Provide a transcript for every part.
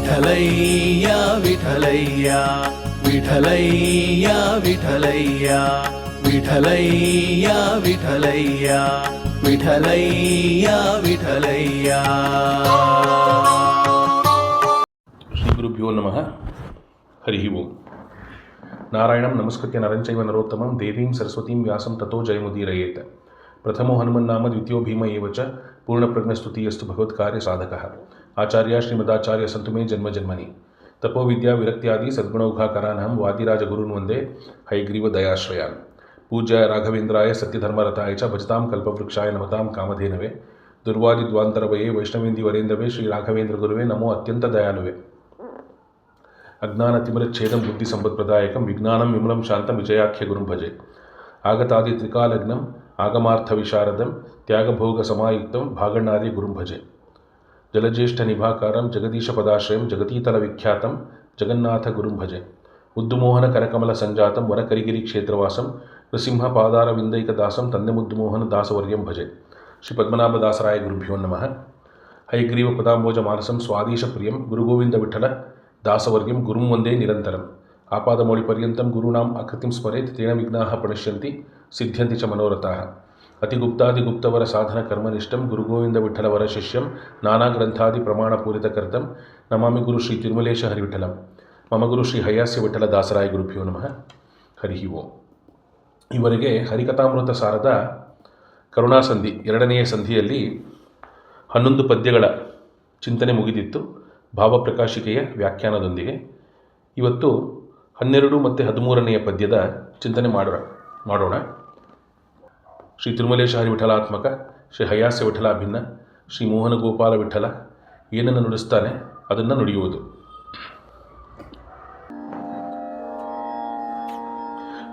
ವಿಠಲಯ್ಯ ವಿಠಲಯ್ಯ ವಿಠಲಯ್ಯ ವಿಠಲಯ್ಯ ವಿಠಲಯ್ಯ ವಿಠಲಯ್ಯ ವಿಠಲಯ್ಯ ವಿಠಲಯ್ಯ. ಶ್ರೀ ಗುರುಭ್ಯೋ ನಮಃ. ಹರಿ ಓಂ. ನಾರಾಯಣಂ ನಮಸ್ಕೃತ್ಯ ನರಂಚೈವ ನರೋತ್ತಮಂ ದೇವೀಂ ಸರಸ್ವತೀಂ ವ್ಯಾಸಂ ತಥೋ ಜಯಮುದೀರಯೇತ್. ಪ್ರಥಮೋ ಹನುಮನ್ನಾಮ ದ್ವಿತೀಯೋ ಭೀಮ ಏವ ಚ ಪೂರ್ಣಪ್ರಜ್ಞಸ್ತುತಿಯಸ್ತು ಭಗವತ್ಕಾರ್ಯ ಸಾಧಕಃ. ಆಚಾರ್ಯ ಶ್ರೀಮದಾಚಾರ್ಯ ಸಂತು ಮೇ ಜನ್ಮ ಜನ್ಮನಿ. ತಪೋ ವಿದ್ಯಾ ವಿರಕ್ತ್ಯಾದಿ ಸದ್ಗುಣೌಘಾಕರಾನಹಂ ವಾದಿರಾಜ ಗುರುನ್ ವಂದೇ ಹಯಗ್ರೀವ ದಯಾಶ್ರಯಾನ್. ಪೂಜ್ಯ ರಾಘವೇಂದ್ರಾಯ ಸತ್ಯಧರ್ಮರತಾಯ ಚ ಭಜತಾಂ ಕಲ್ಪವೃಕ್ಷಾಯ ನಮತಾಂ ಕಾಮಧೇನವೇ. ದುರ್ವಾದಿದ್ವಾಂತರವಯೇ ವೈಷ್ಣವೇಂದಿವರೇಂದವೇ ಶ್ರೀ ರಾಘವೇಂದ್ರ ಗುರುವೇ ನಮೋ ಅತ್ಯಂತ ದಯಾಳುವೆ. ಅಜ್ಞಾನತಿಮಿರಚ್ಛೇದಂ ಬುದ್ಧಿ ಸಂಪತ್ಪ್ರದಾಯಕಂ ವಿಜ್ಞಾನಂ ವಿಮಲಂ ಶಾಂತಂ ವಿಜಯಾಖ್ಯ ಗುರುಂ ಭಜೆ. ಆಗತಾದಿ ತ್ರಿಕಾಲಗ್ನಂ ಆಗಮಾರ್ಥ ವಿಶಾರದಂ ತ್ಯಾಗಭೋಗ ಸಮಾಯುಕ್ತಂ ಭಾಗಣ್ಣಾದಿ ಗುರುಂ ಭಜೆ. ಜಲಜ್ಯೇಷ್ಠ ನಿಭಾಕಾರಂ ಜಗದೀಶ ಪದಾಶ್ರಯಂ ಜಗತೀತಲ ವಿಖ್ಯಾತಂ ಜಗನ್ನಾಥ ಗುರುಂ ಭಜೆ. ಮುದ್ದುಮೋಹನ ಕರಕಮಲ ಸಂಜಾತಂ ವರಕರಿಗಿರಿ ಕ್ಷೇತ್ರವಾಸಂ ನೃಸಿಂಹ ಪಾದಾರವಿಂದೈಕ ದಾಸಂ ತಂದೆ ಮುದ್ದುಮೋಹನ ದಾಸವರ್ಯಂ ಭಜೆ. ಶ್ರೀ ಪದ್ಮನಾಭದಾಸರಾಯ ಗುರುಭ್ಯೋ ನಮಃ. ಹಯಗ್ರೀವ ಪದಾಂಬೋಜ ಮಾನಸಂ ಸ್ವಾದೀಶ ಪ್ರಿಯಂ ಗುರುಗೋವಿಂದ ವಿಠಲ ದಾಸವರ್ಯಂ ಗುರುಂ ವಂದೇ ನಿರಂತರಂ. ಆಪಾದಮೌಳಿ ಪರ್ಯಂತಂ ಗುರುಣಾಂ ಆಕೃತಿಂ ಸ್ಮರೇತ್ ತೇನ ವಿಘ್ನಾಃ ಪ್ರಣಶ್ಯಂತಿ ಸಿದ್ಧ್ಯಂತಿ ಚ ಮನೋರಥಾಃ. ಅತಿಗುಪ್ತಾದಿಗುಪ್ತವರ ಸಾಧನ ಕರ್ಮನಿಷ್ಠಂ ಗುರುಗೋವಿಂದ ವಿಠಲವರ ಶಿಷ್ಯಂ ನಾನಾ ಗ್ರಂಥಾದಿ ಪ್ರಮಾಣಪೂರಿತಕರ್ತಂ ನಮಾಮಿ ಗುರು ಶ್ರೀ ತಿರುಮಲೇಶ ಹರಿವಿಠಲಂ. ಮಮ ಗುರು ಶ್ರೀ ಹಯಾಸ್ಯ ವಿಠಲ ದಾಸರಾಯ ಗುರುಭ್ಯೋ ನಮಃ. ಹರಿ ಓಂ. ಈವರೆಗೆ ಹರಿಕಥಾಮೃತ ಸಾರದ ಕರುಣಾಸಂಧಿ ಎರಡನೆಯ ಸಂಧಿಯಲ್ಲಿ 11 ಪದ್ಯಗಳ ಚಿಂತನೆ ಮುಗಿದಿತ್ತು ಭಾವಪ್ರಕಾಶಿಕೆಯ ವ್ಯಾಖ್ಯಾನದೊಂದಿಗೆ. ಇವತ್ತು 12 ಮತ್ತು 13ನೆಯ ಪದ್ಯದ ಚಿಂತನೆ ಮಾಡೋಣ. ಶ್ರೀ ತಿರುಮಲೇಶ ಹರಿವಿಠಲಾತ್ಮಕ ಶ್ರೀ ಹಯಾಸ್ಯ ವಿಠಲ ಭಿನ್ನ ಶ್ರೀ ಮೋಹನ ಗೋಪಾಲ ವಿಠಲ ಏನನ್ನು ನುಡಿಸ್ತಾನೆ ಅದನ್ನು ನುಡಿಯುವುದು.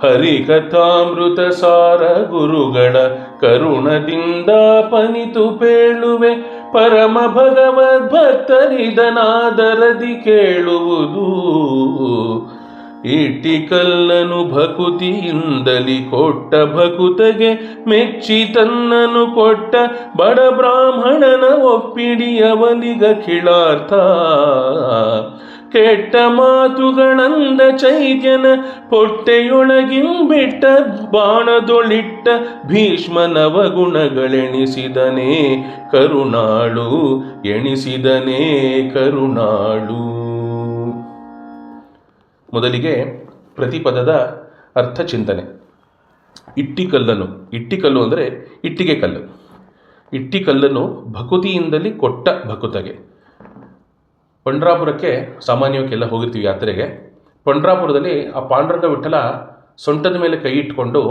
ಹರಿಕಥಾಮೃತ ಸಾರ ಗುರುಗಳ ಕರುಣದಿಂದ ಪನಿತು ಪೇಳುವೆ ಪರಮ ಭಗವದ್ಭಕ್ತರಿದನಾದರದಿ ಕೇಳುವುದು. ಇಟ್ಟಿಕಲ್ಲನು ಭಕುತಿಯಿಂದಲಿ ಕೊಟ್ಟ ಭಕುತಗೆ ಮೆಚ್ಚಿ ತನ್ನನು ಕೊಟ್ಟ ಬಡ ಬ್ರಾಹ್ಮಣನ ಒಪ್ಪಿಡಿಯವಲಿಗ ಕಿಳಾರ್ಥ. ಕೆಟ್ಟ ಮಾತುಗಳಂದ ಚೈತ್ಯನ ಪೊಟ್ಟೆಯೊಳಗಿಂಬಿಟ್ಟ ಬಾಣದೊಳಿಟ್ಟ ಭೀಷ್ಮನವಗುಣಗಳೆಣಿಸಿದನೇ ಕರುಣಾಳು ಎಣಿಸಿದನೇ ಕರುಣಾಳು. ಮೊದಲಿಗೆ ಪ್ರತಿಪದದ ಅರ್ಥ ಚಿಂತನೆ. ಇಟ್ಟಿಕಲ್ಲು ಅಂದರೆ ಇಟ್ಟಿಗೆ ಕಲ್ಲು. ಇಟ್ಟಿಕಲ್ಲನ್ನು ಭಕುತಿಯಿಂದಲೇ ಕೊಟ್ಟ ಭಕುತಗೆ. ಪಂಡ್ರಾಪುರಕ್ಕೆ ಸಾಮಾನ್ಯಕ್ಕೆಲ್ಲ ಹೋಗಿರ್ತೀವಿ ಯಾತ್ರೆಗೆ. ಪಂಡ್ರಾಪುರದಲ್ಲಿ ಆ ಪಾಂಡುರಂಗ ವಿಠಲ ಸೊಂಟದ ಮೇಲೆ ಕೈ ಇಟ್ಕೊಂಡು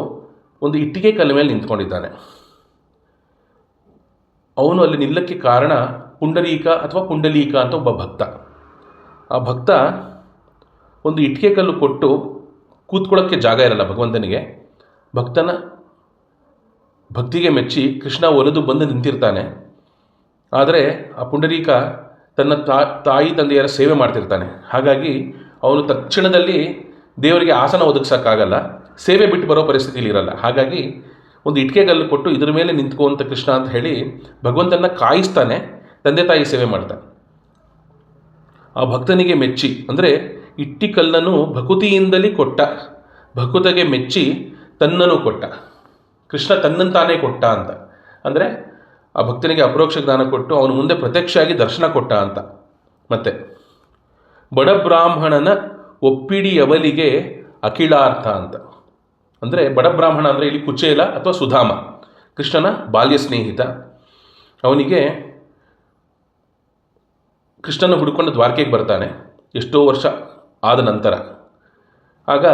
ಒಂದು ಇಟ್ಟಿಗೆ ಕಲ್ಲ ಮೇಲೆ ನಿಂತ್ಕೊಂಡಿದ್ದಾನೆ. ಅವನು ಅಲ್ಲಿ ನಿಲ್ಲಕ್ಕೆ ಕಾರಣ ಪುಂಡರೀಕ ಅಥವಾ ಪುಂಡಲೀಕ ಅಂತ ಒಬ್ಬ ಭಕ್ತ. ಆ ಭಕ್ತ ಒಂದು ಇಟ್ಟಿಗೆ ಕಲ್ಲು ಕೊಟ್ಟು ಕೂತ್ಕೊಳ್ಳೋಕ್ಕೆ ಜಾಗ ಇರಲ್ಲ ಭಗವಂತನಿಗೆ. ಭಕ್ತನ ಭಕ್ತಿಗೆ ಮೆಚ್ಚಿ ಕೃಷ್ಣ ಒಲಿದು ಬಂದು ನಿಂತಿರ್ತಾನೆ. ಆದರೆ ಆ ಪುಂಡರೀಕ ತನ್ನ ತಾಯಿ ತಂದೆಯರ ಸೇವೆ ಮಾಡ್ತಿರ್ತಾನೆ. ಹಾಗಾಗಿ ಅವನು ತಕ್ಷಣದಲ್ಲಿ ದೇವರಿಗೆ ಆಸನ ಒದಗಿಸೋಕ್ಕಾಗಲ್ಲ, ಸೇವೆ ಬಿಟ್ಟು ಬರೋ ಪರಿಸ್ಥಿತಿಯಲ್ಲಿ ಇರಲ್ಲ. ಹಾಗಾಗಿ ಒಂದು ಇಟ್ಟಿಗೆಗಲ್ಲು ಕೊಟ್ಟು ಇದ್ರ ಮೇಲೆ ನಿಂತ್ಕೋ ಕೃಷ್ಣ ಅಂತ ಹೇಳಿ ಭಗವಂತನ ಕಾಯಿಸ್ತಾನೆ, ತಂದೆ ತಾಯಿ ಸೇವೆ ಮಾಡ್ತಾನೆ. ಆ ಭಕ್ತನಿಗೆ ಮೆಚ್ಚಿ ಅಂದರೆ ಇಟ್ಟಿಕಲ್ಲನು ಭಕುತಿಯಿಂದಲೇ ಕೊಟ್ಟ ಭಕುತಗೆ ಮೆಚ್ಚಿ ತನ್ನನ್ನು ಕೊಟ್ಟ. ಕೃಷ್ಣ ತನ್ನನ್ನು ತಾನೇ ಕೊಟ್ಟ ಅಂತ ಅಂದರೆ ಆ ಭಕ್ತನಿಗೆ ಅಪರೋಕ್ಷ ಜ್ಞಾನ ಕೊಟ್ಟು ಅವನು ಮುಂದೆ ಪ್ರತ್ಯಕ್ಷವಾಗಿ ದರ್ಶನ ಕೊಟ್ಟ ಅಂತ. ಮತ್ತು ಬಡಬ್ರಾಹ್ಮಣನ ಒಪ್ಪಿಡಿಯವಲಿಗೆ ಅಖಿಲಾರ್ಥ ಅಂತ ಅಂದರೆ ಬಡಬ್ರಾಹ್ಮಣ ಅಂದರೆ ಇಲ್ಲಿ ಕುಚೇಲ ಅಥವಾ ಸುಧಾಮ, ಕೃಷ್ಣನ ಬಾಲ್ಯ ಸ್ನೇಹಿತ. ಅವನಿಗೆ ಕೃಷ್ಣನ ಹುಡುಕೊಂಡು ದ್ವಾರಕೆಗೆ ಬರ್ತಾನೆ ಎಷ್ಟೋ ವರ್ಷ ಆದ ನಂತರ. ಆಗ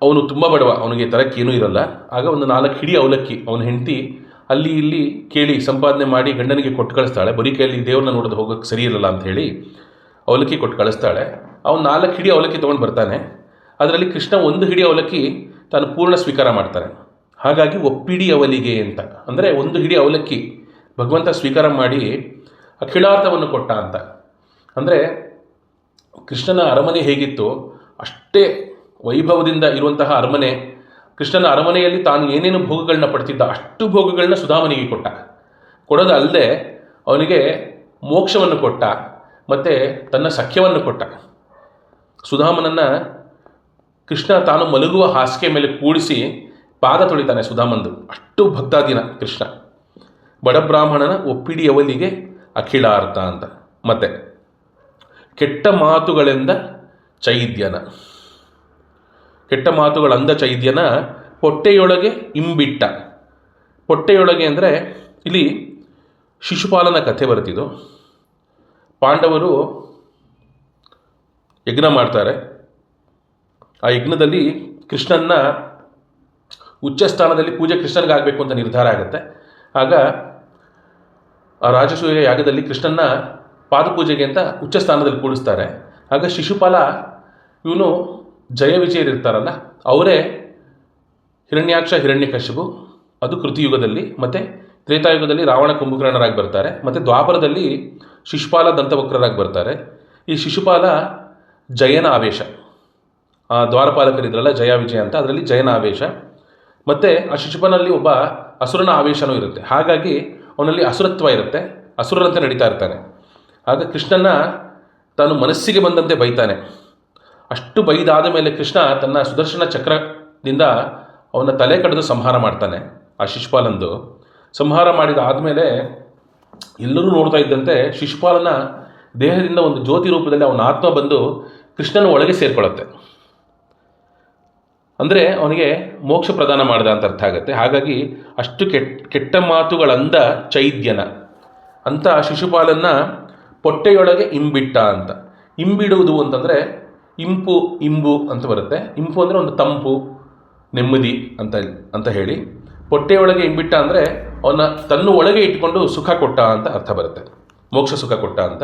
ಅವನು ತುಂಬ ಬಡವ, ಅವನಿಗೆ ತರಕ್ಕೇನೂ ಇರಲ್ಲ. ಆಗ ಒಂದು 4 ಹಿಡಿ ಅವಲಕ್ಕಿ ಅವನ ಹೆಂಡತಿ ಅಲ್ಲಿ ಇಲ್ಲಿ ಕೇಳಿ ಸಂಪಾದನೆ ಮಾಡಿ ಗಂಡನಿಗೆ ಕೊಟ್ಟು ಕಳಿಸ್ತಾಳೆ. ಬರೀ ಕೈಯಲ್ಲಿ ದೇವ್ರನ್ನ ನೋಡೋದು ಹೋಗೋಕ್ಕೆ ಸರಿ ಇರಲ್ಲ ಅಂಥೇಳಿ ಅವಲಕ್ಕಿ ಕೊಟ್ಟು ಕಳಿಸ್ತಾಳೆ. ಅವನು 4 ಹಿಡಿ ಅವಲಕ್ಕಿ ತೊಗೊಂಡು ಬರ್ತಾನೆ. ಅದರಲ್ಲಿ ಕೃಷ್ಣ 1 ಹಿಡಿ ಅವಲಕ್ಕಿ ತಾನು ಪೂರ್ಣ ಸ್ವೀಕಾರ ಮಾಡ್ತಾನೆ. ಹಾಗಾಗಿ ಒಪ್ಪಿಡಿ ಅವಲಿಗೆ ಅಂತ ಅಂದರೆ 1 ಹಿಡಿ ಅವಲಕ್ಕಿ ಭಗವಂತ ಸ್ವೀಕಾರ ಮಾಡಿ ಅಖಿಲಾರ್ಥವನ್ನು ಕೊಟ್ಟ ಅಂತ. ಅಂದರೆ ಕೃಷ್ಣನ ಅರಮನೆ ಹೇಗಿತ್ತು ಅಷ್ಟೇ ವೈಭವದಿಂದ ಇರುವಂತಹ ಅರಮನೆ. ಕೃಷ್ಣನ ಅರಮನೆಯಲ್ಲಿ ತಾನು ಏನೇನು ಭೋಗಗಳನ್ನ ಪಡ್ತಿದ್ದ ಅಷ್ಟು ಭೋಗಗಳನ್ನ ಸುಧಾಮನಿಗೆ ಕೊಟ್ಟ. ಕೊಡೋದಲ್ಲದೆ ಅವನಿಗೆ ಮೋಕ್ಷವನ್ನು ಕೊಟ್ಟ. ಮತ್ತು ತನ್ನ ಸಖ್ಯವನ್ನು ಕೊಟ್ಟ. ಸುಧಾಮನನ್ನು ಕೃಷ್ಣ ತಾನು ಮಲಗುವ ಹಾಸಿಗೆ ಮೇಲೆ ಕೂಡಿಸಿ ಪಾದ ತೊಳಿತಾನೆ ಸುಧಾಮಂದು. ಅಷ್ಟು ಭಕ್ತಾದೀನ ಕೃಷ್ಣ. ಬಡಬ್ರಾಹ್ಮಣನ ಒಪ್ಪಿಡಿಯವಲಿಗೆ ಅಖಿಲಾರ್ಥ ಅಂತ. ಮತ್ತು ಕೆಟ್ಟ ಮಾತುಗಳಿಂದ ಚೈದ್ಯನ, ಕೆಟ್ಟ ಮಾತುಗಳಂದ ಚೈದ್ಯನ ಹೊಟ್ಟೆಯೊಳಗೆ ಇಂಬಿಟ್ಟ. ಹೊಟ್ಟೆಯೊಳಗೆ ಅಂದರೆ ಇಲ್ಲಿ ಶಿಶುಪಾಲನ ಕಥೆ ಬರುತ್ತಿದ್ದು. ಪಾಂಡವರು ಯಜ್ಞ ಮಾಡ್ತಾರೆ. ಆ ಯಜ್ಞದಲ್ಲಿ ಕೃಷ್ಣನ್ನ ಉಚ್ಚ ಸ್ಥಾನದಲ್ಲಿ ಪೂಜೆ ಕೃಷ್ಣನಿಗಾಗಬೇಕು ಅಂತ ನಿರ್ಧಾರ ಆಗುತ್ತೆ. ಆಗ ಆ ರಾಜಸೂಯ ಯಾಗದಲ್ಲಿ ಕೃಷ್ಣನ್ನ ಪಾದಪೂಜೆಗೆ ಅಂತ ಉಚ್ಚ ಸ್ಥಾನದಲ್ಲಿ ಕೂಡಿಸ್ತಾರೆ. ಆಗ ಶಿಶುಪಾಲ ಇವನು ಜಯ ವಿಜಯರಿರ್ತಾರಲ್ಲ ಅವರೇ ಹಿರಣ್ಯಾಕ್ಷ ಹಿರಣ್ಯಕಶಿಪು, ಅದು ಕೃತಿಯುಗದಲ್ಲಿ, ಮತ್ತು ತ್ರೇತಾಯುಗದಲ್ಲಿ ರಾವಣ ಕುಂಭಕರ್ಣರಾಗಿ ಬರ್ತಾರೆ, ಮತ್ತು ದ್ವಾಪರದಲ್ಲಿ ಶಿಶುಪಾಲ ದಂತವಕ್ರರಾಗಿ ಬರ್ತಾರೆ. ಈ ಶಿಶುಪಾಲ ಜಯನ ಆವೇಶ, ಆ ದ್ವಾರಪಾಲಕರಿದ್ರಲ್ಲ ಜಯ ವಿಜಯ ಅಂತ, ಅದರಲ್ಲಿ ಜಯನ ಆವೇಶ, ಮತ್ತು ಆ ಶಿಶುಪಾಲನಲ್ಲಿ ಒಬ್ಬ ಅಸುರನ ಆವೇಶನೂ ಇರುತ್ತೆ. ಹಾಗಾಗಿ ಅವನಲ್ಲಿ ಅಸುರತ್ವ ಇರುತ್ತೆ, ಅಸುರರಂತೆ ನಡೀತಾ ಇರ್ತಾನೆ. ಆಗ ಕೃಷ್ಣನ ತಾನು ಮನಸ್ಸಿಗೆ ಬಂದಂತೆ ಬೈತಾನೆ. ಅಷ್ಟು ಬೈದಾದ ಮೇಲೆ ಕೃಷ್ಣ ತನ್ನ ಸುದರ್ಶನ ಚಕ್ರದಿಂದ ಅವನ ತಲೆ ಕಡಿದು ಸಂಹಾರ ಮಾಡ್ತಾನೆ. ಆ ಶಿಶುಪಾಲಂದು ಸಂಹಾರ ಮಾಡಿದ ಆದಮೇಲೆ ಎಲ್ಲರೂ ನೋಡ್ತಾ ಇದ್ದಂತೆ ಶಿಶುಪಾಲನ ದೇಹದಿಂದ ಒಂದು ಜ್ಯೋತಿ ರೂಪದಲ್ಲಿ ಅವನ ಆತ್ಮ ಬಂದು ಕೃಷ್ಣನ ಒಳಗೆ ಸೇರಿಕೊಳ್ಳುತ್ತೆ. ಅಂದರೆ ಅವನಿಗೆ ಮೋಕ್ಷ ಪ್ರದಾನ ಮಾಡಿದ ಅಂತ ಅರ್ಥ ಆಗುತ್ತೆ. ಹಾಗಾಗಿ ಅಷ್ಟು ಕೆಟ್ಟ ಮಾತುಗಳಂದ ಚೈದ್ಯನ ಅಂತ ಶಿಶುಪಾಲನ್ನ ಹೊಟ್ಟೆಯೊಳಗೆ ಇಂಬಿಟ್ಟ ಅಂತ. ಇಂಬಿಡುವುದು ಅಂತಂದರೆ ಇಂಪು ಇಂಬು ಅಂತ ಬರುತ್ತೆ. ಇಂಪು ಅಂದರೆ ಒಂದು ತಂಪು ನೆಮ್ಮದಿ ಅಂತ ಹೇಳಿ, ಹೊಟ್ಟೆಯೊಳಗೆ ಇಂಬಿಟ್ಟ ಅಂದರೆ ಅವನ್ನ ತನ್ನ ಒಳಗೆ ಇಟ್ಕೊಂಡು ಸುಖ ಕೊಟ್ಟ ಅಂತ ಅರ್ಥ ಬರುತ್ತೆ, ಮೋಕ್ಷ ಸುಖ ಕೊಟ್ಟ ಅಂತ.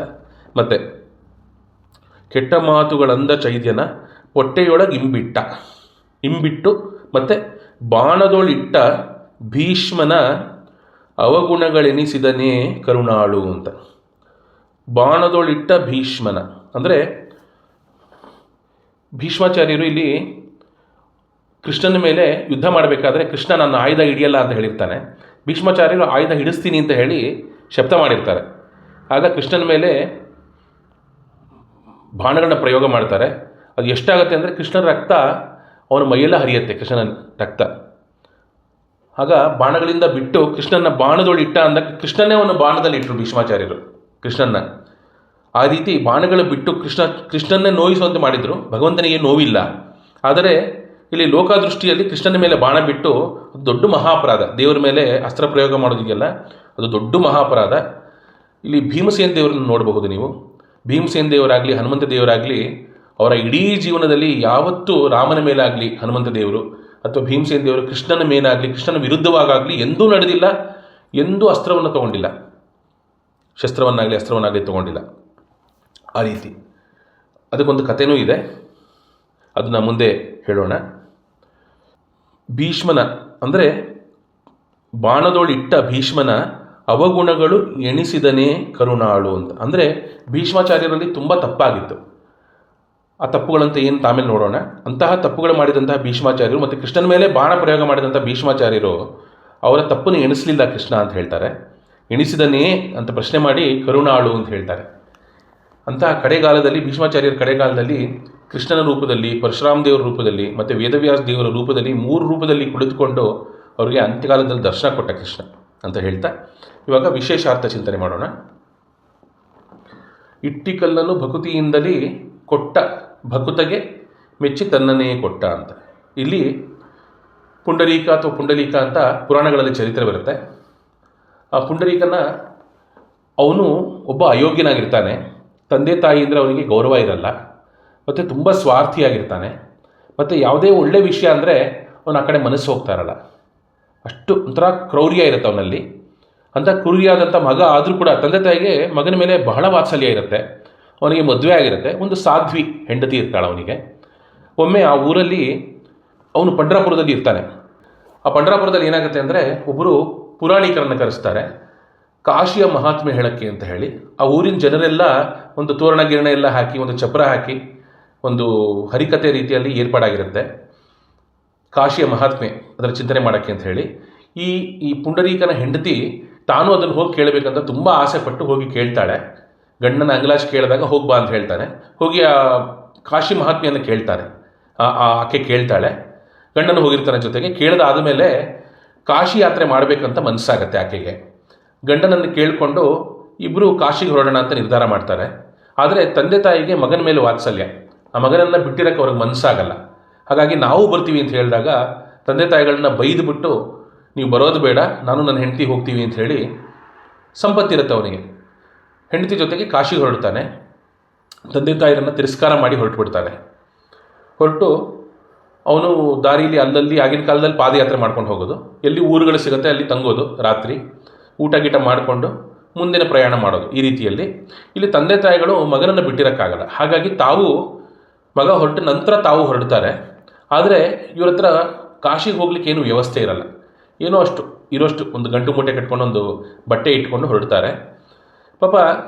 ಮತ್ತು ಕೆಟ್ಟ ಮಾತುಗಳಂದ ಚೈದ್ಯನ ಹೊಟ್ಟೆಯೊಳಗೆ ಇಂಬಿಟ್ಟು ಮತ್ತು ಬಾಣದೊಳಿಟ್ಟ ಭೀಷ್ಮನ ಅವಗುಣಗಳೆನಿಸಿದನೇ ಕರುಣಾಳು ಅಂತ. ಬಾಣದೊಳಿಟ್ಟ ಭೀಷ್ಮನ ಅಂದರೆ ಭೀಷ್ಮಾಚಾರ್ಯರು ಇಲ್ಲಿ ಕೃಷ್ಣನ ಮೇಲೆ ಯುದ್ಧ ಮಾಡಬೇಕಾದ್ರೆ ಕೃಷ್ಣ ನನ್ನ ಆಯುಧ ಹಿಡಿಯಲ್ಲ ಅಂತ ಹೇಳಿರ್ತಾನೆ. ಭೀಷ್ಮಾಚಾರ್ಯರು ಆಯುಧ ಹಿಡಿಸ್ತೀನಿ ಅಂತ ಹೇಳಿ ಶಬ್ದ ಮಾಡಿರ್ತಾರೆ. ಆಗ ಕೃಷ್ಣನ ಮೇಲೆ ಬಾಣಗಳನ್ನ ಪ್ರಯೋಗ ಮಾಡ್ತಾರೆ. ಅದು ಎಷ್ಟಾಗುತ್ತೆ ಅಂದರೆ ಕೃಷ್ಣನ ರಕ್ತ ಅವನ ಮೈಯೆಲ್ಲ ಹರಿಯುತ್ತೆ, ಕೃಷ್ಣನ ರಕ್ತ. ಆಗ ಬಾಣಗಳಿಂದ ಬಿಟ್ಟು ಕೃಷ್ಣನ ಬಾಣದೊಳಿಟ್ಟ ಅಂದಾಗ ಕೃಷ್ಣನೇ ಅವನ ಬಾಣದಲ್ಲಿ ಇಟ್ಟರು ಭೀಷ್ಮಾಚಾರ್ಯರು ಕೃಷ್ಣನ್ನ. ಆ ರೀತಿ ಬಾಣಗಳು ಬಿಟ್ಟು ಕೃಷ್ಣನ್ನೇ ನೋಯಿಸುವಂತೆ ಮಾಡಿದರು. ಭಗವಂತನಿಗೆ ನೋವಿಲ್ಲ. ಆದರೆ ಇಲ್ಲಿ ಲೋಕದೃಷ್ಟಿಯಲ್ಲಿ ಕೃಷ್ಣನ ಮೇಲೆ ಬಾಣ ಬಿಟ್ಟು ಅದು ದೊಡ್ಡ ಮಹಾಪರಾಧ. ದೇವರ ಮೇಲೆ ಅಸ್ತ್ರ ಪ್ರಯೋಗ ಮಾಡೋದಿದೆಯಲ್ಲ ಅದು ದೊಡ್ಡ ಮಹಾಪರಾಧ. ಇಲ್ಲಿ ಭೀಮಸೇನ ದೇವರನ್ನು ನೋಡಬಹುದು ನೀವು. ಭೀಮಸೇನ ದೇವರಾಗಲಿ ಹನುಮಂತ ದೇವರಾಗಲಿ ಅವರ ಇಡೀ ಜೀವನದಲ್ಲಿ ಯಾವತ್ತೂ ರಾಮನ ಮೇಲಾಗಲಿ ಹನುಮಂತ ದೇವರು ಅಥವಾ ಭೀಮಸೇನ ದೇವರು ಕೃಷ್ಣನ ಮೇಲಾಗಲಿ ಕೃಷ್ಣನ ವಿರುದ್ಧವಾಗಲಿ ಎಂದೂ ನಡೆದಿಲ್ಲ, ಎಂದೂ ಅಸ್ತ್ರವನ್ನು ತೊಗೊಂಡಿಲ್ಲ, ಶಸ್ತ್ರವನ್ನಾಗಲಿ ಅಸ್ತ್ರವನ್ನಾಗಲಿ ತೊಗೊಂಡಿಲ್ಲ. ಆ ರೀತಿ ಅದಕ್ಕೊಂದು ಕಥೆನೂ ಇದೆ, ಅದನ್ನು ಮುಂದೆ ಹೇಳೋಣ. ಭೀಷ್ಮನ ಅಂದರೆ ಬಾಣದೊಳಿಟ್ಟ ಭೀಷ್ಮನ ಅವಗುಣಗಳು ಎಣಿಸಿದನೇ ಕರುಣಾಳು ಅಂತ. ಅಂದರೆ ಭೀಷ್ಮಾಚಾರ್ಯರಲ್ಲಿ ತುಂಬ ತಪ್ಪಾಗಿತ್ತು. ಆ ತಪ್ಪುಗಳಂತ ಏನು ತಾಮೇಲೆ ನೋಡೋಣ. ಅಂತಹ ತಪ್ಪುಗಳು ಮಾಡಿದಂತಹ ಭೀಷ್ಮಾಚಾರ್ಯರು ಮತ್ತು ಕೃಷ್ಣನ ಮೇಲೆ ಬಾಣ ಪ್ರಯೋಗ ಮಾಡಿದಂಥ ಭೀಷ್ಮಾಚಾರ್ಯರು ಅವರ ತಪ್ಪನ್ನು ಎಣಿಸಲಿಲ್ಲ ಕೃಷ್ಣ ಅಂತ ಹೇಳ್ತಾರೆ. ಎಣಿಸಿದನೇ ಅಂತ ಪ್ರಶ್ನೆ ಮಾಡಿ ಕರುಣಾಳು ಅಂತ ಹೇಳ್ತಾರೆ. ಅಂತಹ ಕಡೆಗಾಲದಲ್ಲಿ ಭೀಷ್ಮಾಚಾರ್ಯರ ಕಡೆಗಾಲದಲ್ಲಿ ಕೃಷ್ಣನ ರೂಪದಲ್ಲಿ, ಪರಶುರಾಮ ದೇವರ ರೂಪದಲ್ಲಿ ಮತ್ತು ವೇದವ್ಯಾಸ ದೇವರ ರೂಪದಲ್ಲಿ 3 ರೂಪದಲ್ಲಿ ಕುಳಿತುಕೊಂಡು ಅವರಿಗೆ ಅಂತ್ಯಕಾಲದಲ್ಲಿ ದರ್ಶನ ಕೊಟ್ಟ ಕೃಷ್ಣ ಅಂತ ಹೇಳ್ತಾ ಇವಾಗ ವಿಶೇಷಾರ್ಥ ಚಿಂತನೆ ಮಾಡೋಣ. ಇಟ್ಟಿಕಲ್ಲನ್ನು ಭಕುತಿಯಿಂದಲೇ ಕೊಟ್ಟ ಭಕುತಗೆ ಮೆಚ್ಚಿ ತನ್ನನ್ನೇ ಕೊಟ್ಟ ಅಂತ. ಇಲ್ಲಿ ಪುಂಡರೀಕ ಅಥವಾ ಪುಂಡಲೀಕ ಅಂತ ಪುರಾಣಗಳಲ್ಲಿ ಚರಿತ್ರೆ ಬರುತ್ತೆ. ಆ ಪುಂಡರೀಕನ ಅವನು ಒಬ್ಬ ಅಯೋಗ್ಯನಾಗಿರ್ತಾನೆ. ತಂದೆ ತಾಯಿಯಿಂದ ಅವನಿಗೆ ಗೌರವ ಇರಲ್ಲ ಮತ್ತು ತುಂಬ ಸ್ವಾರ್ಥಿಯಾಗಿರ್ತಾನೆ. ಮತ್ತು ಯಾವುದೇ ಒಳ್ಳೆಯ ವಿಷಯ ಅಂದರೆ ಅವನು ಆ ಕಡೆ ಮನಸ್ಸು ಹೋಗ್ತಾ ಇರಲ್ಲ. ಅಷ್ಟು ಒಂಥರ ಕ್ರೌರ್ಯ ಇರುತ್ತೆ ಅವನಲ್ಲಿ. ಅಂಥ ಕ್ರೂರಿಯಾದಂಥ ಮಗ ಆದರೂ ಕೂಡ ತಂದೆ ತಾಯಿಗೆ ಮಗನ ಮೇಲೆ ಬಹಳ ವಾತ್ಸಲ್ಯ ಇರುತ್ತೆ. ಅವನಿಗೆ ಮದುವೆ ಆಗಿರುತ್ತೆ. ಒಂದು ಸಾಧ್ವಿ ಹೆಂಡತಿ ಇರ್ತಾಳೆ ಅವನಿಗೆ. ಒಮ್ಮೆ ಆ ಊರಲ್ಲಿ ಅವನು ಪಂಢರಾಪುರದಲ್ಲಿ ಇರ್ತಾನೆ. ಆ ಪಂಢರಾಪುರದಲ್ಲಿ ಏನಾಗುತ್ತೆ ಅಂದರೆ ಒಬ್ಬರು ಪುರಾಣಿಕರನ್ನು ಕರೆಸ್ತಾರೆ ಕಾಶಿಯ ಮಹಾತ್ಮೆ ಹೇಳಕ್ಕೆ ಅಂತ ಹೇಳಿ. ಆ ಊರಿನ ಜನರೆಲ್ಲ ಒಂದು ತೋರಣ ಗಿರಣ ಎಲ್ಲ ಹಾಕಿ ಒಂದು ಚಪ್ರ ಹಾಕಿ ಒಂದು ಹರಿಕತೆ ರೀತಿಯಲ್ಲಿ ಏರ್ಪಾಡಾಗಿರುತ್ತೆ. ಕಾಶಿಯ ಮಹಾತ್ಮೆ ಅದರ ಚಿಂತನೆ ಮಾಡೋಕ್ಕೆ ಅಂತ ಹೇಳಿ ಈ ಪುಂಡರೀಕನ ಹೆಂಡತಿ ತಾನು ಅದನ್ನು ಹೋಗಿ ಕೇಳಬೇಕಂತ ತುಂಬ ಆಸೆ ಪಟ್ಟು ಹೋಗಿ ಕೇಳ್ತಾಳೆ. ಗಂಡನ ಅಂಗಲಾಚಿ ಕೇಳಿದಾಗ ಹೋಗ್ಬಾ ಅಂತ ಹೇಳ್ತಾನೆ. ಹೋಗಿ ಆ ಕಾಶಿ ಮಹಾತ್ಮೆಯನ್ನು ಕೇಳ್ತಾರೆ. ಆಕೆ ಕೇಳ್ತಾಳೆ, ಗಂಡನು ಹೋಗಿರ್ತಾನೆ ಜೊತೆಗೆ. ಕೇಳಿದಾದ ಮೇಲೆ ಕಾಶಿ ಯಾತ್ರೆ ಮಾಡಬೇಕಂತ ಮನಸ್ಸಾಗತ್ತೆ ಆಕೆಗೆ. ಗಂಡನನ್ನು ಕೇಳಿಕೊಂಡು ಇಬ್ಬರು ಕಾಶಿಗೆ ಹೊರಡೋಣ ಅಂತ ನಿರ್ಧಾರ ಮಾಡ್ತಾರೆ. ಆದರೆ ತಂದೆ ತಾಯಿಗೆ ಮಗನ ಮೇಲೆ ವಾತ್ಸಲ್ಯ, ಆ ಮಗನನ್ನು ಬಿಟ್ಟಿರೋಕ್ಕೆ ಅವ್ರಿಗೆ ಮನಸ್ಸಾಗಲ್ಲ. ಹಾಗಾಗಿ ನಾವು ಬರ್ತೀವಿ ಅಂತ ಹೇಳಿದಾಗ ತಂದೆ ತಾಯಿಗಳನ್ನ ಬೈದುಬಿಟ್ಟು ನೀವು ಬರೋದು ಬೇಡ, ನಾನು ನನ್ನ ಹೆಂಡತಿ ಹೋಗ್ತೀವಿ ಅಂತ ಹೇಳಿ, ಸಂಪತ್ತಿರುತ್ತೆ ಅವನಿಗೆ, ಹೆಂಡತಿ ಜೊತೆಗೆ ಕಾಶಿಗೆ ಹೊರಡ್ತಾನೆ. ತಂದೆ ತಾಯಿರನ್ನು ತಿರಸ್ಕಾರ ಮಾಡಿ ಹೊರಟು ಅವನು ದಾರಿಯಲ್ಲಿ ಅಲ್ಲಲ್ಲಿ ಆಗಿನ ಕಾಲದಲ್ಲಿ ಪಾದಯಾತ್ರೆ ಮಾಡ್ಕೊಂಡು ಹೋಗೋದು, ಎಲ್ಲಿ ಊರುಗಳು ಸಿಗುತ್ತೆ ಅಲ್ಲಿ ತಂಗೋದು, ರಾತ್ರಿ ಊಟ ಗೀಟ ಮಾಡಿಕೊಂಡು ಮುಂದಿನ ಪ್ರಯಾಣ ಮಾಡೋದು. ಈ ರೀತಿಯಲ್ಲಿ ಇಲ್ಲಿ ತಂದೆ ತಾಯಿಗಳು ಮಗನನ್ನು ಬಿಟ್ಟಿರೋಕ್ಕಾಗಲ್ಲ. ಹಾಗಾಗಿ ಮಗ ಹೊರಟ ನಂತರ ತಾವು ಹೊರಡ್ತಾರೆ. ಆದರೆ ಇವ್ರ ಹತ್ರ ಕಾಶಿಗೆ ಹೋಗ್ಲಿಕ್ಕೆ ಏನು ವ್ಯವಸ್ಥೆ ಇರಲ್ಲ. ಏನೋ ಇರೋಷ್ಟು ಒಂದು ಗಂಟು ಮೂಟೆ ಕಟ್ಕೊಂಡು ಒಂದು ಬಟ್ಟೆ ಇಟ್ಕೊಂಡು ಹೊರಡ್ತಾರೆ. ಪಾಪ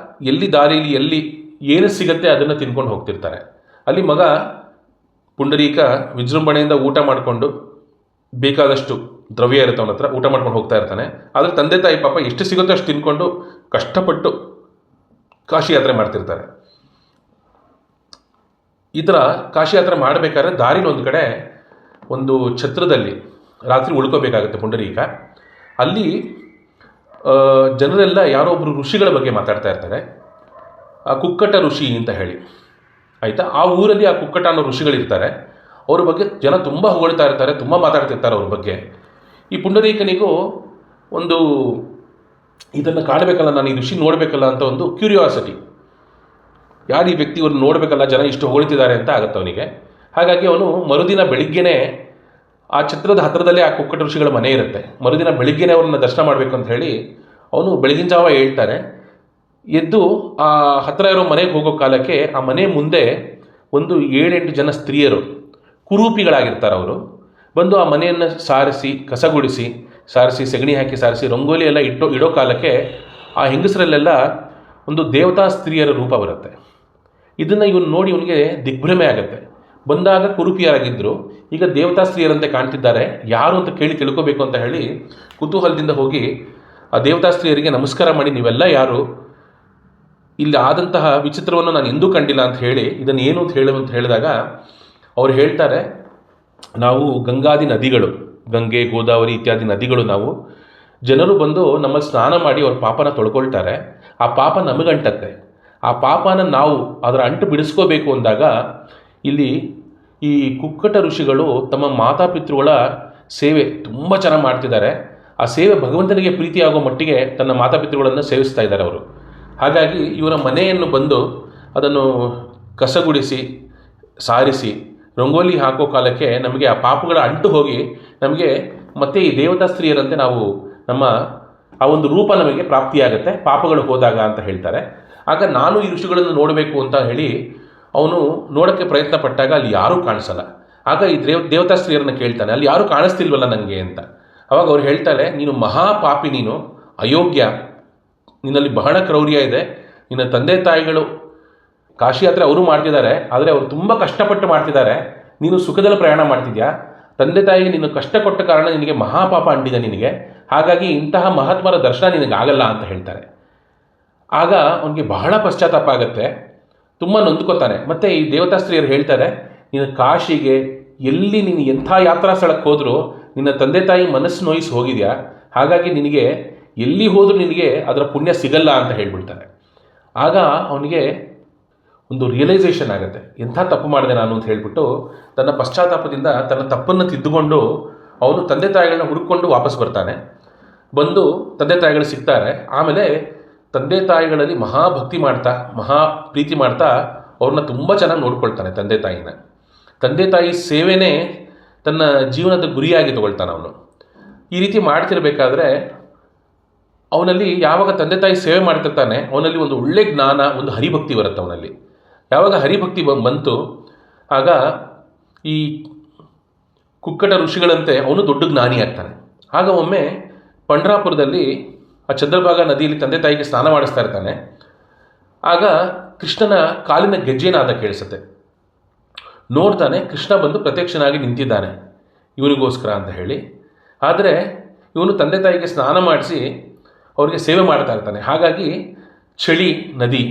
ಎಲ್ಲಿ ದಾರಿಯಲ್ಲಿ ಎಲ್ಲಿ ಏನು ಸಿಗುತ್ತೆ ಅದನ್ನು ತಿನ್ಕೊಂಡು ಹೋಗ್ತಿರ್ತಾರೆ. ಅಲ್ಲಿ ಮಗ ಪುಂಡರೀಕ ವಿಜೃಂಭಣೆಯಿಂದ ಊಟ ಮಾಡಿಕೊಂಡು, ಬೇಕಾದಷ್ಟು ದ್ರವ್ಯ ಇರುತ್ತೆ ಅವನ ಹತ್ರ, ಊಟ ಮಾಡ್ಕೊಂಡು ಹೋಗ್ತಾ ಇರ್ತಾನೆ. ಆದರೆ ತಂದೆ ತಾಯಿ ಪಾಪ ಎಷ್ಟು ಸಿಗುತ್ತೋ ಅಷ್ಟು ತಿನ್ಕೊಂಡು ಕಷ್ಟಪಟ್ಟು ಕಾಶಿ ಯಾತ್ರೆ ಮಾಡ್ತಿರ್ತಾರೆ. ಈ ಥರ ಕಾಶಿ ಯಾತ್ರೆ ಮಾಡಬೇಕಾದ್ರೆ ದಾರಿನ ಒಂದು ಕಡೆ ಒಂದು ಛತ್ರದಲ್ಲಿ ರಾತ್ರಿ ಉಳ್ಕೋಬೇಕಾಗುತ್ತೆ ಪುಂಡರೀಕ. ಅಲ್ಲಿ ಜನರೆಲ್ಲ ಯಾರೋ ಒಬ್ಬರು ಋಷಿಗಳ ಬಗ್ಗೆ ಮಾತಾಡ್ತಾ ಇರ್ತಾರೆ, ಆ ಕುಕ್ಕಟ ಋಷಿ ಅಂತ ಹೇಳಿ, ಆಯಿತಾ. ಆ ಊರಲ್ಲಿ ಆ ಕುಕ್ಕಟ ಅನ್ನೋ ಋಷಿಗಳಿರ್ತಾರೆ. ಅವ್ರ ಬಗ್ಗೆ ಜನ ತುಂಬ ಹೊಗಳ್ತಾ ಇರ್ತಾರೆ, ತುಂಬ ಮಾತಾಡ್ತಿರ್ತಾರೆ ಅವ್ರ ಬಗ್ಗೆ. ಈ ಪುಂಡರೀಕನಿಗೂ ಒಂದು ಇದನ್ನು ಕಾಣಬೇಕಲ್ಲ, ನಾನು ಈ ಋಷಿ ನೋಡಬೇಕಲ್ಲ ಅಂತ ಒಂದು ಕ್ಯೂರಿಯಾಸಿಟಿ, ಯಾರು ಈ ವ್ಯಕ್ತಿ ಇವ್ರನ್ನ ನೋಡಬೇಕಲ್ಲ, ಜನ ಇಷ್ಟು ಹೊಗಳ್ತಿದ್ದಾರೆ ಅಂತ ಆಗುತ್ತೆ ಅವನಿಗೆ. ಹಾಗಾಗಿ ಅವನು ಮರುದಿನ ಬೆಳಿಗ್ಗೆನೇ ಆ ಛತ್ರದ ಹತ್ತಿರದಲ್ಲೇ ಆ ಕುಕ್ಕಟ ಋಷಿಗಳ ಮನೆ ಇರುತ್ತೆ. ಮರುದಿನ ಬೆಳಿಗ್ಗೆನೇ ಅವ್ರನ್ನ ದರ್ಶನ ಮಾಡಬೇಕು ಅಂತ ಹೇಳಿ ಅವನು ಬೆಳಗಿನ ಜಾವ ಹೇಳ್ತಾನೆ. ಎದ್ದು ಆ ಹತ್ತಿರ ಇರೋ ಮನೆಗೆ ಹೋಗೋ ಕಾಲಕ್ಕೆ ಆ ಮನೆ ಮುಂದೆ ಒಂದು 7-8 ಜನ ಸ್ತ್ರೀಯರು, ಕುರೂಪಿಗಳಾಗಿರ್ತಾರೆ ಅವರು, ಬಂದು ಆ ಮನೆಯನ್ನು ಸಾರಿಸಿ, ಕಸಗುಡಿಸಿ, ಸೆಗಣಿ ಹಾಕಿ ಸಾರಿಸಿ, ರಂಗೋಲಿ ಎಲ್ಲ ಇಡೋ ಕಾಲಕ್ಕೆ ಆ ಹೆಂಗಸರಲ್ಲೆಲ್ಲ ಒಂದು ದೇವತಾ ಸ್ತ್ರೀಯರ ರೂಪ ಬರುತ್ತೆ. ಇದನ್ನು ಇವನು ನೋಡಿ ಇವನಿಗೆ ದಿಗ್ಭ್ರಮೆ ಆಗುತ್ತೆ. ಬಂದಾಗ ಕುರೂಪಿಯರಾಗಿದ್ದರು, ಈಗ ದೇವತಾ ಸ್ತ್ರೀಯರಂತೆ ಕಾಣ್ತಿದ್ದಾರೆ, ಯಾರು ಅಂತ ತಿಳ್ಕೋಬೇಕು ಅಂತ ಹೇಳಿ ಕುತೂಹಲದಿಂದ ಹೋಗಿ ಆ ದೇವತಾ ಸ್ತ್ರೀಯರಿಗೆ ನಮಸ್ಕಾರ ಮಾಡಿ, ನೀವೆಲ್ಲ ಯಾರು, ಇಲ್ಲಿ ಆದಂತಹ ವಿಚಿತ್ರವನ್ನು ನಾನು ಎಂದೂ ಕಂಡಿಲ್ಲ ಅಂತ ಹೇಳಿ, ಇದನ್ನು ಏನು ಅಂತ ಹೇಳಿದಾಗ ಅವ್ರು ಹೇಳ್ತಾರೆ, ನಾವು ಗಂಗಾದಿ ನದಿಗಳು, ಗಂಗೆ, ಗೋದಾವರಿ ಇತ್ಯಾದಿ ನದಿಗಳು ನಾವು. ಜನರು ಬಂದು ನಮ್ಮಲ್ಲಿ ಸ್ನಾನ ಮಾಡಿ ಅವ್ರ ಪಾಪನ ತೊಳ್ಕೊಳ್ತಾರೆ, ಆ ಪಾಪ ನಮಗಂಟತ್ತೆ. ಆ ಪಾಪನ ನಾವು ಅದರ ಅಂಟು ಬಿಡಿಸ್ಕೋಬೇಕು ಅಂದಾಗ ಇಲ್ಲಿ ಈ ಕುಕ್ಕಟ ಋಷಿಗಳು ತಮ್ಮ ಮಾತಾಪಿತೃಗಳ ಸೇವೆ ತುಂಬ ಚೆನ್ನಾಗಿ ಮಾಡ್ತಿದ್ದಾರೆ. ಆ ಸೇವೆ ಭಗವಂತನಿಗೆ ಪ್ರೀತಿಯಾಗೋ ಮಟ್ಟಿಗೆ ತನ್ನ ಮಾತಾಪಿತೃಗಳನ್ನು ಸೇವಿಸ್ತಾ ಇದ್ದಾರೆ ಅವರು. ಹಾಗಾಗಿ ಇವರ ಮನೆಯನ್ನು ಬಂದು ಅದನ್ನು ಕಸಗುಡಿಸಿ, ಸಾರಿಸಿ, ರಂಗೋಲಿ ಹಾಕೋ ಕಾಲಕ್ಕೆ ನಮಗೆ ಆ ಪಾಪಗಳ ಅಂಟು ಹೋಗಿ ನಮಗೆ ಮತ್ತೆ ಈ ದೇವತಾ ಸ್ತ್ರೀಯರಂತೆ ನಾವು ನಮ್ಮ ಆ ಒಂದು ರೂಪ ನಮಗೆ ಪ್ರಾಪ್ತಿಯಾಗುತ್ತೆ ಪಾಪಗಳು ಹೋದಾಗ ಅಂತ ಹೇಳ್ತಾರೆ. ಆಗ ನಾನು ಈ ಋಷಿಗಳನ್ನು ನೋಡಬೇಕು ಅಂತ ಹೇಳಿ ಅವನು ನೋಡೋಕ್ಕೆ ಪ್ರಯತ್ನ ಪಟ್ಟಾಗ ಅಲ್ಲಿ ಯಾರೂ ಕಾಣಿಸಲ್ಲ. ಆಗ ಈ ದೇವತಾ ಸ್ತ್ರೀಯರನ್ನು ಕೇಳ್ತಾನೆ, ಅಲ್ಲಿ ಯಾರೂ ಕಾಣಿಸ್ತಿಲ್ವಲ್ಲ ನನಗೆ ಅಂತ. ಅವಾಗ ಅವ್ರು ಹೇಳ್ತಾರೆ, ನೀನು ಮಹಾಪಾಪಿ, ನೀನು ಅಯೋಗ್ಯ, ನಿನ್ನಲ್ಲಿ ಬಹಳ ಕ್ರೌರ್ಯ ಇದೆ. ನಿನ್ನ ತಂದೆ ತಾಯಿಗಳು ಕಾಶಿ ಯಾತ್ರೆ ಅವರು ಮಾಡ್ತಿದ್ದಾರೆ, ಆದರೆ ಅವರು ತುಂಬ ಕಷ್ಟಪಟ್ಟು ಮಾಡ್ತಿದ್ದಾರೆ, ನೀನು ಸುಖದಲ್ಲಿ ಪ್ರಯಾಣ ಮಾಡ್ತಿದ್ಯಾ. ತಂದೆ ತಾಯಿಗೆ ನೀನು ಕಷ್ಟ ಕೊಟ್ಟ ಕಾರಣ ನಿನಗೆ ಮಹಾಪಾಪ ಅಂಟಿದೆ ನಿನಗೆ, ಹಾಗಾಗಿ ಇಂತಹ ಮಹಾತ್ಮರ ದರ್ಶನ ನಿನಗಾಗಲ್ಲ ಅಂತ ಹೇಳ್ತಾರೆ. ಆಗ ಅವನಿಗೆ ಬಹಳ ಪಶ್ಚಾತ್ತಾಪ ಆಗುತ್ತೆ, ತುಂಬ ನೊಂದ್ಕೋತಾನೆ. ಮತ್ತು ಈ ದೇವತಾ ಸ್ತ್ರೀಯರು ಹೇಳ್ತಾರೆ, ನೀನು ಕಾಶಿಗೆ ಎಲ್ಲಿ ನೀನು ಎಂಥ ಯಾತ್ರಾ ಸ್ಥಳಕ್ಕೆ ಹೋದರೂ ನಿನ್ನ ತಂದೆ ತಾಯಿ ಮನಸ್ಸು ನೋಯಿಸಿ ಹೋಗಿದೆಯಾ, ಹಾಗಾಗಿ ನಿನಗೆ ಎಲ್ಲಿ ಹೋದರೂ ನಿನಗೆ ಅದರ ಪುಣ್ಯ ಸಿಗಲ್ಲ ಅಂತ ಹೇಳ್ಬಿಡ್ತಾರೆ. ಆಗ ಅವನಿಗೆ ಒಂದು ರಿಯಲೈಸೇಷನ್ ಆಗುತ್ತೆ, ಎಂಥ ತಪ್ಪು ಮಾಡಿದೆ ನಾನು ಅಂತ ಹೇಳಿಬಿಟ್ಟು ತನ್ನ ಪಶ್ಚಾತ್ತಾಪದಿಂದ ತನ್ನ ತಪ್ಪನ್ನು ತಿದ್ದುಕೊಂಡು ಅವನು ತಂದೆ ತಾಯಿಗಳನ್ನ ಹುಡುಕೊಂಡು ವಾಪಸ್ ಬರ್ತಾನೆ. ಬಂದು ತಂದೆ ತಾಯಿಗಳು ಸಿಗ್ತಾರೆ. ಆಮೇಲೆ ತಂದೆ ತಾಯಿಗಳಲ್ಲಿ ಮಹಾಭಕ್ತಿ ಮಾಡ್ತಾ, ಮಹಾ ಪ್ರೀತಿ ಮಾಡ್ತಾ ಅವ್ರನ್ನ ತುಂಬ ಚೆನ್ನಾಗಿ ನೋಡ್ಕೊಳ್ತಾನೆ. ತಂದೆ ತಾಯಿ ಸೇವೆನೇ ತನ್ನ ಜೀವನದ ಗುರಿಯಾಗಿ ತಗೊಳ್ತಾನೆ ಅವನು. ಈ ರೀತಿ ಮಾಡ್ತಿರ್ಬೇಕಾದ್ರೆ ಅವನಲ್ಲಿ ಯಾವಾಗ ತಂದೆ ತಾಯಿ ಸೇವೆ ಮಾಡ್ತಿರ್ತಾನೆ, ಅವನಲ್ಲಿ ಒಂದು ಒಳ್ಳೆ ಜ್ಞಾನ, ಒಂದು ಹರಿಭಕ್ತಿ ಬರುತ್ತೆ ಅವನಲ್ಲಿ. ಯಾವಾಗ ಹರಿಭಕ್ತಿ ಬಂತು, ಆಗ ಈ ಕುಕ್ಕಟ ಋಷಿಗಳಂತೆ ಅವನು ದೊಡ್ಡ ಜ್ಞಾನಿ ಆಗ್ತಾನೆ. ಆಗ ಒಮ್ಮೆ ಪಂಡ್ರಾಪುರದಲ್ಲಿ ಆ ಚಂದ್ರಭಾಗ ನದಿಯಲ್ಲಿ ತಂದೆ ತಾಯಿಗೆ ಸ್ನಾನ ಮಾಡಿಸ್ತಾ ಇರ್ತಾನೆ. ಆಗ ಕೃಷ್ಣನ ಕಾಲಿನ ಗೆಜ್ಜೆನಾದ ಕೇಳಿಸುತ್ತೆ. ನೋಡ್ತಾನೆ, ಕೃಷ್ಣ ಬಂದು ಪ್ರತ್ಯಕ್ಷನಾಗಿ ನಿಂತಿದ್ದಾನೆ ಇವನಿಗೋಸ್ಕರ ಅಂತ ಹೇಳಿ. ಆದರೆ ಇವನು ತಂದೆ ತಾಯಿಗೆ ಸ್ನಾನ ಮಾಡಿಸಿ ಅವರಿಗೆ ಸೇವೆ ಮಾಡ್ತಾ ಇರ್ತಾನೆ. ಹಾಗಾಗಿ ಚಳಿ ನದಿ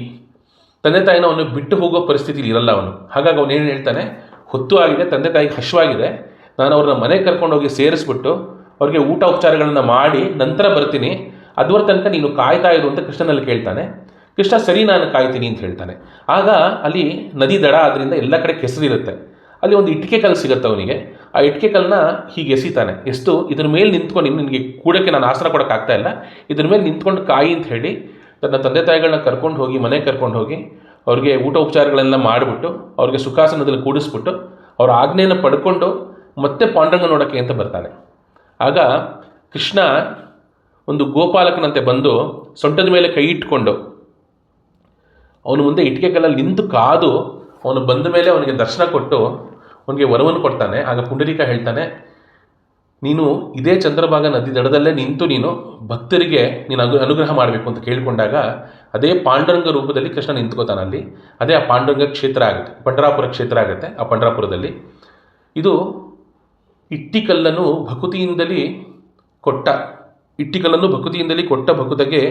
ತಂದೆ ತಾಯಿನ ಅವನು ಬಿಟ್ಟು ಹೋಗೋ ಪರಿಸ್ಥಿತಿಲಿ ಇರಲ್ಲ ಅವನು. ಹಾಗಾಗಿ ಅವನು ಏನು ಹೇಳ್ತಾನೆ, ಹೊತ್ತು ಆಗಿದೆ, ತಂದೆ ತಾಯಿಗೆ ಹಶ್ವಾಗಿದೆ, ನಾನು ಅವ್ರನ್ನ ಮನೆಗೆ ಕರ್ಕೊಂಡೋಗಿ ಸೇರಿಸ್ಬಿಟ್ಟು ಅವ್ರಿಗೆ ಊಟ ಉಪಚಾರಗಳನ್ನು ಮಾಡಿ ನಂತರ ಬರ್ತೀನಿ, ಅದುವರ ತನಕ ನೀನು ಕಾಯ್ತಾ ಇರು ಅಂತ ಕೃಷ್ಣನಲ್ಲಿ ಕೇಳ್ತಾನೆ. ಕೃಷ್ಣ ಸರಿ ನಾನು ಕಾಯ್ತೀನಿ ಅಂತ ಹೇಳ್ತಾನೆ. ಆಗ ಅಲ್ಲಿ ನದಿ ದಡ ಆದ್ದರಿಂದ ಎಲ್ಲ ಕಡೆ ಕೆಸರಿರುತ್ತೆ. ಅಲ್ಲಿ ಒಂದು ಇಟ್ಟಿಗೆ ಕಲ್ಲು ಸಿಗುತ್ತೆ ಅವನಿಗೆ. ಆ ಇಟ್ಟಿಗೆ ಕಲ್ಲನ್ನ ಹೀಗೆ ಎಸಿತಾನೆ. ಎಷ್ಟು ಇದ್ರ ಮೇಲೆ ನಿಂತ್ಕೊಂಡು, ನಿನಗೆ ಕೂಡಕ್ಕೆ ನಾನು ಆಸನ ಕೊಡೋಕ್ಕಾಗ್ತಾ ಇಲ್ಲ, ಇದ್ರ ಮೇಲೆ ನಿಂತ್ಕೊಂಡು ಕಾಯಿ ಅಂತ ಹೇಳಿ ತನ್ನ ತಂದೆ ತಾಯಿಗಳನ್ನ ಕರ್ಕೊಂಡು ಹೋಗಿ ಮನೆಗೆ ಕರ್ಕೊಂಡು ಹೋಗಿ ಅವ್ರಿಗೆ ಊಟ ಉಪಚಾರಗಳೆಲ್ಲ ಮಾಡಿಬಿಟ್ಟು ಅವ್ರಿಗೆ ಸುಖಾಸನದಲ್ಲಿ ಕೂಡಿಸ್ಬಿಟ್ಟು ಅವ್ರ ಆಜ್ಞೆಯನ್ನು ಪಡ್ಕೊಂಡು ಮತ್ತೆ ಪಾಂಡುರಂಗ ನೋಡೋಕ್ಕೆ ಅಂತ ಬರ್ತಾನೆ. ಆಗ ಕೃಷ್ಣ ಒಂದು ಗೋಪಾಲಕನಂತೆ ಬಂದು ಸೊಂಟದ ಮೇಲೆ ಕೈ ಇಟ್ಕೊಂಡು ಅವನು ಮುಂದೆ ಇಟ್ಟಿಗೆ ಕಲ್ಲಲ್ಲಿ ನಿಂತು ಕಾದು ಅವನು ಬಂದ ಮೇಲೆ ಅವನಿಗೆ ದರ್ಶನ ಕೊಟ್ಟು ಅವನಿಗೆ ವರವನ್ನು ಕೊಡ್ತಾನೆ. ಆಗ ಪುಂಡರೀಕ ಹೇಳ್ತಾನೆ, ನೀನು ಇದೇ ಚಂದ್ರಭಾಗ ನದಿ ದಡದಲ್ಲೇ ನಿಂತು ನೀನು ಭಕ್ತರಿಗೆ ನೀನು ಅನುಗ್ರಹ ಮಾಡಬೇಕು ಅಂತ ಕೇಳಿಕೊಂಡಾಗ ಅದೇ ಪಾಂಡುರಂಗ ರೂಪದಲ್ಲಿ ಕೃಷ್ಣ ನಿಂತ್ಕೋತಾನಲ್ಲಿ. ಅದೇ ಆ ಪಾಂಡುರಂಗ ಕ್ಷೇತ್ರ ಆಗುತ್ತೆ, ಪಂಡರಾಪುರ ಕ್ಷೇತ್ರ ಆಗುತ್ತೆ. ಆ ಪಂಡರಾಪುರದಲ್ಲಿ ಇದು ಇಟ್ಟಿಕಲ್ಲನ್ನು ಭಕುತಿಯಿಂದಲೇ ಕೊಟ್ಟ ಭಕುತಗೆ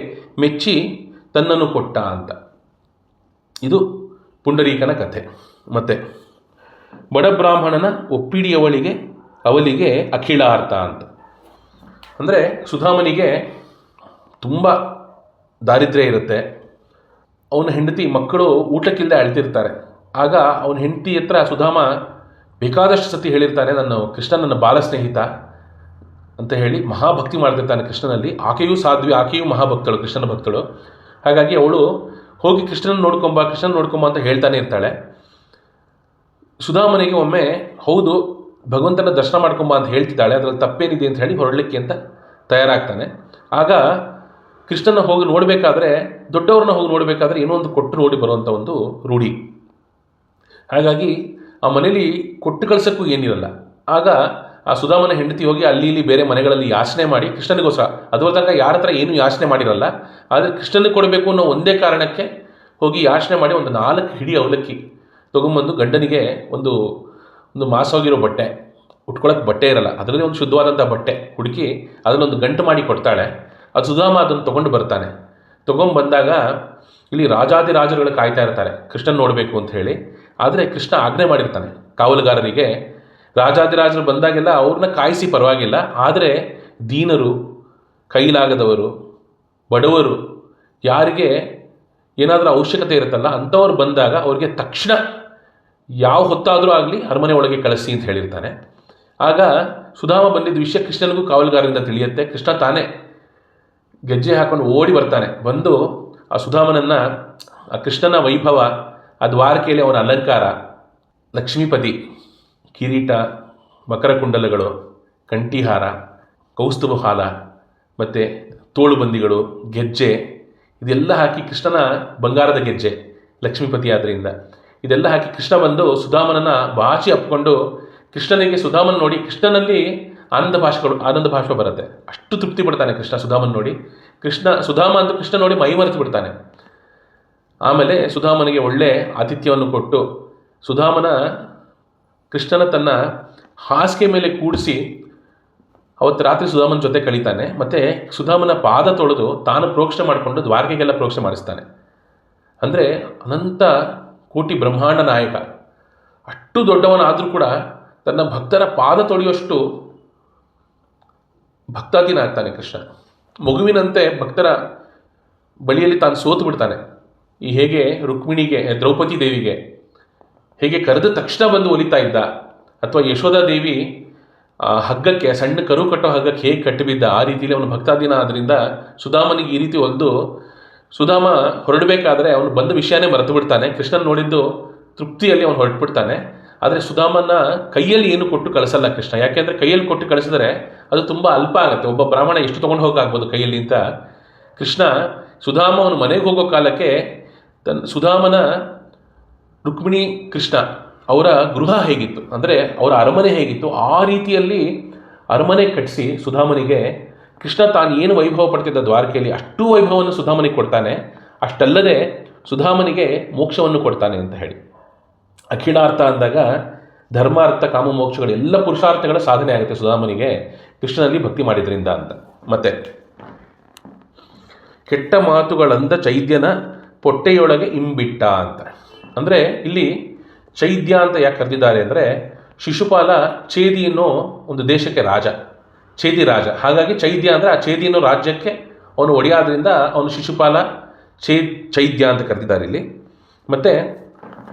ಮೆಚ್ಚಿ ತನ್ನನ್ನು ಕೊಟ್ಟ ಅಂತ. ಇದು ಪುಂಡರೀಕನ ಕಥೆ. ಮತ್ತು ಬಡ ಬ್ರಾಹ್ಮಣನ ಅವಳಿಗೆ ಅಖಿಲಾರ್ಥ ಅಂತ. ಅಂದರೆ ಸುಧಾಮನಿಗೆ ತುಂಬ ದಾರಿದ್ರ್ಯ ಇರುತ್ತೆ. ಅವನ ಹೆಂಡತಿ ಮಕ್ಕಳು ಊಟಕ್ಕಿಲ್ಲದೆ ಅಳ್ತಿರ್ತಾರೆ. ಆಗ ಅವನ ಹೆಂಡತಿ ಹತ್ರ ಸುಧಾಮ ಬೇಕಾದಷ್ಟು ಸತಿ ಹೇಳಿರ್ತಾನೆ, ಕೃಷ್ಣ ನನ್ನ ಬಾಲ ಸ್ನೇಹಿತ ಅಂತ ಹೇಳಿ ಮಹಾಭಕ್ತಿ ಮಾಡ್ತಿರ್ತಾನೆ ಕೃಷ್ಣನಲ್ಲಿ. ಆಕೆಯೂ ಸಾಧ್ವಿ, ಆಕೆಯೂ ಮಹಾಭಕ್ತಳು, ಕೃಷ್ಣನ ಭಕ್ತಳು. ಹಾಗಾಗಿ ಅವಳು ಹೋಗಿ ಕೃಷ್ಣನ ನೋಡ್ಕೊಂಬ ಅಂತ ಹೇಳ್ತಾನೆ ಇರ್ತಾಳೆ. ಸುಧಾಮನಿಗೆ ಒಮ್ಮೆ ಹೌದು ಭಗವಂತನ ದರ್ಶನ ಮಾಡ್ಕೊಂಬ ಅಂತ ಹೇಳ್ತಿದ್ದಾಳೆ, ಅದರಲ್ಲಿ ತಪ್ಪೇನಿದೆ ಅಂತ ಹೇಳಿ ಹೊರಡಲಿಕ್ಕೆ ಅಂತ ತಯಾರಾಗ್ತಾನೆ. ಆಗ ಕೃಷ್ಣನ ಹೋಗಿ ನೋಡಬೇಕಾದ್ರೆ, ದೊಡ್ಡವ್ರನ್ನ ಹೋಗಿ ನೋಡಬೇಕಾದ್ರೆ ಏನೋ ಒಂದು ಕೊಟ್ಟು ನೋಡಿ ಬರುವಂಥ ಒಂದು ರೂಢಿ. ಹಾಗಾಗಿ ಆ ಮನೇಲಿ ಕೊಟ್ಟು ಕಳ್ಸೋಕ್ಕೂ ಏನಿರಲ್ಲ. ಆಗ ಆ ಸುಧಾಮನ ಹೆಂಡತಿ ಹೋಗಿ ಅಲ್ಲಿ ಇಲ್ಲಿ ಬೇರೆ ಮನೆಗಳಲ್ಲಿ ಯಾಚನೆ ಮಾಡಿ ಕೃಷ್ಣನಿಗೋಸ್ಕರ, ಅದರ ತನಕ ಯಾರ ಹತ್ರ ಏನೂ ಯಾಚನೆ ಮಾಡಿರಲ್ಲ, ಆದರೆ ಕೃಷ್ಣನಿಗೆ ಕೊಡಬೇಕು ಅನ್ನೋ ಒಂದೇ ಕಾರಣಕ್ಕೆ ಹೋಗಿ ಯಾಚನೆ ಮಾಡಿ ಒಂದು 4 ಹಿಡಿ ಅವಲಕ್ಕಿ ತೊಗೊಂಬಂದು ಗಂಡನಿಗೆ ಒಂದು ಮಾಸೋಗಿರೋ ಬಟ್ಟೆ, ಉಟ್ಕೊಳ್ಳೋಕೆ ಬಟ್ಟೆ ಇರಲ್ಲ, ಅದರಲ್ಲಿ ಒಂದು ಶುದ್ಧವಾದಂಥ ಬಟ್ಟೆ ಹುಡುಕಿ ಅದರಲ್ಲೊಂದು ಗಂಟು ಮಾಡಿ ಕೊಡ್ತಾಳೆ. ಅದು ಸುಧಾಮ ಅದನ್ನು ತೊಗೊಂಬಂದಾಗ ಇಲ್ಲಿ ರಾಜಾದಿರಾಜರುಗಳು ಕಾಯ್ತಾ ಇರ್ತಾರೆ ಕೃಷ್ಣನ್ ನೋಡಬೇಕು ಅಂತ ಹೇಳಿ. ಆದರೆ ಕೃಷ್ಣ ಆಜ್ಞೆ ಮಾಡಿರ್ತಾನೆ ಕಾವಲುಗಾರರಿಗೆ, ರಾಜಾದಿರಾಜರು ಬಂದಾಗೆಲ್ಲ ಅವ್ರನ್ನ ಕಾಯಿಸಿ ಪರವಾಗಿಲ್ಲ, ಆದರೆ ದೀನರು, ಕೈಲಾಗದವರು, ಬಡವರು, ಯಾರಿಗೆ ಏನಾದರೂ ಅವಶ್ಯಕತೆ ಇರುತ್ತಲ್ಲ ಅಂಥವ್ರು ಬಂದಾಗ ಅವ್ರಿಗೆ ತಕ್ಷಣ ಯಾವ ಹೊತ್ತಾದರೂ ಆಗಲಿ ಅರಮನೆ ಒಳಗೆ ಕಳಿಸಿ ಅಂತ ಹೇಳಿರ್ತಾನೆ. ಆಗ ಸುಧಾಮ ಬಂದಿದ್ದ ವಿಷಯ ಕೃಷ್ಣನಿಗೂ ಕಾವಲುಗಾರರಿಂದ ತಿಳಿಯುತ್ತೆ. ಕೃಷ್ಣ ತಾನೇ ಗೆಜ್ಜೆ ಹಾಕೊಂಡು ಓಡಿ ಬರ್ತಾನೆ. ಬಂದು ಆ ಸುಧಾಮನನ್ನು, ಆ ಕೃಷ್ಣನ ವೈಭವ, ಆ ದ್ವಾರಕೆಯಲ್ಲಿ ಅವನ ಅಲಂಕಾರ, ಲಕ್ಷ್ಮೀಪತಿ, ಕಿರೀಟ, ಮಕರಕುಂಡಲಗಳು, ಕಂಠಿಹಾರ, ಕೌಸ್ತುಭ ಹಾಲ ಮತ್ತು ತೋಳುಬಂದಿಗಳು, ಗೆಜ್ಜೆ, ಇದೆಲ್ಲ ಹಾಕಿ ಕೃಷ್ಣನ ಬಂಗಾರದ ಗೆಜ್ಜೆ, ಲಕ್ಷ್ಮೀಪತಿ ಆದ್ದರಿಂದ ಇದೆಲ್ಲ ಹಾಕಿ ಕೃಷ್ಣ ಬಂದು ಸುಧಾಮನನ್ನು ಬಾಚಿ ಅಪ್ಕೊಂಡು ಕೃಷ್ಣನಿಗೆ ಸುಧಾಮನ್ ನೋಡಿ ಕೃಷ್ಣನಲ್ಲಿ ಆನಂದ ಭಾಷೆ ಬರುತ್ತೆ. ಅಷ್ಟು ತೃಪ್ತಿ ಪಡ್ತಾನೆ ಕೃಷ್ಣ ಸುಧಾಮನ್ ನೋಡಿ. ಸುಧಾಮ ಅಂತೂ ಕೃಷ್ಣ ನೋಡಿ ಮೈ ಮರೆತು ಬಿಡ್ತಾನೆ. ಆಮೇಲೆ ಸುಧಾಮನಿಗೆ ಒಳ್ಳೆ ಆತಿಥ್ಯವನ್ನು ಕೊಟ್ಟು ಕೃಷ್ಣನ ತನ್ನ ಹಾಸಿಗೆ ಮೇಲೆ ಕೂಡಿಸಿ ಅವತ್ತು ರಾತ್ರಿ ಸುಧಾಮನ ಜೊತೆ ಕಳೀತಾನೆ. ಮತ್ತು ಸುಧಾಮನ ಪಾದ ತೊಳೆದು ತಾನು ಪ್ರೋಕ್ಷಣೆ ಮಾಡಿಕೊಂಡು ದ್ವಾರಕೆಗೆಲ್ಲ ಪ್ರೋಕ್ಷಣೆ ಮಾಡಿಸ್ತಾನೆ. ಅಂದರೆ ಅನಂತ ಕೋಟಿ ಬ್ರಹ್ಮಾಂಡ ನಾಯಕ, ಅಷ್ಟು ದೊಡ್ಡವನಾದರೂ ಕೂಡ ತನ್ನ ಭಕ್ತರ ಪಾದ ತೊಳೆಯುವಷ್ಟು ಭಕ್ತಾಧೀನ ಆಗ್ತಾನೆ ಕೃಷ್ಣ. ಮಗುವಿನಂತೆ ಭಕ್ತರ ಬಳಿಯಲ್ಲಿ ತಾನು ಸೋತು ಬಿಡ್ತಾನೆ. ಹೇಗೆ ರುಕ್ಮಿಣಿಗೆ, ದ್ರೌಪದಿ ದೇವಿಗೆ ಹೇಗೆ ಕರೆದ ತಕ್ಷಣ ಬಂದು ಒಲಿತಾ ಇದ್ದ, ಅಥವಾ ಯಶೋಧಾದೇವಿ ಹಗ್ಗಕ್ಕೆ, ಸಣ್ಣ ಕರು ಕಟ್ಟೋ ಹಗ್ಗಕ್ಕೆ ಹೇಗೆ ಕಟ್ಟಿಬಿದ್ದ, ಆ ರೀತಿಯಲ್ಲಿ ಅವನು ಭಕ್ತಾಧೀನ ಆದ್ದರಿಂದ ಸುಧಾಮನಿಗೆ ಈ ರೀತಿ ಒಂದು ಸುಧಾಮ ಹೊರಡಬೇಕಾದ್ರೆ ಅವನು ಬಂದ ವಿಷಯನೇ ಮರೆತು ಬಿಡ್ತಾನೆ. ಕೃಷ್ಣನ್ ನೋಡಿದ್ದು ತೃಪ್ತಿಯಲ್ಲಿ ಅವನು ಹೊರಟ್ಬಿಡ್ತಾನೆ. ಆದರೆ ಸುಧಾಮನ ಕೈಯಲ್ಲಿ ಏನು ಕೊಟ್ಟು ಕಳಿಸಲ್ಲ ಕೃಷ್ಣ. ಯಾಕೆಂದರೆ ಕೈಯಲ್ಲಿ ಕೊಟ್ಟು ಕಳಿಸಿದ್ರೆ ಅದು ತುಂಬ ಅಲ್ಪ ಆಗುತ್ತೆ. ಒಬ್ಬ ಬ್ರಾಹ್ಮಣ ಎಷ್ಟು ತೊಗೊಂಡು ಹೋಗಾಗ್ಬೋದು ಕೈಯಲ್ಲಿ ಅಂತ. ಕೃಷ್ಣ ಸುಧಾಮ ಅವನು ಮನೆಗೆ ಹೋಗೋ ಕಾಲಕ್ಕೆ ಸುಧಾಮನ ರುಕ್ಮಿಣಿ ಕೃಷ್ಣ ಅವರ ಗೃಹ ಹೇಗಿತ್ತು, ಅಂದರೆ ಅವರ ಅರಮನೆ ಹೇಗಿತ್ತು, ಆ ರೀತಿಯಲ್ಲಿ ಅರಮನೆ ಕಟ್ಟಿಸಿ ಸುಧಾಮನಿಗೆ ಕೃಷ್ಣ ತಾನು ಏನು ವೈಭವ ಪಡ್ತಿದ್ದ ದ್ವಾರಕೆಯಲ್ಲಿ ಅಷ್ಟೂ ವೈಭವವನ್ನು ಸುಧಾಮನಿಗೆ ಕೊಡ್ತಾನೆ. ಅಷ್ಟಲ್ಲದೆ ಸುಧಾಮನಿಗೆ ಮೋಕ್ಷವನ್ನು ಕೊಡ್ತಾನೆ ಅಂತ ಹೇಳಿ. ಅಖಿಲಾರ್ಥ ಅಂದಾಗ ಧರ್ಮಾರ್ಥ ಕಾಮ ಮೋಕ್ಷಗಳು ಎಲ್ಲ ಪುರುಷಾರ್ಥಗಳ ಸಾಧನೆ ಆಗುತ್ತೆ ಸುಧಾಮನಿಗೆ ಕೃಷ್ಣನಲ್ಲಿ ಭಕ್ತಿ ಮಾಡಿದ್ರಿಂದ ಅಂತ. ಮತ್ತೆ ಕೆಟ್ಟ ಮಾತುಗಳಂದ ಚೈದ್ಯನ ಪೊಟ್ಟೆಯೊಳಗೆ ಇಂಬಿಟ್ಟ ಅಂತ. ಅಂದರೆ ಇಲ್ಲಿ ಚೈದ್ಯ ಅಂತ ಯಾಕೆ ಕರೆದಿದ್ದಾರೆ ಅಂದರೆ, ಶಿಶುಪಾಲ ಚೇದಿ ಅನ್ನೋ ಒಂದು ದೇಶಕ್ಕೆ ರಾಜ, ಚೇದಿ ರಾಜ. ಹಾಗಾಗಿ ಚೈದ್ಯ ಅಂದರೆ ಆ ಚೇದಿ ಅನ್ನೋ ರಾಜ್ಯಕ್ಕೆ ಅವನು ಒಡೆಯಾದ್ರಿಂದ ಅವನು ಶಿಶುಪಾಲ ಚೈದ್ಯ ಅಂತ ಕರೆದಿದ್ದಾರೆ ಇಲ್ಲಿ. ಮತ್ತು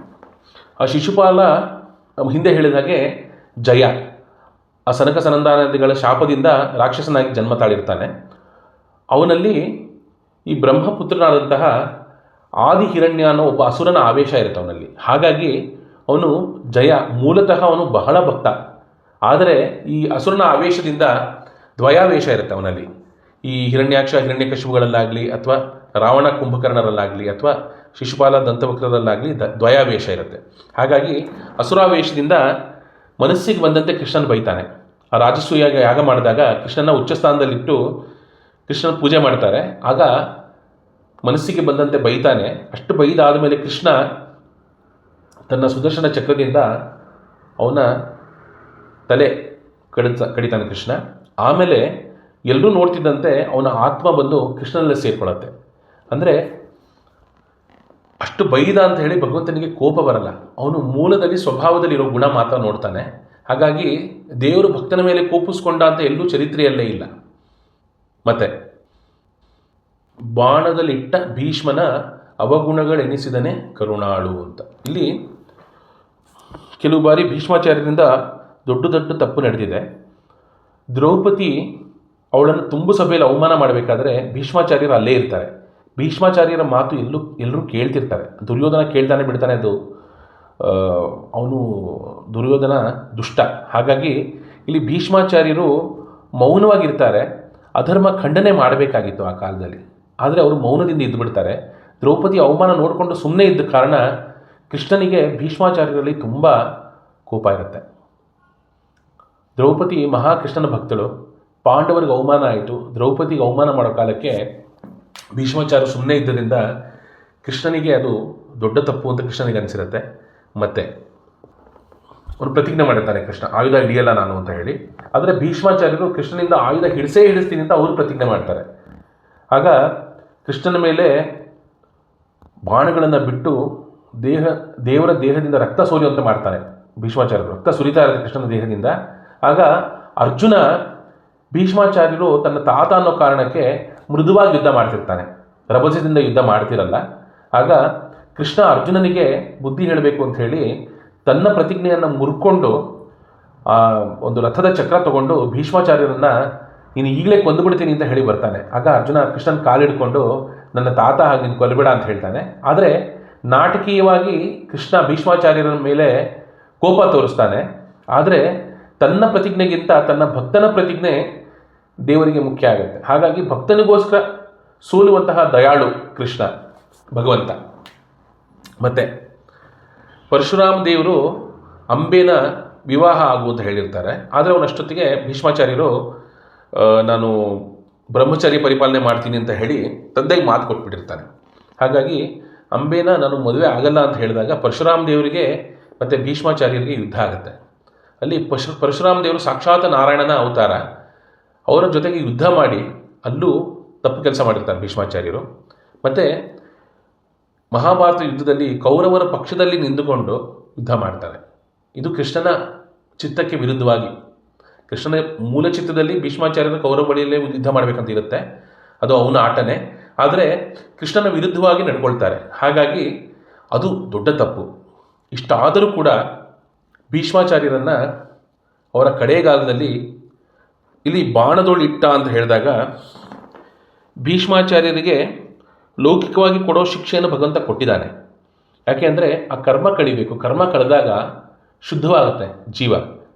ಆ ಶಿಶುಪಾಲ ಹಿಂದೆ ಹೇಳಿದ ಹಾಗೆ ಜಯ, ಆ ಸನಕ ಸನಂದಾದಿಗಳ ಶಾಪದಿಂದ ರಾಕ್ಷಸನಾಗಿ ಜನ್ಮ ತಾಳಿರ್ತಾನೆ. ಅವನಲ್ಲಿ ಈ ಬ್ರಹ್ಮಪುತ್ರನಾದಂತಹ ಆದಿಹಿರಣ್ಯ ಅನ್ನೋ ಒಬ್ಬ ಅಸುರನ ಆವೇಶ ಇರುತ್ತೆ ಅವನಲ್ಲಿ. ಹಾಗಾಗಿ ಅವನು ಜಯ ಮೂಲತಃ ಅವನು ಬಹಳ ಭಕ್ತ, ಆದರೆ ಈ ಅಸುರನ ಆವೇಶದಿಂದ ದ್ವಯಾವೇಶ ಇರುತ್ತೆ ಅವನಲ್ಲಿ. ಈ ಹಿರಣ್ಯಾಕ್ಷ ಹಿರಣ್ಯಕಶಿಪುಗಳಲ್ಲಾಗಲಿ ಅಥವಾ ರಾವಣ ಕುಂಭಕರ್ಣರಲ್ಲಾಗಲಿ ಅಥವಾ ಶಿಶುಪಾಲ ದಂತವಕ್ರರಲ್ಲಾಗಲಿ ದ್ವಯಾವೇಶ ಇರುತ್ತೆ. ಹಾಗಾಗಿ ಅಸುರಾವೇಶದಿಂದ ಮನಸ್ಸಿಗೆ ಬಂದಂತೆ ಕೃಷ್ಣನ ಬೈತಾನೆ. ಆ ರಾಜಸೂಯ ಯಾಗ ಮಾಡಿದಾಗ ಕೃಷ್ಣನ ಉಚ್ಚಸ್ಥಾನದಲ್ಲಿಟ್ಟು ಕೃಷ್ಣನ ಪೂಜೆ ಮಾಡ್ತಾರೆ. ಆಗ ಮನಸ್ಸಿಗೆ ಬಂದಂತೆ ಬೈತಾನೆ. ಅಷ್ಟು ಬೈದಾದ ಮೇಲೆ ಕೃಷ್ಣ ತನ್ನ ಸುದರ್ಶನ ಚಕ್ರದಿಂದ ಅವನ ತಲೆ ಕಡಿತಾನೆ ಕೃಷ್ಣ. ಆಮೇಲೆ ಎಲ್ಲರೂ ನೋಡ್ತಿದ್ದಂತೆ ಅವನ ಆತ್ಮ ಬಂದು ಕೃಷ್ಣನಲ್ಲೇ ಸೇರ್ಕೊಳ್ಳುತ್ತೆ. ಅಂದರೆ ಅಷ್ಟು ಬೈದ ಅಂತ ಹೇಳಿ ಭಗವಂತನಿಗೆ ಕೋಪ ಬರಲ್ಲ, ಅವನು ಮೂಲದಲ್ಲಿ ಸ್ವಭಾವದಲ್ಲಿರೋ ಗುಣ ಮಾತ್ರ ನೋಡ್ತಾನೆ. ಹಾಗಾಗಿ ದೇವರು ಭಕ್ತನ ಮೇಲೆ ಕೋಪಿಸ್ಕೊಂಡ ಅಂತ ಎಲ್ಲೂ ಚರಿತ್ರೆಯಲ್ಲೇ ಇಲ್ಲ. ಮತ್ತು ಬಾಣದಲ್ಲಿಟ್ಟ ಭೀಷ್ಮನ ಅವಗುಣಗಳೆನಿಸಿದನೇ ಕರುಣಾಳು ಅಂತ. ಇಲ್ಲಿ ಕೆಲವು ಬಾರಿ ಭೀಷ್ಮಾಚಾರ್ಯರಿಂದ ದೊಡ್ಡ ದೊಡ್ಡ ತಪ್ಪು ನಡೆದಿದೆ. ದ್ರೌಪದಿ ಅವಳನ್ನು ತುಂಬು ಸಭೆಯಲ್ಲಿ ಅವಮಾನ ಮಾಡಬೇಕಾದ್ರೆ ಭೀಷ್ಮಾಚಾರ್ಯರು ಅಲ್ಲೇ ಇರ್ತಾರೆ. ಭೀಷ್ಮಾಚಾರ್ಯರ ಮಾತು ಎಲ್ಲರೂ ಕೇಳ್ತಿರ್ತಾರೆ. ದುರ್ಯೋಧನ ಕೇಳ್ತಾನೆ ಬಿಡ್ತಾನೆ, ಅದು ಅವನು ದುರ್ಯೋಧನ ದುಷ್ಟ. ಹಾಗಾಗಿ ಇಲ್ಲಿ ಭೀಷ್ಮಾಚಾರ್ಯರು ಮೌನವಾಗಿರ್ತಾರೆ. ಅಧರ್ಮ ಖಂಡನೆ ಮಾಡಬೇಕಾಗಿತ್ತು ಆ ಕಾಲದಲ್ಲಿ, ಆದರೆ ಅವರು ಮೌನದಿಂದ ಇದ್ದುಬಿಡ್ತಾರೆ. ದ್ರೌಪದಿ ಅವಮಾನ ನೋಡಿಕೊಂಡು ಸುಮ್ಮನೆ ಇದ್ದ ಕಾರಣ ಕೃಷ್ಣನಿಗೆ ಭೀಷ್ಮಾಚಾರ್ಯರಲ್ಲಿ ತುಂಬ ಕೋಪ ಇರುತ್ತೆ. ದ್ರೌಪದಿ ಮಹಾಕೃಷ್ಣನ ಭಕ್ತಳು, ಪಾಂಡವರಿಗೆ ಅವಮಾನ ಆಯಿತು, ದ್ರೌಪದಿಗೆ ಅವಮಾನ ಮಾಡೋ ಕಾಲಕ್ಕೆ ಭೀಷ್ಮಾಚಾರ್ಯ ಸುಮ್ಮನೆ ಇದ್ದರಿಂದ ಕೃಷ್ಣನಿಗೆ ಅದು ದೊಡ್ಡ ತಪ್ಪು ಅಂತ ಕೃಷ್ಣನಿಗೆ ಅನಿಸಿರುತ್ತೆ. ಮತ್ತು ಅವನು ಪ್ರತಿಜ್ಞೆ ಮಾಡಿರ್ತಾನೆ, ಕೃಷ್ಣ ಆಯುಧ ಹಿಡಿಯಲ್ಲ ನಾನು ಅಂತ ಹೇಳಿ. ಆದರೆ ಭೀಷ್ಮಾಚಾರ್ಯರು ಕೃಷ್ಣನಿಂದ ಆಯುಧ ಹಿಡಿಸ್ತೀನಿ ಅಂತ ಅವರು ಪ್ರತಿಜ್ಞೆ ಮಾಡ್ತಾರೆ. ಆಗ ಕೃಷ್ಣನ ಮೇಲೆ ಬಾಣಗಳನ್ನು ಬಿಟ್ಟು ದೇವರ ದೇಹದಿಂದ ರಕ್ತ ಸೋರಿಯುವಂತೆ ಮಾಡ್ತಾನೆ ಭೀಷ್ಮಾಚಾರ್ಯರು. ರಕ್ತ ಸುರಿತಾ ಇರುತ್ತೆ ಕೃಷ್ಣನ ದೇಹದಿಂದ. ಆಗ ಅರ್ಜುನ ಭೀಷ್ಮಾಚಾರ್ಯರು ತನ್ನ ತಾತ ಅನ್ನೋ ಕಾರಣಕ್ಕೆ ಮೃದುವಾಗಿ ಯುದ್ಧ ಮಾಡ್ತಿರ್ತಾನೆ, ರಭಸದಿಂದ ಯುದ್ಧ ಮಾಡ್ತಿರಲ್ಲ. ಆಗ ಕೃಷ್ಣ ಅರ್ಜುನನಿಗೆ ಬುದ್ಧಿ ಹೇಳಬೇಕು ಅಂತ ಹೇಳಿ ತನ್ನ ಪ್ರತಿಜ್ಞೆಯನ್ನು ಮುರ್ಕೊಂಡು ಒಂದು ರಥದ ಚಕ್ರ ತಗೊಂಡು ಭೀಷ್ಮಾಚಾರ್ಯರನ್ನು ನೀನು ಈಗಲೇ ಕೊಂದುಬಿಡ್ತೀನಿ ಅಂತ ಹೇಳಿ ಬರ್ತಾನೆ. ಆಗ ಅರ್ಜುನ ಕೃಷ್ಣನ ಕಾಲಿಡ್ಕೊಂಡು ನನ್ನ ತಾತ ಹಾಗೆ ನೀನು ಕೊಲ್ಲಬೇಡ ಅಂತ ಹೇಳ್ತಾನೆ. ಆದರೆ ನಾಟಕೀಯವಾಗಿ ಕೃಷ್ಣ ಭೀಷ್ಮಾಚಾರ್ಯರ ಮೇಲೆ ಕೋಪ ತೋರಿಸ್ತಾನೆ. ಆದರೆ ತನ್ನ ಪ್ರತಿಜ್ಞೆಗಿಂತ ತನ್ನ ಭಕ್ತನ ಪ್ರತಿಜ್ಞೆ ದೇವರಿಗೆ ಮುಖ್ಯ ಆಗುತ್ತೆ. ಹಾಗಾಗಿ ಭಕ್ತನಿಗೋಸ್ಕರ ಸೋಲುವಂತಹ ದಯಾಳು ಕೃಷ್ಣ ಭಗವಂತ. ಮತ್ತು ಪರಶುರಾಮ ದೇವರು ಅಂಬೆನ ವಿವಾಹ ಆಗುವಂತ ಹೇಳಿರ್ತಾರೆ. ಆದರೆ ಅವನಷ್ಟೊತ್ತಿಗೆ ಭೀಷ್ಮಾಚಾರ್ಯರು ನಾನು ಬ್ರಹ್ಮಚರ್ಯ ಪರಿಪಾಲನೆ ಮಾಡ್ತೀನಿ ಅಂತ ಹೇಳಿ ತಂದೆಗೆ ಮಾತು ಕೊಟ್ಬಿಟ್ಟಿರ್ತಾನೆ. ಹಾಗಾಗಿ ಅಂಬೆನ ನಾನು ಮದುವೆ ಆಗಲ್ಲ ಅಂತ ಹೇಳಿದಾಗ ಪರಶುರಾಮ ದೇವರಿಗೆ ಮತ್ತು ಭೀಷ್ಮಾಚಾರ್ಯರಿಗೆ ಯುದ್ಧ ಆಗುತ್ತೆ. ಅಲ್ಲಿ ಪರಶುರಾಮ ದೇವರು ಸಾಕ್ಷಾತ್ ನಾರಾಯಣನ ಅವತಾರ. ಅವರ ಜೊತೆಗೆ ಯುದ್ಧ ಮಾಡಿ ಅಲ್ಲೂ ತಪ್ಪು ಕೆಲಸ ಮಾಡಿರ್ತಾರೆ ಭೀಷ್ಮಾಚಾರ್ಯರು. ಮತ್ತು ಮಹಾಭಾರತ ಯುದ್ಧದಲ್ಲಿ ಕೌರವರ ಪಕ್ಷದಲ್ಲಿ ನಿಂತುಕೊಂಡು ಯುದ್ಧ ಮಾಡ್ತಾರೆ. ಇದು ಕೃಷ್ಣನ ಚಿತ್ತಕ್ಕೆ ವಿರುದ್ಧವಾಗಿ. ಕೃಷ್ಣನ ಮೂಲ ಚಿತ್ತದಲ್ಲಿ ಭೀಷ್ಮಾಚಾರ್ಯರು ಕೌರವ ಬಳಿಯಲ್ಲೇ ಯುದ್ಧ ಮಾಡಬೇಕಂತ ಇರುತ್ತೆ, ಅದು ಅವನ ಆಟನೇ. ಆದರೆ ಕೃಷ್ಣನ ವಿರುದ್ಧವಾಗಿ ನಡ್ಕೊಳ್ತಾರೆ. ಹಾಗಾಗಿ ಅದು ದೊಡ್ಡ ತಪ್ಪು. ಇಷ್ಟಾದರೂ ಕೂಡ ಭೀಷ್ಮಾಚಾರ್ಯರನ್ನು ಅವರ ಕಡೆಗಾಲದಲ್ಲಿ ಇಲ್ಲಿ ಬಾಣದೋಳು ಇಟ್ಟ ಅಂತ ಹೇಳಿದಾಗ ಭೀಷ್ಮಾಚಾರ್ಯರಿಗೆ ಲೌಕಿಕವಾಗಿ ಕೊಡೋ ಶಿಕ್ಷೆಯನ್ನು ಭಗವಂತ ಕೊಟ್ಟಿದ್ದಾನೆ. ಯಾಕೆ ಅಂದರೆ ಆ ಕರ್ಮ ಕಳಿಬೇಕು. ಕರ್ಮ ಕಳೆದಾಗ ಶುದ್ಧವಾಗುತ್ತೆ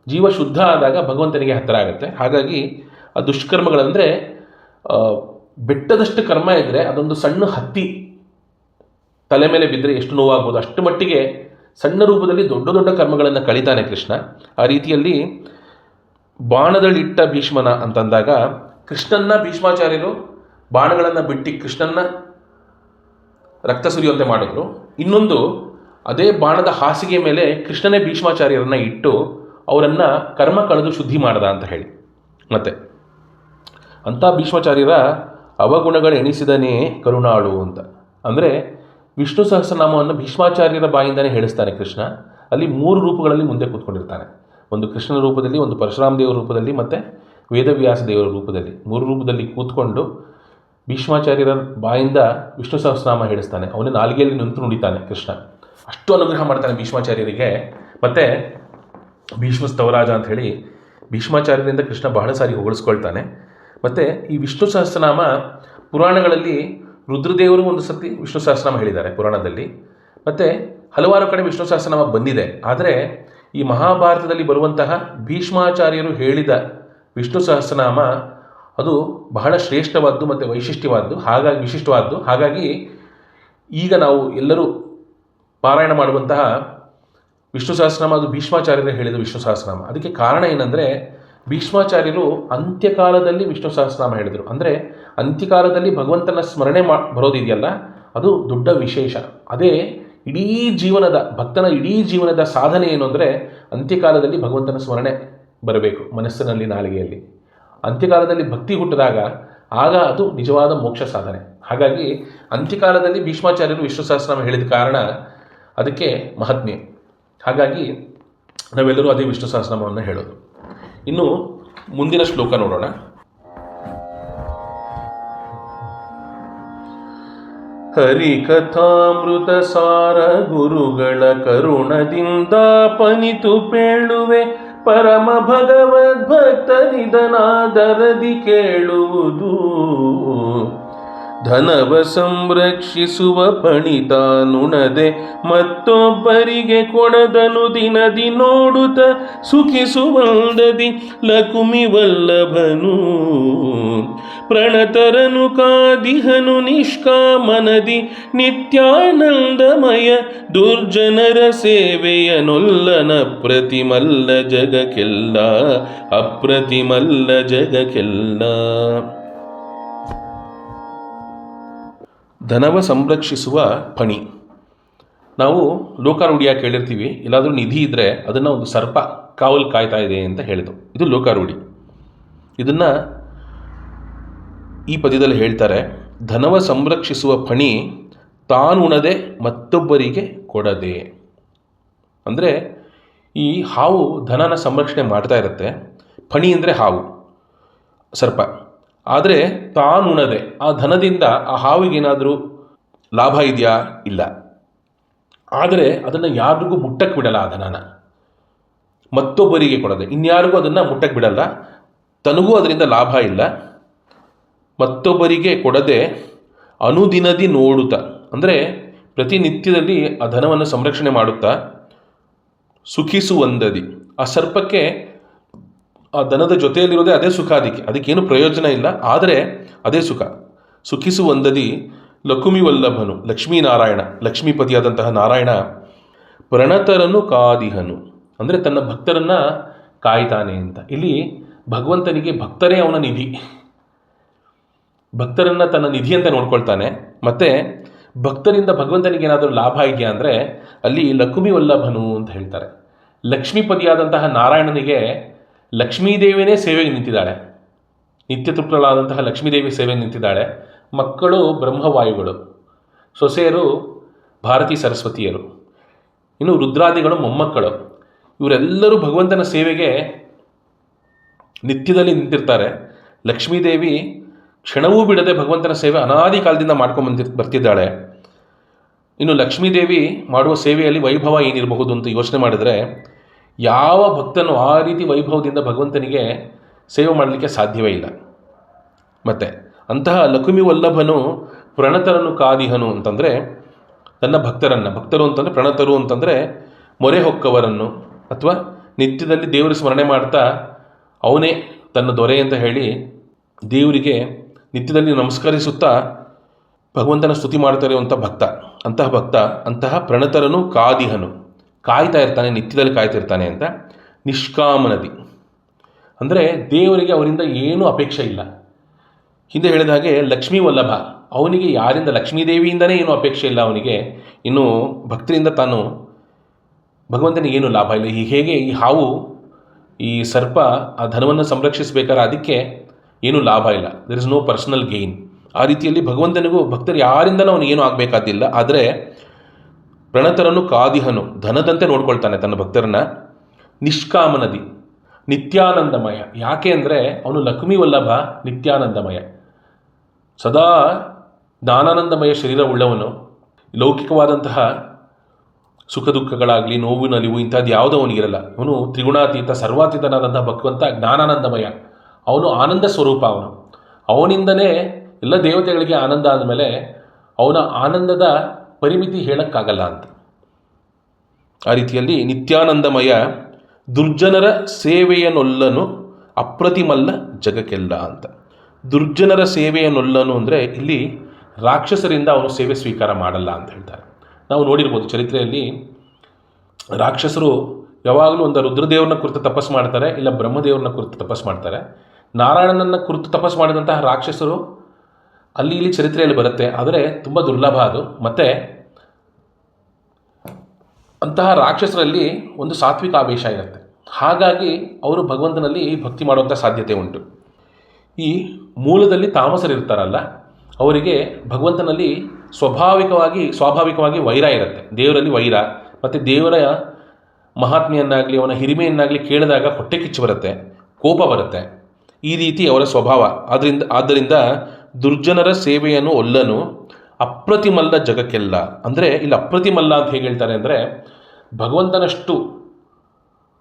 ಜೀವ ಶುದ್ಧ ಆದಾಗ ಭಗವಂತನಿಗೆ ಹತ್ತಿರ ಆಗುತ್ತೆ. ಹಾಗಾಗಿ ಆ ದುಷ್ಕರ್ಮಗಳಂದರೆ ಬೆಟ್ಟದಷ್ಟು ಕರ್ಮ ಇದ್ದರೆ ಅದೊಂದು ಸಣ್ಣ ಹತ್ತಿ ತಲೆ ಮೇಲೆ ಬಿದ್ದರೆ ಎಷ್ಟು ನೋವಾಗ್ಬೋದು, ಅಷ್ಟು ಮಟ್ಟಿಗೆ ಸಣ್ಣ ರೂಪದಲ್ಲಿ ದೊಡ್ಡ ದೊಡ್ಡ ಕರ್ಮಗಳನ್ನು ಕಳೀತಾನೆ ಕೃಷ್ಣ. ಆ ರೀತಿಯಲ್ಲಿ ಬಾಣದಲ್ಲಿಟ್ಟ ಭೀಷ್ಮನ ಅಂತಂದಾಗ ಕೃಷ್ಣನ್ನ ಭೀಷ್ಮಾಚಾರ್ಯರು ಬಾಣಗಳನ್ನು ಬಿಟ್ಟು ಕೃಷ್ಣನ್ನ ರಕ್ತ ಸುರಿಯುವಂತೆ ಮಾಡಿದ್ರು. ಇನ್ನೊಂದು ಅದೇ ಬಾಣದ ಹಾಸಿಗೆ ಮೇಲೆ ಕೃಷ್ಣನೇ ಭೀಷ್ಮಾಚಾರ್ಯರನ್ನು ಇಟ್ಟು ಅವರನ್ನು ಕರ್ಮ ಕಳೆದು ಶುದ್ಧಿ ಮಾಡ್ದ ಅಂತ ಹೇಳಿ. ಮತ್ತು ಅಂಥ ಭೀಷ್ಮಾಚಾರ್ಯರ ಅವಗುಣಗಳು ಎಣಿಸಿದನೇ ಕರುಣಾಳು ಅಂತ. ಅಂದರೆ ವಿಷ್ಣು ಸಹಸ್ರನಾಮವನ್ನು ಭೀಷ್ಮಾಚಾರ್ಯರ ಬಾಯಿಂದನೇ ಹೇಳಿಸ್ತಾನೆ ಕೃಷ್ಣ. ಅಲ್ಲಿ 3 ರೂಪಗಳಲ್ಲಿ ಮುಂದೆ ಕೂತ್ಕೊಂಡಿರ್ತಾನೆ. ಒಂದು ಕೃಷ್ಣನ ರೂಪದಲ್ಲಿ, ಒಂದು ಪರಶುರಾಮ ದೇವರ ರೂಪದಲ್ಲಿ, ಮತ್ತು ವೇದವ್ಯಾಸ ದೇವರ ರೂಪದಲ್ಲಿ 3 ರೂಪದಲ್ಲಿ ಕೂತ್ಕೊಂಡು ಭೀಷ್ಮಾಚಾರ್ಯರ ಬಾಯಿಂದ ವಿಷ್ಣು ಸಹಸ್ರನಾಮ ಹೇಳಿಸ್ತಾನೆ. ಅವನ ನಾಲಿಗೆಯಲ್ಲಿ ನಿಂತು ನುಡಿತಾನೆ ಕೃಷ್ಣ. ಅಷ್ಟು ಅನುಗ್ರಹ ಮಾಡ್ತಾನೆ ಭೀಷ್ಮಾಚಾರ್ಯರಿಗೆ. ಮತ್ತು ಭೀಷ್ಮ ಸ್ತವರಾಜ ಅಂತ ಹೇಳಿ ಭೀಷ್ಮಾಚಾರ್ಯರಿಂದ ಕೃಷ್ಣ ಬಹಳ ಸಾರಿ ಹೊಗಳಿಸ್ಕೊಳ್ತಾನೆ. ಮತ್ತು ಈ ವಿಷ್ಣು ಸಹಸ್ರನಾಮ ಪುರಾಣಗಳಲ್ಲಿ ರುದ್ರದೇವರು ಒಂದು ಸರ್ತಿ ವಿಷ್ಣು ಸಹಸ್ರನಾಮ ಹೇಳಿದ್ದಾರೆ ಪುರಾಣದಲ್ಲಿ, ಮತ್ತು ಹಲವಾರು ಕಡೆ ವಿಷ್ಣು ಸಹಸ್ರನಾಮ ಬಂದಿದೆ. ಆದರೆ ಈ ಮಹಾಭಾರತದಲ್ಲಿ ಬರುವಂತಹ ಭೀಷ್ಮಾಚಾರ್ಯರು ಹೇಳಿದ ವಿಷ್ಣು ಸಹಸ್ರನಾಮ ಅದು ಬಹಳ ಶ್ರೇಷ್ಠವಾದ್ದು ಮತ್ತು ವಿಶಿಷ್ಟವಾದ್ದು. ಹಾಗಾಗಿ ಈಗ ನಾವು ಎಲ್ಲರೂ ಪಾರಾಯಣ ಮಾಡುವಂತಹ ವಿಷ್ಣು ಸಹಸ್ರನಾಮ ಅದು ಭೀಷ್ಮಾಚಾರ್ಯರು ಹೇಳಿದ ವಿಷ್ಣು ಸಹಸ್ರನಾಮ. ಅದಕ್ಕೆ ಕಾರಣ ಏನಂದರೆ, ಭೀಷ್ಮಾಚಾರ್ಯರು ಅಂತ್ಯಕಾಲದಲ್ಲಿ ವಿಷ್ಣು ಸಹಸ್ರನಾಮ ಹೇಳಿದರು. ಅಂದರೆ ಅಂತ್ಯಕಾಲದಲ್ಲಿ ಭಗವಂತನ ಸ್ಮರಣೆ ಬರೋದಿದೆಯಲ್ಲ, ಅದು ದೊಡ್ಡ ವಿಶೇಷ. ಅದೇ ಭಕ್ತನ ಇಡೀ ಜೀವನದ ಸಾಧನೆ ಏನು ಅಂದರೆ, ಅಂತ್ಯಕಾಲದಲ್ಲಿ ಭಗವಂತನ ಸ್ಮರಣೆ ಬರಬೇಕು ಮನಸ್ಸಿನಲ್ಲಿ, ನಾಲಿಗೆಯಲ್ಲಿ. ಅಂತ್ಯಕಾಲದಲ್ಲಿ ಭಕ್ತಿ ಹುಟ್ಟಿದಾಗ ಆಗ ಅದು ನಿಜವಾದ ಮೋಕ್ಷ ಸಾಧನೆ. ಹಾಗಾಗಿ ಅಂತ್ಯಕಾಲದಲ್ಲಿ ಭೀಷ್ಮಾಚಾರ್ಯರು ವಿಷ್ಣು ಸಹಸ್ರನಾಮ ಹೇಳಿದ ಕಾರಣ ಅದಕ್ಕೆ ಮಹಾತ್ಮ್ಯ. ಹಾಗಾಗಿ ನಾವೆಲ್ಲರೂ ಅದೇ ವಿಷ್ಣು ಸಹಸ್ರನಾಮವನ್ನು ಹೇಳೋದು. ಇನ್ನು ಮುಂದಿನ ಶ್ಲೋಕ ನೋಡೋಣ. ಹರಿಕಥಾಮೃತ ಸಾರ ಗುರುಗಳ ಕರುಣದಿಂದ ಪನಿತು ಪೇಳುವೆ, ಪರಮ ಭಗವದ್ಭಕ್ತನಿದನಾದರದಿ ಕೇಳುವುದು. ಧನವ ಸಂರಕ್ಷಿಸುವ ಪಣಿತಾನುಣದೆ ಮತ್ತೊಬ್ಬರಿಗೆ ಕೊಡದನು ದಿನದಿ ನೋಡುತ್ತ ಸುಖಿಸುವಂದದಿ ಲಕುಮಿ ವಲ್ಲಭನು. ಪ್ರಣತರನು ಕಾದಿಹನು ನಿಷ್ಕಾಮನದಿ ನಿತ್ಯಾನಂದಮಯ ದುರ್ಜನರ ಸೇವೆಯನೊಲ್ಲನ ಅಪ್ರತಿಮಲ್ಲ ಜಗಕ್ಕೆಲ್ಲ. ಧನವ ಸಂರಕ್ಷಿಸುವ ಫಣಿ. ನಾವು ಲೋಕಾರೂಢಿಯಾಗಿ ಕೇಳಿರ್ತೀವಿ, ಎಲ್ಲಾದರೂ ನಿಧಿ ಇದ್ದರೆ ಅದನ್ನು ಒಂದು ಸರ್ಪ ಕಾವಲು ಕಾಯ್ತಾ ಇದೆ ಅಂತ ಹೇಳಿತು. ಇದು ಲೋಕಾರೂಢಿ. ಇದನ್ನು ಈ ಪದ್ಯದಲ್ಲಿ ಹೇಳ್ತಾರೆ, ಧನವ ಸಂರಕ್ಷಿಸುವ ಫಣಿ ತಾನುಣದೆ ಮತ್ತೊಬ್ಬರಿಗೆ ಕೊಡದೆ. ಅಂದರೆ ಈ ಹಾವು ಧನನ ಸಂರಕ್ಷಣೆ ಮಾಡ್ತಾ ಇರುತ್ತೆ. ಫಣಿ ಅಂದರೆ ಹಾವು, ಸರ್ಪ. ಆದರೆ ತಾನುಣದೆ, ಆ ಧನದಿಂದ ಆ ಹಾವಿಗೇನಾದರೂ ಲಾಭ ಇದೆಯಾ? ಇಲ್ಲ. ಆದರೆ ಅದನ್ನು ಯಾರಿಗೂ ಮುಟ್ಟಕ್ಕೆ ಬಿಡಲ್ಲ. ಆ ಧನನ ಮತ್ತೊಬ್ಬರಿಗೆ ಕೊಡದೆ, ಇನ್ಯಾರಿಗೂ ಅದನ್ನು ಮುಟ್ಟಕ್ಕೆ ಬಿಡಲ್ಲ. ತನಗೂ ಅದರಿಂದ ಲಾಭ ಇಲ್ಲ. ಮತ್ತೊಬ್ಬರಿಗೆ ಕೊಡದೆ ಅನುದಿನದಿ ನೋಡುತ್ತಾ, ಅಂದರೆ ಪ್ರತಿನಿತ್ಯದಲ್ಲಿ ಆ ಧನವನ್ನು ಸಂರಕ್ಷಣೆ ಮಾಡುತ್ತಾ ಸುಖಿಸುವಂದದಿ. ಆ ಸರ್ಪಕ್ಕೆ ಆ ದನದ ಜೊತೆಯಲ್ಲಿರೋದೇ ಅದೇ ಸುಖ. ಅದಕ್ಕೇನು ಪ್ರಯೋಜನ ಇಲ್ಲ, ಆದರೆ ಅದೇ ಸುಖ. ಸುಖಿಸುವಂದದಿ ಲಕುಮಿ ವಲ್ಲಭನು, ಲಕ್ಷ್ಮೀನಾರಾಯಣ, ಲಕ್ಷ್ಮೀಪತಿಯಾದಂತಹ ನಾರಾಯಣ. ಪ್ರಣತರನು ಕಾದಿಹನು, ಅಂದರೆ ತನ್ನ ಭಕ್ತರನ್ನು ಕಾಯ್ತಾನೆ ಅಂತ. ಇಲ್ಲಿ ಭಗವಂತನಿಗೆ ಭಕ್ತರೇ ಅವನ ನಿಧಿ. ಭಕ್ತರನ್ನು ತನ್ನ ನಿಧಿ ಅಂತ ನೋಡ್ಕೊಳ್ತಾನೆ. ಮತ್ತು ಭಕ್ತರಿಂದ ಭಗವಂತನಿಗೆ ಏನಾದರೂ ಲಾಭ ಇದೆಯಾ ಅಂದರೆ ಅಲ್ಲಿ ಲಕುಮಿ ವಲ್ಲಭನು ಅಂತ ಹೇಳ್ತಾರೆ. ಲಕ್ಷ್ಮೀಪತಿಯಾದಂತಹ ನಾರಾಯಣನಿಗೆ ಲಕ್ಷ್ಮೀದೇವಿಯೇ ಸೇವೆಗೆ ನಿಂತಿದ್ದಾಳೆ. ನಿತ್ಯ ತೃಪ್ತಳಾದಂತಹ ಲಕ್ಷ್ಮೀದೇವಿ ಸೇವೆಗೆ ನಿಂತಿದ್ದಾಳೆ. ಮಕ್ಕಳು ಬ್ರಹ್ಮವಾಯುಗಳು, ಸೊಸೆಯರು ಭಾರತೀ ಸರಸ್ವತಿಯರು, ಇನ್ನು ರುದ್ರಾದಿಗಳು ಮೊಮ್ಮಕ್ಕಳು. ಇವರೆಲ್ಲರೂ ಭಗವಂತನ ಸೇವೆಗೆ ನಿತ್ಯದಲ್ಲಿ ನಿಂತಿರ್ತಾರೆ. ಲಕ್ಷ್ಮೀದೇವಿ ಕ್ಷಣವೂ ಬಿಡದೆ ಭಗವಂತನ ಸೇವೆ ಅನಾದಿ ಕಾಲದಿಂದ ಬರ್ತಿದ್ದಾಳೆ. ಇನ್ನು ಲಕ್ಷ್ಮೀದೇವಿ ಮಾಡುವ ಸೇವೆಯಲ್ಲಿ ವೈಭವ ಏನಿರಬಹುದು ಅಂತ ಯೋಚನೆ ಮಾಡಿದರೆ, ಯಾವ ಭಕ್ತನು ಆ ರೀತಿ ವೈಭವದಿಂದ ಭಗವಂತನಿಗೆ ಸೇವೆ ಮಾಡಲಿಕ್ಕೆ ಸಾಧ್ಯವೇ ಇಲ್ಲ. ಮತ್ತು ಅಂತಹ ಲಕುಮಿ ವಲ್ಲಭನು ಪ್ರಣತರನು ಕಾದಿಹನು ಅಂತಂದರೆ ತನ್ನ ಭಕ್ತರು ಅಂತಂದರೆ ಪ್ರಣತರು ಅಂತಂದರೆ ಮೊರೆ ಹೊಕ್ಕವರನ್ನು, ಅಥವಾ ನಿತ್ಯದಲ್ಲಿ ದೇವರ ಸ್ಮರಣೆ ಮಾಡ್ತಾ ಅವನೇ ತನ್ನ ದೊರೆ ಅಂತ ಹೇಳಿ ದೇವರಿಗೆ ನಿತ್ಯದಲ್ಲಿ ನಮಸ್ಕರಿಸುತ್ತಾ ಭಗವಂತನ ಸ್ತುತಿ ಮಾಡ್ತಾ ಇರುವಂಥ ಅಂತಹ ಪ್ರಣತರನು ಕಾದಿಹನು, ಕಾಯ್ತಾ ಇರ್ತಾನೆ, ನಿತ್ಯದಲ್ಲಿ ಕಾಯ್ತಿರ್ತಾನೆ ಅಂತ. ನಿಷ್ಕಾಮನದಿ ಅಂದರೆ ದೇವರಿಗೆ ಅವರಿಂದ ಏನೂ ಅಪೇಕ್ಷೆ ಇಲ್ಲ. ಹಿಂದೆ ಹೇಳಿದ ಹಾಗೆ ಲಕ್ಷ್ಮೀ ವಲ್ಲಭ, ಅವನಿಗೆ ಯಾರಿಂದ, ಲಕ್ಷ್ಮೀದೇವಿಯಿಂದನೇ ಏನೂ ಅಪೇಕ್ಷೆ ಇಲ್ಲ ಅವನಿಗೆ. ಇನ್ನು ಭಕ್ತರಿಂದ ತಾನು ಭಗವಂತನಿಗೆ ಏನು ಲಾಭ ಇಲ್ಲ. ಹೇಗೆ ಈ ಹಾವು, ಈ ಸರ್ಪ ಆ ಧನವನ್ನು ಸಂರಕ್ಷಿಸಬೇಕಾದ್ರೆ ಅದಕ್ಕೆ ಏನೂ ಲಾಭ ಇಲ್ಲ. There is no personal gain. ಆ ರೀತಿಯಲ್ಲಿ ಭಗವಂತನಿಗೂ ಭಕ್ತರು ಯಾರಿಂದನೂ ಅವನಿಗೇನು ಆಗಬೇಕಾದಿಲ್ಲ. ಆದರೆ ಪ್ರಣತರನು ಕಾದಿಹನು, ಧನದಂತೆ ನೋಡ್ಕೊಳ್ತಾನೆ ತನ್ನ ಭಕ್ತರನ್ನ. ನಿಷ್ಕಾಮನದಿ, ನಿತ್ಯಾನಂದಮಯ. ಯಾಕೆ ಅಂದರೆ ಅವನು ಲಕ್ಷ್ಮೀ ವಲ್ಲಭ, ನಿತ್ಯಾನಂದಮಯ, ಸದಾ ಜ್ಞಾನಾನಂದಮಯ ಶರೀರವುಳ್ಳವನು. ಲೌಕಿಕವಾದಂತಹ ಸುಖ ದುಃಖಗಳಾಗಲಿ, ನೋವು ನಲಿವು ಇಂಥದ್ದು ಯಾವುದೋ ಅವನಿಗಿರಲ್ಲ. ಅವನು ತ್ರಿಗುಣಾತೀತ ಸರ್ವಾತೀತನಾದಂತಹ ಭಗವಂತ ಜ್ಞಾನಾನಂದಮಯ, ಅವನು ಆನಂದ ಸ್ವರೂಪ. ಅವನಿಂದನೇ ಎಲ್ಲ ದೇವತೆಗಳಿಗೆ ಆನಂದ ಆದಮೇಲೆ ಅವನ ಆನಂದದ ಪರಿಮಿತಿ ಹೇಳೋಕ್ಕಾಗಲ್ಲ ಅಂತ. ಆ ರೀತಿಯಲ್ಲಿ ನಿತ್ಯಾನಂದಮಯ, ದುರ್ಜನರ ಸೇವೆಯನೊಲ್ಲನು ಅಪ್ರತಿಮಲ್ಲ ಜಗಕ್ಕೆಲ್ಲ ಅಂತ. ದುರ್ಜನರ ಸೇವೆಯನೊಲ್ಲನು ಅಂದರೆ ಇಲ್ಲಿ ರಾಕ್ಷಸರಿಂದ ಅವನು ಸೇವೆ ಸ್ವೀಕಾರ ಮಾಡಲ್ಲ ಅಂತ ಹೇಳ್ತಾರೆ. ನಾವು ನೋಡಿರ್ಬೋದು ಚರಿತ್ರೆಯಲ್ಲಿ ರಾಕ್ಷಸರು ಯಾವಾಗಲೂ ಒಂದು ರುದ್ರದೇವ್ರನ್ನ ಕುರಿತು ತಪಸ್ಸು ಮಾಡ್ತಾರೆ, ಇಲ್ಲ ಬ್ರಹ್ಮದೇವ್ರನ್ನ ಕುರಿತು ತಪಸ್ಸು ಮಾಡ್ತಾರೆ. ನಾರಾಯಣನನ್ನು ಕುರಿತು ತಪಸ್ಸು ಮಾಡಿದಂತಹ ರಾಕ್ಷಸರು ಅಲ್ಲಿ ಇಲ್ಲಿ ಚರಿತ್ರೆಯಲ್ಲಿ ಬರುತ್ತೆ, ಆದರೆ ತುಂಬ ದುರ್ಲಭ ಅದು. ಮತ್ತು ಅಂತಹ ರಾಕ್ಷಸರಲ್ಲಿ ಒಂದು ಸಾತ್ವಿಕ ಆವೇಶ ಇರುತ್ತೆ, ಹಾಗಾಗಿ ಅವರು ಭಗವಂತನಲ್ಲಿ ಭಕ್ತಿ ಮಾಡುವಂಥ ಸಾಧ್ಯತೆ ಉಂಟು. ಈ ಮೂಲದಲ್ಲಿ ತಾಮಸರಿರ್ತಾರಲ್ಲ, ಅವರಿಗೆ ಭಗವಂತನಲ್ಲಿ ಸ್ವಾಭಾವಿಕವಾಗಿ ವೈರ ಇರುತ್ತೆ. ದೇವರಲ್ಲಿ ವೈರ, ಮತ್ತು ದೇವರ ಮಹಾತ್ಮೆಯನ್ನಾಗಲಿ ಅವನ ಹಿರಿಮೆಯನ್ನಾಗಲಿ ಕೇಳಿದಾಗ ಹೊಟ್ಟೆ ಕಿಚ್ಚು ಬರುತ್ತೆ, ಕೋಪ ಬರುತ್ತೆ. ಈ ರೀತಿ ಅವರ ಸ್ವಭಾವ. ಆದ್ದರಿಂದ ದುರ್ಜನರ ಸೇವೆಯನ್ನು ಒಲ್ಲನು ಅಪ್ರತಿಮಲ್ಲ ಜಗಕ್ಕೆಲ್ಲ. ಅಂದರೆ ಇಲ್ಲಿ ಅಪ್ರತಿಮಲ್ಲ ಅಂತ ಹೇಗೆ ಹೇಳ್ತಾರೆ ಅಂದರೆ, ಭಗವಂತನಷ್ಟು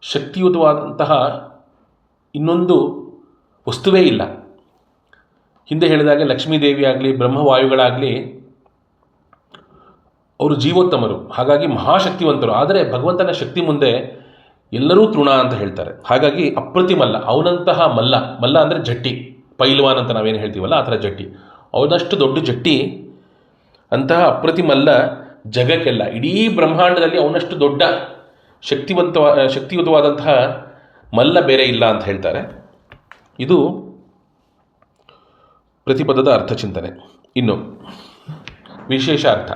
ಶಕ್ತಿಯುತವಾದಂತಹ ಇನ್ನೊಂದು ವಸ್ತುವೇ ಇಲ್ಲ. ಹಿಂದೆ ಹೇಳಿದಾಗೆ ಲಕ್ಷ್ಮೀದೇವಿ ಆಗಲಿ ಬ್ರಹ್ಮವಾಯುಗಳಾಗಲಿ ಅವರು ಜೀವೋತ್ತಮರು, ಹಾಗಾಗಿ ಮಹಾಶಕ್ತಿವಂತರು. ಆದರೆ ಭಗವಂತನ ಶಕ್ತಿ ಮುಂದೆ ಎಲ್ಲರೂ ತೃಣ ಅಂತ ಹೇಳ್ತಾರೆ. ಹಾಗಾಗಿ ಅಪ್ರತಿಮಲ್ಲ, ಅವನಂತಹ ಮಲ್ಲ ಅಂದರೆ ಜಟ್ಟಿ, ಪೈಲ್ವಾನ್ ಅಂತ ನಾವೇನು ಹೇಳ್ತೀವಲ್ಲ ಆ ಥರ ಜಟ್ಟಿ, ಅವನಷ್ಟು ದೊಡ್ಡ ಜಟ್ಟಿ ಅಂತಹ ಅಪ್ರತಿಮಲ್ಲ ಜಗಕ್ಕೆಲ್ಲ. ಇಡೀ ಬ್ರಹ್ಮಾಂಡದಲ್ಲಿ ಅವನಷ್ಟು ದೊಡ್ಡ ಶಕ್ತಿಯುತವಾದಂತಹ ಮಲ್ಲ ಬೇರೆ ಇಲ್ಲ ಅಂತ ಹೇಳ್ತಾರೆ. ಇದು ಪ್ರತಿಪದದ ಅರ್ಥಚಿಂತನೆ. ಇನ್ನು ವಿಶೇಷ ಅರ್ಥ,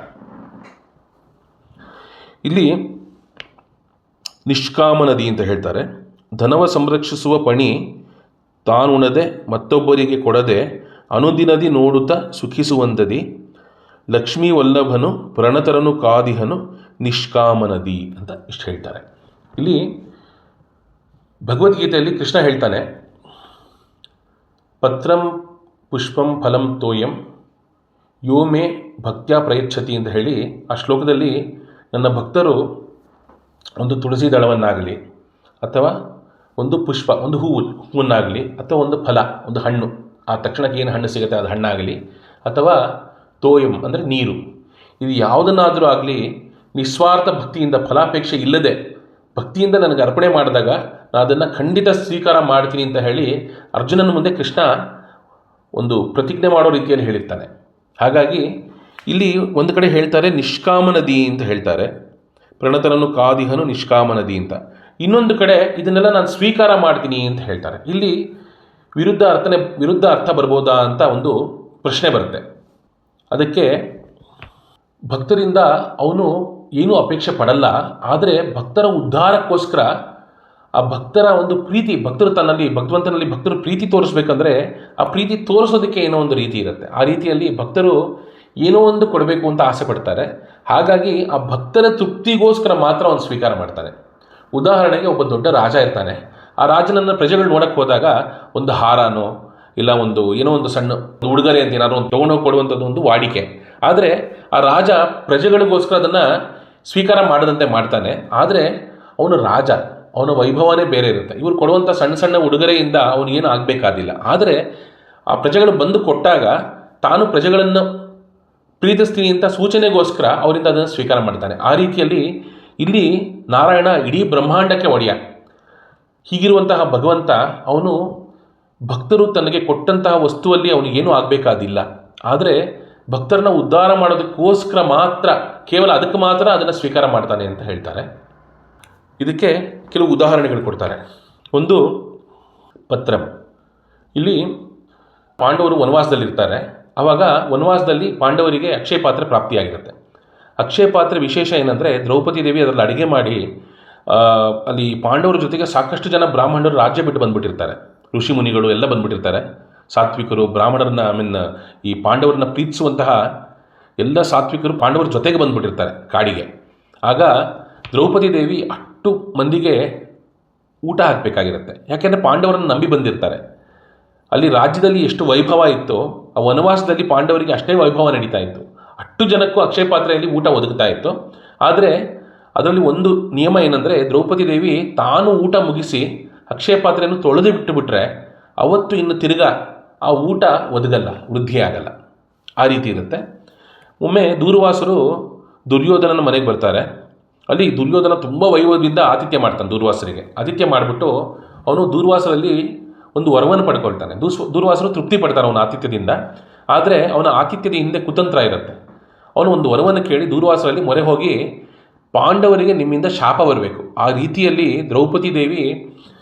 ಇಲ್ಲಿ ನಿಷ್ಕಾಮನದಿ ಅಂತ ಹೇಳ್ತಾರೆ. ಧನವ ಸಂರಕ್ಷಿಸುವ ಪಣಿ ತಾನುಣದೆ ಮತ್ತೊಬ್ಬರಿಗೆ ಕೊಡದೆ ಅನುದಿನದಿ ನೋಡುತ್ತಾ ಸುಖಿಸುವಂಥದಿ ಲಕ್ಷ್ಮೀ ವಲ್ಲಭನು ಪ್ರಣತರನು ಕಾದಿಹನು ನಿಷ್ಕಾಮನದಿ ಅಂತ ಇಷ್ಟು ಹೇಳ್ತಾರೆ. ಇಲ್ಲಿ ಭಗವದ್ಗೀತೆಯಲ್ಲಿ ಕೃಷ್ಣ ಹೇಳ್ತಾನೆ, ಪತ್ರಂ ಪುಷ್ಪಂ ಫಲಂ ತೋಯಂ ಯೋ ಮೇ ಭಕ್ತ್ಯಾ ಪ್ರಯಚ್ಛತಿ ಅಂತ ಹೇಳಿ ಆ ಶ್ಲೋಕದಲ್ಲಿ ನನ್ನ ಭಕ್ತರು ಒಂದು ತುಳಸಿ ದಳವನ್ನಾಗಲಿ ಅಥವಾ ಒಂದು ಪುಷ್ಪ, ಒಂದು ಹೂವನ್ನಾಗಲಿ ಅಥವಾ ಒಂದು ಫಲ, ಒಂದು ಹಣ್ಣು, ಆ ತಕ್ಷಣಕ್ಕೆ ಏನು ಹಣ್ಣು ಸಿಗುತ್ತೆ ಅದು ಹಣ್ಣಾಗಲಿ, ಅಥವಾ ತೋಯಂ ಅಂದರೆ ನೀರು, ಇದು ಯಾವುದನ್ನಾದರೂ ಆಗಲಿ ನಿಸ್ವಾರ್ಥ ಭಕ್ತಿಯಿಂದ, ಫಲಾಪೇಕ್ಷೆ ಇಲ್ಲದೆ ಭಕ್ತಿಯಿಂದ ನನಗೆ ಅರ್ಪಣೆ ಮಾಡಿದಾಗ ನಾನು ಅದನ್ನು ಖಂಡಿತ ಸ್ವೀಕಾರ ಮಾಡ್ತೀನಿ ಅಂತ ಹೇಳಿ ಅರ್ಜುನನ ಮುಂದೆ ಕೃಷ್ಣ ಒಂದು ಪ್ರತಿಜ್ಞೆ ಮಾಡೋ ರೀತಿಯಲ್ಲಿ ಹೇಳಿರ್ತಾನೆ. ಹಾಗಾಗಿ ಇಲ್ಲಿ ಒಂದು ಕಡೆ ಹೇಳ್ತಾರೆ ನಿಷ್ಕಾಮನದಿ ಅಂತ ಹೇಳ್ತಾರೆ, ಪ್ರಣತರನ್ನು ಕಾದಿಹನು ನಿಷ್ಕಾಮನದಿ ಅಂತ. ಇನ್ನೊಂದು ಕಡೆ ಇದನ್ನೆಲ್ಲ ನಾನು ಸ್ವೀಕಾರ ಮಾಡ್ತೀನಿ ಅಂತ ಹೇಳ್ತಾರೆ. ಇಲ್ಲಿ ವಿರುದ್ಧ ಅರ್ಥ ಬರ್ಬೋದಾ ಅಂತ ಒಂದು ಪ್ರಶ್ನೆ ಬರುತ್ತೆ. ಅದಕ್ಕೆ ಭಕ್ತರಿಂದ ಅವನು ಏನೂ ಅಪೇಕ್ಷೆ ಪಡಲ್ಲ, ಆದರೆ ಭಕ್ತರ ಉದ್ಧಾರಕ್ಕೋಸ್ಕರ ಆ ಭಕ್ತರ ಒಂದು ಪ್ರೀತಿ, ಭಗವಂತನಲ್ಲಿ ಭಕ್ತರು ಪ್ರೀತಿ ತೋರಿಸ್ಬೇಕಂದ್ರೆ ಆ ಪ್ರೀತಿ ತೋರಿಸೋದಕ್ಕೆ ಏನೋ ಒಂದು ರೀತಿ ಇರುತ್ತೆ. ಆ ರೀತಿಯಲ್ಲಿ ಭಕ್ತರು ಏನೋ ಒಂದು ಕೊಡಬೇಕು ಅಂತ ಆಸೆ ಪಡ್ತಾರೆ. ಹಾಗಾಗಿ ಆ ಭಕ್ತರ ತೃಪ್ತಿಗೋಸ್ಕರ ಮಾತ್ರ ಅವನು ಸ್ವೀಕಾರ ಮಾಡ್ತಾನೆ. ಉದಾಹರಣೆಗೆ ಒಬ್ಬ ದೊಡ್ಡ ರಾಜ ಇರ್ತಾನೆ, ಆ ರಾಜನನ್ನು ಪ್ರಜೆಗಳು ನೋಡಕ್ಕೆ ಹೋದಾಗ ಒಂದು ಹಾರನೋ ಇಲ್ಲ ಏನೋ ಒಂದು ಸಣ್ಣ ಉಡುಗೊರೆ ಅಂತ ಏನಾದ್ರು ಒಂದು ತೊಗೊಂಡೋಗಿ ಕೊಡುವಂಥದ್ದು ಒಂದು ವಾಡಿಕೆ. ಆದರೆ ಆ ರಾಜ ಪ್ರಜೆಗಳಿಗೋಸ್ಕರ ಅದನ್ನು ಸ್ವೀಕಾರ ಮಾಡದಂತೆ ಮಾಡ್ತಾನೆ. ಆದರೆ ಅವನು ರಾಜ, ಅವನ ವೈಭವನೇ ಬೇರೆ ಇರುತ್ತೆ. ಇವರು ಕೊಡುವಂಥ ಸಣ್ಣ ಸಣ್ಣ ಉಡುಗೊರೆಯಿಂದ ಅವನಿಗೇನು ಆಗಬೇಕಾದಿಲ್ಲ. ಆದರೆ ಆ ಪ್ರಜೆಗಳು ಬಂದು ಕೊಟ್ಟಾಗ ತಾನು ಪ್ರಜೆಗಳನ್ನು ಪ್ರೀತಿಸ್ತೀನಿ ಅಂತ ಸೂಚನೆಗೋಸ್ಕರ ಅವರಿಂದ ಅದನ್ನು ಸ್ವೀಕಾರ ಮಾಡ್ತಾನೆ. ಆ ರೀತಿಯಲ್ಲಿ ಇಲ್ಲಿ ನಾರಾಯಣ ಇಡೀ ಬ್ರಹ್ಮಾಂಡಕ್ಕೆ ಒಡೆಯ. ಹೀಗಿರುವಂತಹ ಭಗವಂತ ಅವನು ಭಕ್ತರು ತನಗೆ ಕೊಟ್ಟಂತಹ ವಸ್ತುವಲ್ಲಿ ಅವನಿಗೇನೂ ಆಗಬೇಕಾದಿಲ್ಲ. ಆದರೆ ಭಕ್ತರನ್ನ ಉದ್ಧಾರ ಮಾಡೋದಕ್ಕೋಸ್ಕರ ಮಾತ್ರ, ಕೇವಲ ಅದಕ್ಕೆ ಮಾತ್ರ ಅದನ್ನು ಸ್ವೀಕಾರ ಮಾಡ್ತಾನೆ ಅಂತ ಹೇಳ್ತಾರೆ. ಇದಕ್ಕೆ ಕೆಲವು ಉದಾಹರಣೆಗಳು ಕೊಡ್ತಾರೆ. ಒಂದು ಪತ್ರಂ, ಇಲ್ಲಿ ಪಾಂಡವರು ವನವಾಸದಲ್ಲಿರ್ತಾರೆ. ಆವಾಗ ವನವಾಸದಲ್ಲಿ ಪಾಂಡವರಿಗೆ ಅಕ್ಷಯ ಪಾತ್ರೆ ಪ್ರಾಪ್ತಿಯಾಗಿರುತ್ತೆ. ಅಕ್ಷಯ ಪಾತ್ರೆ ವಿಶೇಷ ಏನಂದರೆ ದ್ರೌಪದಿ ದೇವಿ ಅದರಲ್ಲಿ ಅಡುಗೆ ಮಾಡಿ ಅಲ್ಲಿ ಪಾಂಡವರ ಜೊತೆಗೆ ಸಾಕಷ್ಟು ಜನ ಬ್ರಾಹ್ಮಣರು ರಾಜ್ಯ ಬಿಟ್ಟು ಬಂದುಬಿಟ್ಟಿರ್ತಾರೆ, ಋಷಿ ಮುನಿಗಳು ಎಲ್ಲ ಬಂದುಬಿಟ್ಟಿರ್ತಾರೆ. ಸಾತ್ವಿಕರು, ಬ್ರಾಹ್ಮಣರನ್ನ ಈ ಪಾಂಡವರನ್ನ ಪ್ರೀತಿಸುವಂತಹ ಎಲ್ಲ ಸಾತ್ವಿಕರು ಪಾಂಡವರ ಜೊತೆಗೆ ಬಂದುಬಿಟ್ಟಿರ್ತಾರೆ ಕಾಡಿಗೆ. ಆಗ ದ್ರೌಪದಿ ದೇವಿ ಅಷ್ಟು ಮಂದಿಗೆ ಊಟ ಹಾಕಬೇಕಾಗಿರುತ್ತೆ. ಯಾಕೆಂದರೆ ಪಾಂಡವರನ್ನು ನಂಬಿ ಬಂದಿರ್ತಾರೆ. ಅಲ್ಲಿ ರಾಜ್ಯದಲ್ಲಿ ಎಷ್ಟು ವೈಭವ ಇತ್ತೋ ಆ ವನವಾಸದಲ್ಲಿ ಪಾಂಡವರಿಗೆ ಅಷ್ಟೇ ವೈಭವ ನಡೀತಾ ಇತ್ತು. ಅಷ್ಟು ಜನಕ್ಕೂ ಅಕ್ಷಯ ಪಾತ್ರೆಯಲ್ಲಿ ಊಟ ಒದಗ್ತಾ ಇತ್ತು. ಆದರೆ ಅದರಲ್ಲಿ ಒಂದು ನಿಯಮ ಏನಂದರೆ, ದ್ರೌಪದಿ ದೇವಿ ತಾನು ಊಟ ಮುಗಿಸಿ ಅಕ್ಷಯ ಪಾತ್ರೆಯನ್ನು ತೊಳೆದು ಬಿಟ್ಟುಬಿಟ್ರೆ ಅವತ್ತು ಇನ್ನು ತಿರ್ಗಾ ಆ ಊಟ ಒದಗಲ್ಲ, ವೃದ್ಧಿಯಾಗಲ್ಲ. ಆ ರೀತಿ ಇರುತ್ತೆ. ಒಮ್ಮೆ ದೂರ್ವಾಸರು ದುರ್ಯೋಧನನ ಮನೆಗೆ ಬರ್ತಾರೆ. ಅಲ್ಲಿ ದುರ್ಯೋಧನ ತುಂಬ ವೈಭವದಿಂದ ಆತಿಥ್ಯ ಮಾಡ್ತಾನೆ ದೂರ್ವಾಸರಿಗೆ. ಆತಿಥ್ಯ ಮಾಡಿಬಿಟ್ಟು ಅವನು ದೂರ್ವಾಸರಲ್ಲಿ ಒಂದು ವರವನ್ನು ಪಡ್ಕೊಳ್ತಾನೆ. ದೂರ್ವಾಸರು ತೃಪ್ತಿ ಪಡ್ತಾರೆ ಅವನ ಆತಿಥ್ಯದಿಂದ. ಆದರೆ ಅವನ ಆತಿಥ್ಯದ ಹಿಂದೆ ಕುತಂತ್ರ ಇರುತ್ತೆ. ಅವನು ಒಂದು ವರವನ್ನು ಕೇಳಿ ದೂರ್ವಾಸರಲ್ಲಿ ಮೊರೆ ಹೋಗಿ, ಪಾಂಡವರಿಗೆ ನಿಮ್ಮಿಂದ ಶಾಪ ಬರಬೇಕು, ಆ ರೀತಿಯಲ್ಲಿ ದ್ರೌಪದಿ ದೇವಿ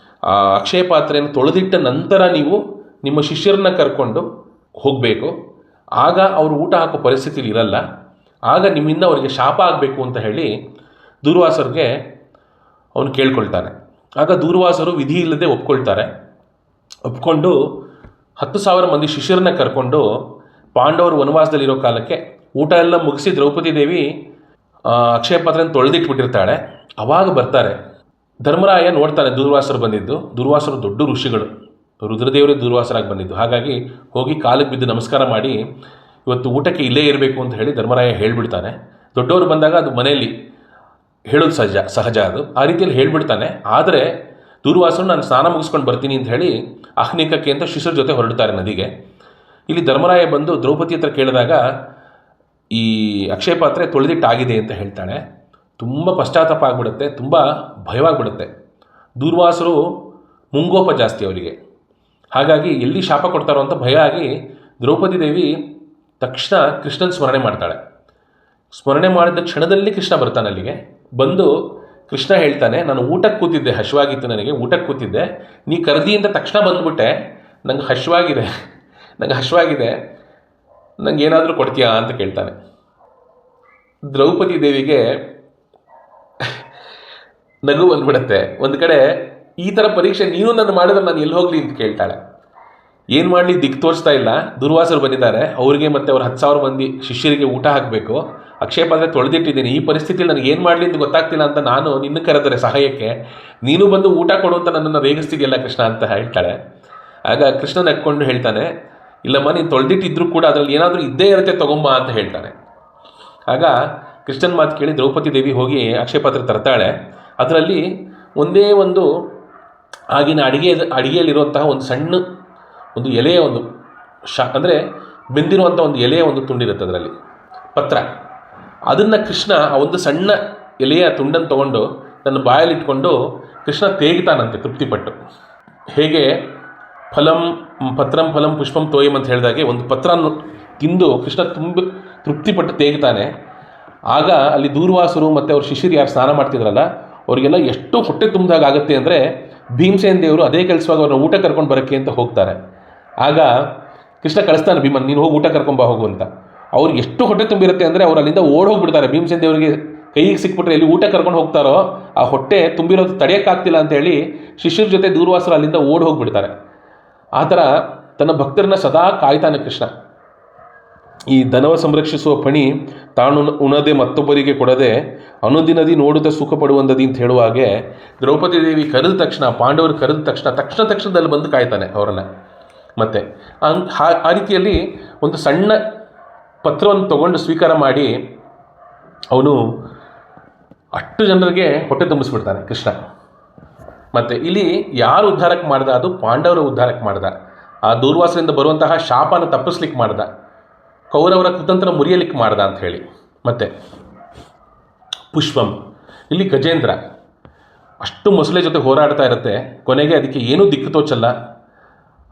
ಅಕ್ಷಯ ಪಾತ್ರೆಯನ್ನು ತೊಳೆದಿಟ್ಟ ನಂತರ ನೀವು ನಿಮ್ಮ ಶಿಷ್ಯರನ್ನ ಕರ್ಕೊಂಡು ಹೋಗಬೇಕು. ಆಗ ಅವರು ಊಟ ಹಾಕೋ ಪರಿಸ್ಥಿತಿಲಿ ಇರಲ್ಲ. ಆಗ ನಿಮ್ಮಿಂದ ಅವರಿಗೆ ಶಾಪ ಆಗಬೇಕು ಅಂತ ಹೇಳಿ ದೂರ್ವಾಸರಿಗೆ ಅವನು ಕೇಳ್ಕೊಳ್ತಾನೆ. ಆಗ ದೂರ್ವಾಸರು ವಿಧಿ ಇಲ್ಲದೆ ಒಪ್ಕೊಂಡು 10,000 ಮಂದಿ ಶಿಷ್ಯರನ್ನ ಕರ್ಕೊಂಡು ಪಾಂಡವರು ವನವಾಸದಲ್ಲಿರೋ ಕಾಲಕ್ಕೆ ಊಟ ಎಲ್ಲ ಮುಗಿಸಿ ದ್ರೌಪದಿ ದೇವಿ ಅಕ್ಷಯ ಪಾತ್ರೆಯನ್ನು ತೊಳೆದಿಟ್ಬಿಟ್ಟಿರ್ತಾಳೆ. ಅವಾಗ ಬರ್ತಾರೆ. ಧರ್ಮರಾಯ ನೋಡ್ತಾನೆ ದೂರ್ವಾಸರು ಬಂದಿದ್ದು. ದೂರ್ವಾಸರು ದೊಡ್ಡ ಋಷಿಗಳು, ರುದ್ರದೇವರೇ ದೂರ್ವಾಸರಾಗಿ ಬಂದಿದ್ದು. ಹಾಗಾಗಿ ಹೋಗಿ ಕಾಲಿಗೆ ಬಿದ್ದು ನಮಸ್ಕಾರ ಮಾಡಿ, ಇವತ್ತು ಊಟಕ್ಕೆ ಇಲ್ಲೇ ಇರಬೇಕು ಅಂತ ಹೇಳಿ ಧರ್ಮರಾಯ ಹೇಳಿಬಿಡ್ತಾನೆ. ದೊಡ್ಡವರು ಬಂದಾಗ ಅದು ಮನೆಯಲ್ಲಿ ಹೇಳೋದು ಸಹಜ ಅದು. ಆ ರೀತಿಯಲ್ಲಿ ಹೇಳಿಬಿಡ್ತಾನೆ. ಆದರೆ ದೂರ್ವಾಸರು ನಾನು ಸ್ನಾನ ಮುಗಿಸ್ಕೊಂಡು ಬರ್ತೀನಿ ಅಂತ ಹೇಳಿ ಆಹ್ನಿಕಕ್ಕೆ ಅಂತ ಶಿಷ್ಯರ ಜೊತೆ ಹೊರಡ್ತಾರೆ ನದಿಗೆ. ಇಲ್ಲಿ ಧರ್ಮರಾಯ ಬಂದು ದ್ರೌಪದಿ ಹತ್ರ ಕೇಳಿದಾಗ ಈ ಅಕ್ಷಯ ಪಾತ್ರೆ ತೊಳೆದಿಟ್ಟಾಗಿದೆ ಅಂತ ಹೇಳ್ತಾಳೆ. ತುಂಬ ಪಶ್ಚಾತ್ತಾಪ ಆಗಿಬಿಡುತ್ತೆ, ತುಂಬ ಭಯವಾಗಿಬಿಡುತ್ತೆ. ದೂರ್ವಾಸರು ಮುಂಗೋಪ ಜಾಸ್ತಿ ಅವರಿಗೆ. ಹಾಗಾಗಿ ಎಲ್ಲಿ ಶಾಪ ಕೊಡ್ತಾರೋ ಅಂತ ಭಯ ಆಗಿ ದ್ರೌಪದಿ ದೇವಿ ತಕ್ಷಣ ಕೃಷ್ಣನ ಸ್ಮರಣೆ ಮಾಡ್ತಾಳೆ. ಸ್ಮರಣೆ ಮಾಡಿದ ಕ್ಷಣದಲ್ಲಿ ಕೃಷ್ಣ ಬರ್ತಾನೆ ಅಲ್ಲಿಗೆ. ಬಂದು ಕೃಷ್ಣ ಹೇಳ್ತಾನೆ, ನಾನು ಊಟಕ್ಕೆ ಕೂತಿದ್ದೆ, ಹಶ್ವಾಗಿತ್ತು ನನಗೆ, ಊಟಕ್ಕೆ ಕೂತಿದ್ದೆ, ನೀ ಕರೆದಿ ಅಂತ ತಕ್ಷಣ ಬಂದುಬಿಟ್ಟೆ, ನಂಗೆ ಹಶ್ವಾಗಿದೆ, ನಂಗೆ ಏನಾದರೂ ಕೊಡ್ತೀಯಾ ಅಂತ ಕೇಳ್ತಾನೆ. ದ್ರೌಪದಿ ದೇವಿಗೆ ನಗು ಬಂದ್ಬಿಡುತ್ತೆ. ಒಂದು ಕಡೆ ಈ ಥರ ಪರೀಕ್ಷೆ ನೀನು ನನ್ನ ಮಾಡಿದ್ರೆ ನಾನು ಎಲ್ಲಿ ಹೋಗಲಿ ಅಂತ ಕೇಳ್ತಾಳೆ. ಏನು ಮಾಡಲಿ ದಿಕ್ಕು ತೋರಿಸ್ತಾ ಇಲ್ಲ. ದುರ್ವಾಸರು ಬಂದಿದ್ದಾರೆ, ಅವರಿಗೆ ಮತ್ತು ಅವ್ರ 10,000 ಮಂದಿ ಶಿಷ್ಯರಿಗೆ ಊಟ ಹಾಕಬೇಕು, ಅಕ್ಷಯ ಪಾತ್ರೆ ತೊಳೆದಿಟ್ಟಿದ್ದೀನಿ, ಈ ಪರಿಸ್ಥಿತಿಯಲ್ಲಿ ನನಗೆ ಏನು ಮಾಡಲಿ ಅಂತ ಗೊತ್ತಾಗ್ತಿಲ್ಲ ಅಂತ ನಾನು ನಿನ್ನ ಕರೆದರೆ ಸಹಾಯಕ್ಕೆ, ನೀನು ಬಂದು ಊಟ ಕೊಡು ಅಂತ ನನ್ನನ್ನು ರೇಗಿಸ್ತಿದೆಯಲ್ಲ ಕೃಷ್ಣ ಅಂತ ಹೇಳ್ತಾಳೆ. ಆಗ ಕೃಷ್ಣ ನಕ್ಕೊಂಡು ಹೇಳ್ತಾನೆ, ಇಲ್ಲಮ್ಮ ನೀನು ತೊಳೆದಿಟ್ಟಿದ್ರು ಕೂಡ ಅದರಲ್ಲಿ ಏನಾದರೂ ಇದ್ದೇ ಇರುತ್ತೆ ತಗೊಂಬ ಅಂತ ಹೇಳ್ತಾನೆ. ಆಗ ಕೃಷ್ಣನ ಮಾತು ಕೇಳಿ ದ್ರೌಪದಿ ದೇವಿ ಹೋಗಿ ಅಕ್ಷಯ ಪಾತ್ರೆ ತರ್ತಾಳೆ. ಅದರಲ್ಲಿ ಒಂದೇ ಒಂದು ಆಗಿನ ಅಡಿಗೆಯಲ್ಲಿರುವಂತಹ ಒಂದು ಸಣ್ಣ ಒಂದು ಎಲೆಯ ಒಂದು ಅಂದರೆ ಬೆಂದಿರುವಂಥ ಒಂದು ಎಲೆಯ ಒಂದು ತುಂಡಿರುತ್ತೆ ಅದರಲ್ಲಿ, ಪತ್ರ. ಅದನ್ನು ಕೃಷ್ಣ ಆ ಒಂದು ಸಣ್ಣ ಎಲೆಯ ತುಂಡನ್ನು ತೊಗೊಂಡು ತನ್ನ ಬಾಯಲ್ಲಿಟ್ಕೊಂಡು ಕೃಷ್ಣ ತೇಗ್ತಾನಂತೆ ತೃಪ್ತಿಪಟ್ಟು. ಹೇಗೆ ಪತ್ರಂ ಫಲಂ ಪುಷ್ಪಂ ತೋಯಂ ಅಂತ ಹೇಳಿದಾಗೆ ಒಂದು ಪತ್ರವನ್ನು ತಿಂದು ಕೃಷ್ಣ ತೃಪ್ತಿಪಟ್ಟು ತೇಗ್ತಾನೆ. ಆಗ ಅಲ್ಲಿ ದೂರ್ವಾಸರು ಮತ್ತು ಅವ್ರ ಶಿಷ್ಯರು ಯಾರು ಸ್ನಾನ ಮಾಡ್ತಿದ್ರಲ್ಲ ಅವರಿಗೆಲ್ಲ ಎಷ್ಟು ಹೊಟ್ಟೆ ತುಂಬಿದಾಗುತ್ತೆ ಅಂದರೆ ಭೀಮಸೇನ ದೇವರು ಅದೇ ಕೆಲಸವಾಗಿ ಅವ್ರನ್ನ ಊಟ ಕರ್ಕೊಂಡು ಬರೋಕ್ಕೆ ಅಂತ ಹೋಗ್ತಾರೆ. ಆಗ ಕೃಷ್ಣ ಕಳಿಸ್ತಾನೆ ಭೀಮನ್, ನೀನು ಹೋಗಿ ಊಟ ಕರ್ಕೊಂಬ ಹೋಗು ಅಂತ. ಅವ್ರಿಗೆ ಎಷ್ಟು ಹೊಟ್ಟೆ ತುಂಬಿರುತ್ತೆ ಅಂದರೆ ಅವ್ರು ಅಲ್ಲಿಂದ ಓಡ್ ಹೋಗ್ಬಿಡ್ತಾರೆ. ಭೀಮಸೇನ ದೇವರಿಗೆ ಕೈಗೆ ಸಿಕ್ಬಿಟ್ರೆ ಎಲ್ಲಿ ಊಟ ಕರ್ಕೊಂಡು ಹೋಗ್ತಾರೋ ಆ ಹೊಟ್ಟೆ ತುಂಬಿರೋದು ತಡೆಯೋಕ್ಕಾಗ್ತಿಲ್ಲ ಅಂತೇಳಿ ಶಿಷ್ಯರ ಜೊತೆ ದೂರ್ವಾಸರು ಅಲ್ಲಿಂದ ಓಡ್ ಹೋಗ್ಬಿಡ್ತಾರೆ. ಆ ಥರ ತನ್ನ ಭಕ್ತರನ್ನ ಸದಾ ಕಾಯ್ತಾನೆ ಕೃಷ್ಣ. ಈ ಧನವ ಸಂರಕ್ಷಿಸುವ ಪಣಿ ತಾನು ಉಣದೆ ಮತ್ತೊಬ್ಬರಿಗೆ ಕೊಡದೆ ಅನುದಿನದಿ ನೋಡುತ್ತಾ ಸುಖ ಪಡುವಂದದಿ ಅಂತ ಹೇಳುವ ಹಾಗೆ ದ್ರೌಪದಿ ದೇವಿ ಕರೆದ ತಕ್ಷಣ, ಪಾಂಡವರು ಕರೆದ ತಕ್ಷಣದಲ್ಲಿ ಬಂದು ಕಾಯ್ತಾನೆ ಅವರನ್ನು. ಮತ್ತು ಆ ರೀತಿಯಲ್ಲಿ ಒಂದು ಸಣ್ಣ ಪತ್ರವನ್ನು ತಗೊಂಡು ಸ್ವೀಕಾರ ಮಾಡಿ ಅವನು ಅಷ್ಟು ಜನರಿಗೆ ಹೊಟ್ಟೆ ತುಂಬಿಸ್ಬಿಡ್ತಾನೆ ಕೃಷ್ಣ. ಮತ್ತು ಇಲ್ಲಿ ಯಾರು ಉದ್ಧಾರಕ್ಕೆ ಮಾಡ್ದ? ಅದು ಪಾಂಡವರ ಉದ್ಧಾರಕ್ಕೆ ಮಾಡ್ದ. ಆ ದೂರ್ವಾಸರಿಂದ ಬರುವಂತಹ ಶಾಪನ ತಪ್ಪಿಸ್ಲಿಕ್ಕೆ ಮಾಡ್ದ, ಕೌರವರ ಕುತಂತ್ರ ಮುರಿಯಲಿಕ್ಕೆ ಮಾಡ್ದ ಅಂತ ಹೇಳಿ. ಮತ್ತು ಪುಷ್ಪಂ, ಇಲ್ಲಿ ಗಜೇಂದ್ರ ಅಷ್ಟು ಮೊಸಳೆ ಜೊತೆ ಹೋರಾಡ್ತಾ ಇರುತ್ತೆ. ಕೊನೆಗೆ ಅದಕ್ಕೆ ಏನೂ ದಿಕ್ಕು ತೋಚಲ್ಲ,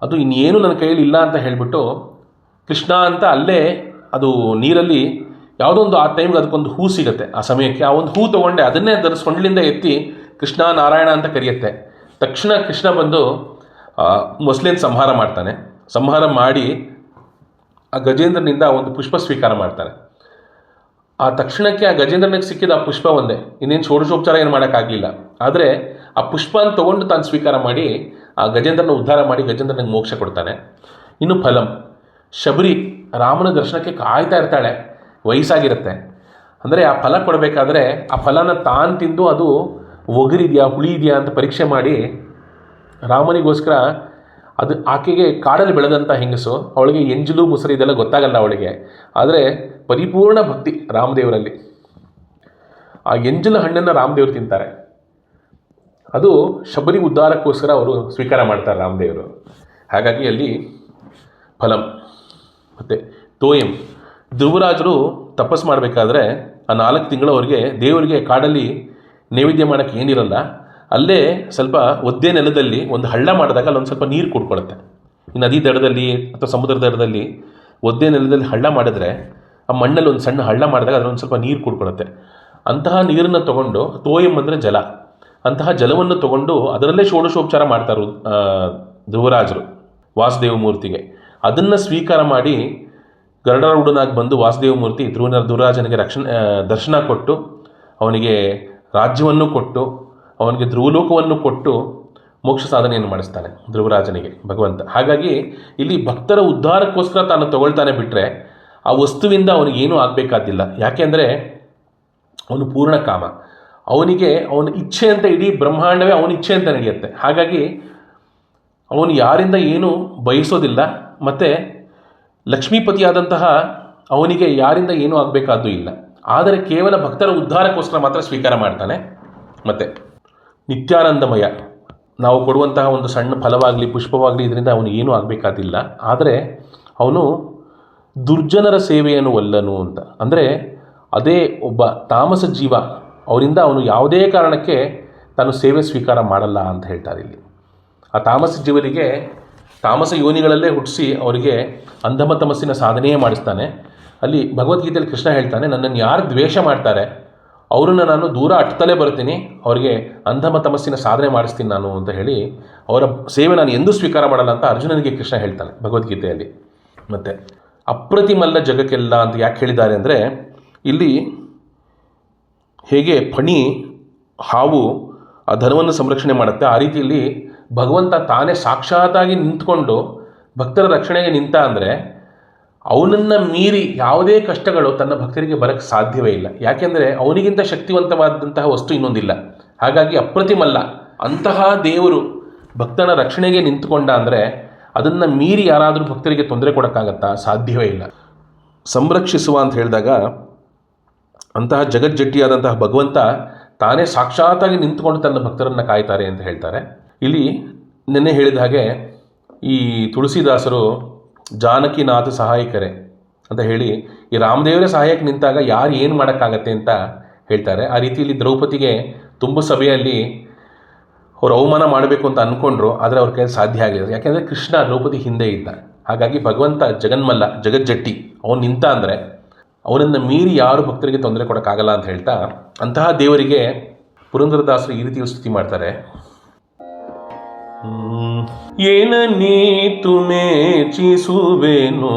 ಅದು ಇನ್ನೇನು ನನ್ನ ಕೈಯಲ್ಲಿ ಇಲ್ಲ ಅಂತ ಹೇಳಿಬಿಟ್ಟು ಕೃಷ್ಣ ಅಂತ ಅಲ್ಲೇ ಅದು ನೀರಲ್ಲಿ ಯಾವುದೋ ಒಂದು ಆ ಟೈಮ್ಗೆ ಅದಕ್ಕೊಂದು ಹೂ ಸಿಗುತ್ತೆ. ಆ ಸಮಯಕ್ಕೆ ಆ ಒಂದು ಹೂ ತೊಗೊಂಡೆ ಅದನ್ನೇ ಅದರ ಸೊಂಡ್ಲಿಂದ ಎತ್ತಿ ಕೃಷ್ಣ ನಾರಾಯಣ ಅಂತ ಕರೆಯುತ್ತೆ. ತಕ್ಷಣ ಕೃಷ್ಣ ಬಂದು ಮೊಸಳೆನ ಸಂಹಾರ ಮಾಡ್ತಾನೆ. ಸಂಹಾರ ಮಾಡಿ ಆ ಗಜೇಂದ್ರನಿಂದ ಒಂದು ಪುಷ್ಪ ಸ್ವೀಕಾರ ಮಾಡ್ತಾನೆ. ಆ ತಕ್ಷಣಕ್ಕೆ ಆ ಗಜೇಂದ್ರನಿಗೆ ಸಿಕ್ಕಿದ ಆ ಪುಷ್ಪ ಒಂದೇ, ಇನ್ನೇನು ಷೋಡಶೋಪಚಾರ ಏನು ಮಾಡೋಕ್ಕಾಗಲಿಲ್ಲ. ಆದರೆ ಆ ಪುಷ್ಪನ ತೊಗೊಂಡು ತಾನು ಸ್ವೀಕಾರ ಮಾಡಿ ಆ ಗಜೇಂದ್ರನ ಉದ್ಧಾರ ಮಾಡಿ ಗಜೇಂದ್ರನಿಗೆ ಮೋಕ್ಷ ಕೊಡ್ತಾನೆ. ಇನ್ನು ಫಲಂ, ಶಬರಿ ರಾಮನ ದರ್ಶನಕ್ಕೆ ಕಾಯ್ತಾ ಇರ್ತಾಳೆ, ವಯಸ್ಸಾಗಿರುತ್ತೆ. ಅಂದರೆ ಆ ಫಲ ಕೊಡಬೇಕಾದ್ರೆ ಆ ಫಲನ ತಾನು ತಿಂದು ಅದು ಒಗರಿದೆಯಾ ಹುಳಿ ಇದೆಯಾ ಅಂತ ಪರೀಕ್ಷೆ ಮಾಡಿ ರಾಮನಿಗೋಸ್ಕರ, ಅದು ಆಕೆಗೆ ಕಾಡಲ್ಲಿ ಬೆಳೆದಂಥ ಹೆಂಗಸು, ಅವಳಿಗೆ ಎಂಜಲು ಮುಸರಿ ಇದೆಲ್ಲ ಗೊತ್ತಾಗಲ್ಲ ಅವಳಿಗೆ. ಆದರೆ ಪರಿಪೂರ್ಣ ಭಕ್ತಿ ರಾಮದೇವರಲ್ಲಿ. ಆ ಎಂಜಲು ಹಣ್ಣನ್ನು ರಾಮದೇವರು ತಿಂತಾರೆ. ಅದು ಶಬರಿ ಉದ್ಧಾರಕ್ಕೋಸ್ಕರ ಅವರು ಸ್ವೀಕಾರ ಮಾಡ್ತಾರೆ ರಾಮದೇವರು. ಹಾಗಾಗಿ ಅಲ್ಲಿ ಫಲಂ. ಮತ್ತು ತೋಯಂ, ಧ್ರುವರಾಜರು ತಪಸ್ಸು ಮಾಡಬೇಕಾದ್ರೆ ಆ 4 ತಿಂಗಳವರೆಗೆ ದೇವರಿಗೆ ಕಾಡಲ್ಲಿ ನೈವೇದ್ಯ ಮಾಡೋಕ್ಕೆ ಏನಿರಲ್ಲ, ಅಲ್ಲೇ ಸ್ವಲ್ಪ ಒದ್ದೆ ನೆಲದಲ್ಲಿ ಒಂದು ಹಳ್ಳ ಮಾಡಿದಾಗ ಅಲ್ಲೊಂದು ಸ್ವಲ್ಪ ನೀರು ಕುಡ್ಕೊಳುತ್ತೆ. ಈ ನದಿ ದಡದಲ್ಲಿ ಅಥವಾ ಸಮುದ್ರ ದಡದಲ್ಲಿ ಒದ್ದೆ ನೆಲದಲ್ಲಿ ಹಳ್ಳ ಮಾಡಿದ್ರೆ ಆ ಮಣ್ಣಲ್ಲಿ ಒಂದು ಸಣ್ಣ ಹಳ್ಳ ಮಾಡಿದಾಗ ಅದರೊಂದು ಸ್ವಲ್ಪ ನೀರು ಕುಡ್ಕೊಳುತ್ತೆ. ಅಂತಹ ನೀರನ್ನು ತೊಗೊಂಡು, ತೋಯಂ ಅಂದರೆ ಜಲ, ಅಂತಹ ಜಲವನ್ನು ತೊಗೊಂಡು ಅದರಲ್ಲೇ ಷೋಡಶೋಪಚಾರ ಮಾಡ್ತಾರೆ ಧ್ರುವರಾಜರು ವಾಸುದೇವ ಮೂರ್ತಿಗೆ. ಅದನ್ನು ಸ್ವೀಕಾರ ಮಾಡಿ ಗರುಡಾರೂಢನಾಗಿ ಬಂದು ವಾಸುದೇವ ಮೂರ್ತಿ ಧ್ರುವರಾಜನಿಗೆ ದರ್ಶನ ಕೊಟ್ಟು, ಅವನಿಗೆ ರಾಜ್ಯವನ್ನು ಕೊಟ್ಟು, ಅವನಿಗೆ ಧ್ರುವಲೋಕವನ್ನು ಕೊಟ್ಟು ಮೋಕ್ಷ ಸಾಧನೆಯನ್ನು ಮಾಡಿಸ್ತಾನೆ ಧ್ರುವರಾಜನಿಗೆ ಭಗವಂತ. ಹಾಗಾಗಿ ಇಲ್ಲಿ ಭಕ್ತರ ಉದ್ಧಾರಕ್ಕೋಸ್ಕರ ತಾನು ತಗೊಳ್ತಾನೆ ಬಿಟ್ಟರೆ ಆ ವಸ್ತುವಿಂದ ಅವನಿಗೇನೂ ಆಗಬೇಕಾದಿಲ್ಲ. ಯಾಕೆಂದರೆ ಅವನು ಪೂರ್ಣ ಕಾಮ, ಅವನಿಗೆ ಅವನ ಇಚ್ಛೆ ಅಂತ ಇಡೀ ಬ್ರಹ್ಮಾಂಡವೇ ಅವನ ಇಚ್ಛೆ ಅಂತ ನಡೆಯುತ್ತೆ. ಹಾಗಾಗಿ ಅವನು ಯಾರಿಂದ ಏನೂ ಬಯಸೋದಿಲ್ಲ. ಮತ್ತು ಲಕ್ಷ್ಮೀಪತಿಯಾದಂತಹ ಅವನಿಗೆ ಯಾರಿಂದ ಏನೂ ಆಗಬೇಕಾದ್ದು ಇಲ್ಲ. ಆದರೆ ಕೇವಲ ಭಕ್ತರ ಉದ್ಧಾರಕ್ಕೋಸ್ಕರ ಮಾತ್ರ ಸ್ವೀಕಾರ ಮಾಡ್ತಾನೆ. ಮತ್ತು ನಿತ್ಯಾನಂದಮಯ, ನಾವು ಕೊಡುವಂತಹ ಒಂದು ಸಣ್ಣ ಫಲವಾಗಲಿ ಪುಷ್ಪವಾಗಲಿ ಇದರಿಂದ ಅವನು ಏನೂ ಆಗಬೇಕಾದಿಲ್ಲ. ಆದರೆ ಅವನು ದುರ್ಜನರ ಸೇವೆಯನ್ನು ಒಲ್ಲನು ಅಂತ. ಅಂದರೆ ಅದೇ ಒಬ್ಬ ತಾಮಸ ಜೀವ, ಅವರಿಂದ ಅವನು ಯಾವುದೇ ಕಾರಣಕ್ಕೆ ತಾನು ಸೇವೆ ಸ್ವೀಕಾರ ಮಾಡಲ್ಲ ಅಂತ ಹೇಳ್ತಾರೆ ಇಲ್ಲಿ. ಆ ತಾಮಸ ಜೀವರಿಗೆ ತಾಮಸ ಯೋನಿಗಳಲ್ಲೇ ಹುಟ್ಟಿಸಿ ಅವರಿಗೆ ಅಂಧಮ ತಮಸ್ಸಿನ ಸಾಧನೆಯೇ ಮಾಡಿಸ್ತಾನೆ. ಅಲ್ಲಿ ಭಗವದ್ಗೀತೆಯಲ್ಲಿ ಕೃಷ್ಣ ಹೇಳ್ತಾನೆ, ನನ್ನನ್ನು ಯಾರು ದ್ವೇಷ ಮಾಡ್ತಾರೆ ಅವರನ್ನು ನಾನು ದೂರ ಅಟ್ಟತಲೇ ಬರ್ತೀನಿ, ಅವರಿಗೆ ಅಂಧಮ ತಮಸ್ಸಿನ ಸಾಧನೆ ಮಾಡಿಸ್ತೀನಿ ನಾನು ಅಂತ ಹೇಳಿ, ಅವರ ಸೇವೆ ನಾನು ಎಂದೂ ಸ್ವೀಕಾರ ಮಾಡಲ್ಲ ಅಂತ ಅರ್ಜುನನಿಗೆ ಕೃಷ್ಣ ಹೇಳ್ತಾನೆ ಭಗವದ್ಗೀತೆಯಲ್ಲಿ. ಮತ್ತು ಅಪ್ರತಿಮಲ್ಲ ಜಗಕ್ಕೆಲ್ಲ ಅಂತ ಯಾಕೆ ಹೇಳಿದ್ದಾರೆ ಅಂದರೆ, ಇಲ್ಲಿ ಹೇಗೆ ಫಣಿ ಹಾವು ಆ ಧನವನ್ನು ಸಂರಕ್ಷಣೆ ಮಾಡುತ್ತೆ, ಆ ರೀತಿಯಲ್ಲಿ ಭಗವಂತ ತಾನೇ ಸಾಕ್ಷಾತ್ತಾಗಿ ನಿಂತ್ಕೊಂಡು ಭಕ್ತರ ರಕ್ಷಣೆಗೆ ನಿಂತ ಅಂದರೆ ಅವನನ್ನು ಮೀರಿ ಯಾವುದೇ ಕಷ್ಟಗಳು ತನ್ನ ಭಕ್ತರಿಗೆ ಬರೋಕ್ಕೆ ಸಾಧ್ಯವೇ ಇಲ್ಲ. ಯಾಕೆಂದರೆ ಅವನಿಗಿಂತ ಶಕ್ತಿವಂತವಾದಂತಹ ವಸ್ತು ಇನ್ನೊಂದಿಲ್ಲ. ಹಾಗಾಗಿ ಅಪ್ರತಿಮಲ್ಲ, ಅಂತಹ ದೇವರು ಭಕ್ತನ ರಕ್ಷಣೆಗೆ ನಿಂತುಕೊಂಡ ಅಂದರೆ ಅದನ್ನು ಮೀರಿ ಯಾರಾದರೂ ಭಕ್ತರಿಗೆ ತೊಂದರೆ ಕೊಡೋಕ್ಕಾಗತ್ತಾ? ಸಾಧ್ಯವೇ ಇಲ್ಲ. ಸಂರಕ್ಷಿಸುವ ಅಂತ ಹೇಳಿದಾಗ ಅಂತಹ ಜಗಜ್ಜಟ್ಟಿಯಾದಂತಹ ಭಗವಂತ ತಾನೇ ಸಾಕ್ಷಾತ್ತಾಗಿ ನಿಂತುಕೊಂಡು ತನ್ನ ಭಕ್ತರನ್ನು ಕಾಯ್ತಾರೆ ಅಂತ ಹೇಳ್ತಾರೆ. ಇಲ್ಲಿ ನಿನ್ನೆ ಹೇಳಿದ ಹಾಗೆ ಈ ತುಳಸಿದಾಸರು ಜಾನಕಿನಾಥ ಸಹಾಯಕರೇ ಅಂತ ಹೇಳಿ ಈ ರಾಮದೇವರೇ ಸಹಾಯಕ್ಕೆ ನಿಂತಾಗ ಯಾರು ಏನು ಮಾಡೋಕ್ಕಾಗತ್ತೆ ಅಂತ ಹೇಳ್ತಾರೆ. ಆ ರೀತಿಯಲ್ಲಿ ದ್ರೌಪದಿಗೆ ತುಂಬ ಸಭೆಯಲ್ಲಿ ಅವರು ಅವಮಾನ ಮಾಡಬೇಕು ಅಂತ ಅಂದ್ಕೊಂಡ್ರು, ಆದರೆ ಅವ್ರ ಕೈಯಲ್ಲಿ ಸಾಧ್ಯ ಆಗಲಿಲ್ಲ. ಯಾಕೆಂದರೆ ಕೃಷ್ಣ ದ್ರೌಪದಿ ಹಿಂದೆ ಇದ್ದ. ಹಾಗಾಗಿ ಭಗವಂತ ಜಗನ್ಮಲ್ಲ, ಜಗಜ್ಜಟ್ಟಿ, ಅವನು ನಿಂತ ಅಂದರೆ ಅವನನ್ನು ಮೀರಿ ಯಾರು ಭಕ್ತರಿಗೆ ತೊಂದರೆ ಕೊಡೋಕ್ಕಾಗಲ್ಲ ಅಂತ ಹೇಳ್ತಾ, ಅಂತಹ ದೇವರಿಗೆ ಪುರಂದರದಾಸರು ಈ ರೀತಿ ಸ್ತುತಿ ಮಾಡ್ತಾರೆ. ಏನ ನೀತು ಮೇಚಿಸುವೆನು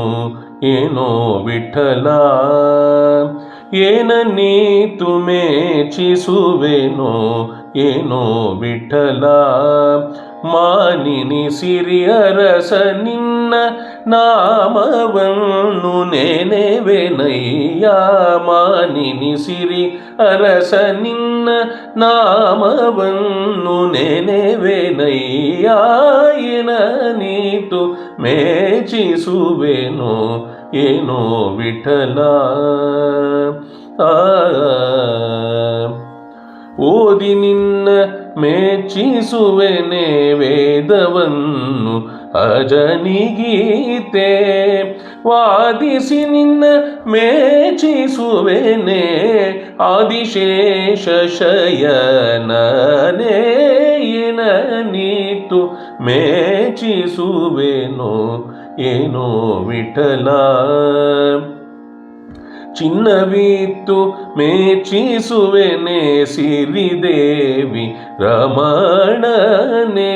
ಏನೋ ವಿಠಲ, ಏನ ನೀತು ಮೇಚಿಸುವೆನು ಏನೋ ವಿಠಲ, ಮಾನಿನಿ ಸಿರಿಯರಸ ನಿನ್ನ ನಾಮವನ್ನು ನೆನೆವೆನಯ್ಯ, ಮಾನಿನಿ ಸಿರಿ ಅರಸ ನಿನ್ನ ನಾಮವನ್ನು ನೆನೆವೆನಯ್ಯ, ಏನ ನೀತು ಮೇಚಿಸುವೆನು ಏನೋ ವಿಠಲ. ಓದಿ ನಿನ್ನ ಮೆಚ್ಚಿಸುವೆನೆ ವೇದವನ್ನು ಅಜನಿಗೀತೆ, ವಾದಿಸಿ ನಿನ್ನ ಮೆಚ್ಚಿಸುವೆನೆ ಆದಿಶೇಷ ಶಯನನೇ, ಏನ ನೀತು ಮೆಚ್ಚಿಸುವೆನೋ ಏನೋ ವಿಠಲ. ಚಿನ್ನವಿತ್ತು ಮೇಚಿಸುವೆನೆ ಸಿರಿದೇವಿ ರಮಣನೆ,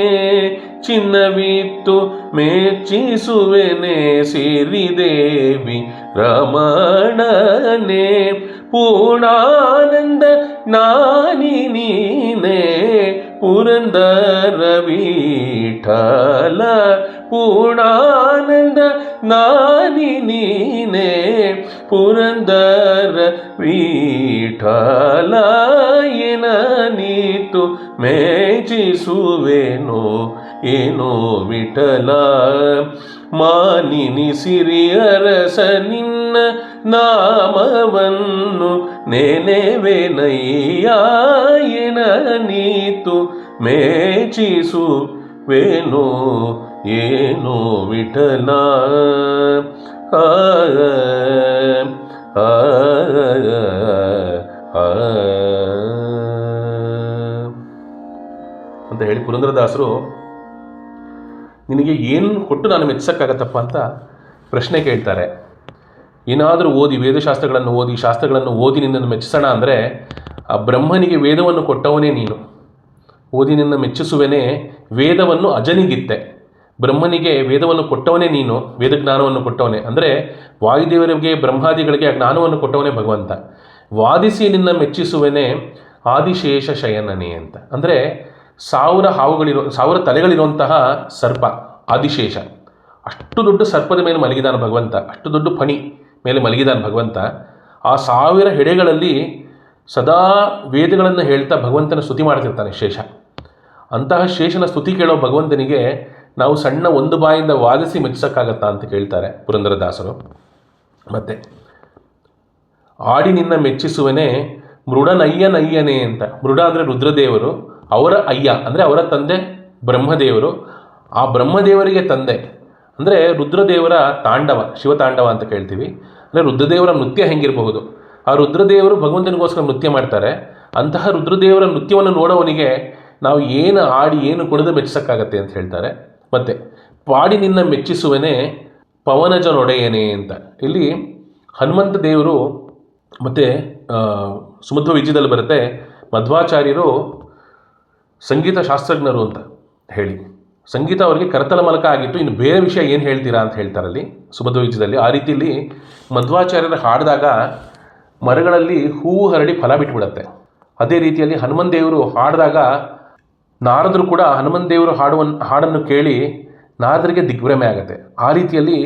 ಚಿನ್ನವಿತ್ತು ಮೇಚಿಸುವೆನೆ ಸಿರಿದೇವಿ ರಮಣನೆ, ಪೂರ್ಣಾನಂದ ನಾನಿ ನೀನೇ ಪುರಂದರ ವಿಠಲ, ಪೂರ್ಣಾನಂದ ನಾನಿ ನೀನೇ ಪುರಂದರ ವಿಠಲ ಏನ ನೀತು ಮೇಚಿಸುವೆನೋ ಏನೋ ವಿಠಲ ಮಾನಿನಿ ಸಿರಿಯರಸ ನಿನ್ನ ನಾಮವನ್ನು ನೆನೆವೆನಯ್ಯ ಏನ ನೀತು ಮೇಚಿಸುವೆನೋ ಏನೋ ವಿಠಲ ಆ ಆ ಅಂತ ಹೇಳಿ ಪುರಂದರದಾಸರು ನಿನಗೆ ಏನು ಕೊಟ್ಟು ನಾನು ಮೆಚ್ಚಕ್ಕಾಗತ್ತಪ್ಪ ಅಂತ ಪ್ರಶ್ನೆ ಕೇಳ್ತಾರೆ. ಏನಾದರೂ ಓದಿ ವೇದಶಾಸ್ತ್ರಗಳನ್ನು ಓದಿ ಶಾಸ್ತ್ರಗಳನ್ನು ಓದಿ ನಿನ್ನನ್ನು ಮೆಚ್ಚಿಸೋಣ ಅಂದರೆ ಆ ಬ್ರಹ್ಮನಿಗೆ ವೇದವನ್ನು ಕೊಟ್ಟವನೇ ನೀನು. ಓದಿ ನಿನ್ನ ಮೆಚ್ಚಿಸುವೆನೇ ವೇದವನ್ನು ಅಜನಿಗಿತ್ತೆ. ಬ್ರಹ್ಮನಿಗೆ ವೇದವನ್ನು ಕೊಟ್ಟವನೇ ನೀನು, ವೇದಜ್ಞಾನವನ್ನು ಕೊಟ್ಟವನೇ. ಅಂದರೆ ವಾಯುದೇವರಿಗೆ ಬ್ರಹ್ಮಾದಿಗಳಿಗೆ ಆ ಜ್ಞಾನವನ್ನು ಕೊಟ್ಟವನೇ ಭಗವಂತ. ವಾದಿಸಿ ನಿನ್ನ ಮೆಚ್ಚಿಸುವೆನೇ ಆದಿಶೇಷ ಶಯನನೇ ಅಂತ. ಅಂದರೆ 1000 ತಲೆಗಳಿರುವಂತಹ ಸರ್ಪ ಆದಿಶೇಷ. ಅಷ್ಟು ದೊಡ್ಡ ಸರ್ಪದ ಮೇಲೆ ಮಲಗಿದಾನ ಭಗವಂತ, ಅಷ್ಟು ದೊಡ್ಡ ಫಣಿ ಮೇಲೆ ಮಲಗಿದಾನ ಭಗವಂತ. ಆ 1000 ಹೆಡೆಗಳಲ್ಲಿ ಸದಾ ವೇದಗಳನ್ನು ಹೇಳ್ತಾ ಭಗವಂತನ ಸ್ತುತಿ ಮಾಡ್ತಿರ್ತಾನೆ ಶೇಷ. ಅಂತಹ ಶೇಷನ ಸ್ತುತಿ ಕೇಳೋ ಭಗವಂತನಿಗೆ ನಾವು ಸಣ್ಣ ಒಂದು ಬಾಯಿಂದ ವಾದಿಸಿ ಮೆಚ್ಚಿಸೋಕ್ಕಾಗತ್ತಾ ಅಂತ ಕೇಳ್ತಾರೆ ಪುರಂದರದಾಸರು. ಮತ್ತು ಆಡಿ ನಿನ್ನ ಮೆಚ್ಚಿಸುವನೇ ಮೃಡನಯ್ಯನಯ್ಯನೇ ಅಂತ. ಮೃಡ ಅಂದರೆ ರುದ್ರದೇವರು, ಅವರ ಅಯ್ಯ ಅಂದರೆ ಅವರ ತಂದೆ ಬ್ರಹ್ಮದೇವರು. ಆ ಬ್ರಹ್ಮದೇವರಿಗೆ ತಂದೆ ಅಂದರೆ ರುದ್ರದೇವರ ತಾಂಡವ, ಶಿವತಾಂಡವ ಅಂತ ಕೇಳ್ತೀವಿ. ಅಂದರೆ ರುದ್ರದೇವರ ನೃತ್ಯ ಹೆಂಗಿರಬಹುದು, ಆ ರುದ್ರದೇವರು ಭಗವಂತನಿಗೋಸ್ಕರ ನೃತ್ಯ ಮಾಡ್ತಾರೆ. ಅಂತಹ ರುದ್ರದೇವರ ನೃತ್ಯವನ್ನು ನೋಡೋವನಿಗೆ ನಾವು ಏನು ಆಡಿ ಏನು ಕುಣಿದು ಮೆಚ್ಚಿಸೋಕ್ಕಾಗತ್ತೆ ಅಂತ ಹೇಳ್ತಾರೆ. ಮತ್ತು ಪಾಡಿ ನಿನ್ನ ಮೆಚ್ಚಿಸುವನೇ ಪವನಜನೊಡೆಯನೇ ಅಂತ. ಇಲ್ಲಿ ಹನುಮಂತ ದೇವರು ಮತ್ತು ಸುಮಧ್ವ ವಿಜಯದಲ್ಲಿ ಬರುತ್ತೆ, ಮಧ್ವಾಚಾರ್ಯರು ಸಂಗೀತ ಶಾಸ್ತ್ರಜ್ಞರು ಅಂತ ಹೇಳಿ, ಸಂಗೀತ ಅವರಿಗೆ ಕರತಲ ಮಲಕ ಆಗಿತ್ತು, ಇನ್ನು ಬೇರೆ ವಿಷಯ ಏನು ಹೇಳ್ತೀರಾ ಅಂತ ಹೇಳ್ತಾರಲ್ಲಿ ಸುಮಧ್ವ ವಿಜಯದಲ್ಲಿ. ಆ ರೀತಿಯಲ್ಲಿ ಮಧ್ವಾಚಾರ್ಯರು ಹಾಡಿದಾಗ ಮರಗಳಲ್ಲಿ ಹೂವು ಹರಡಿ ಫಲ ಬಿಟ್ಬಿಡುತ್ತೆ. ಅದೇ ರೀತಿಯಲ್ಲಿ ಹನುಮಂತ ದೇವರು ಹಾಡಿದಾಗ ನಾರದರು ಕೂಡ ಹನುಮಂತ ದೇವರು ಹಾಡನ್ನು ಕೇಳಿ ನಾರದರಿಗೆ ದಿಗ್ಭ್ರಮೆ ಆಗುತ್ತೆ. ಆ ರೀತಿಯಲ್ಲಿ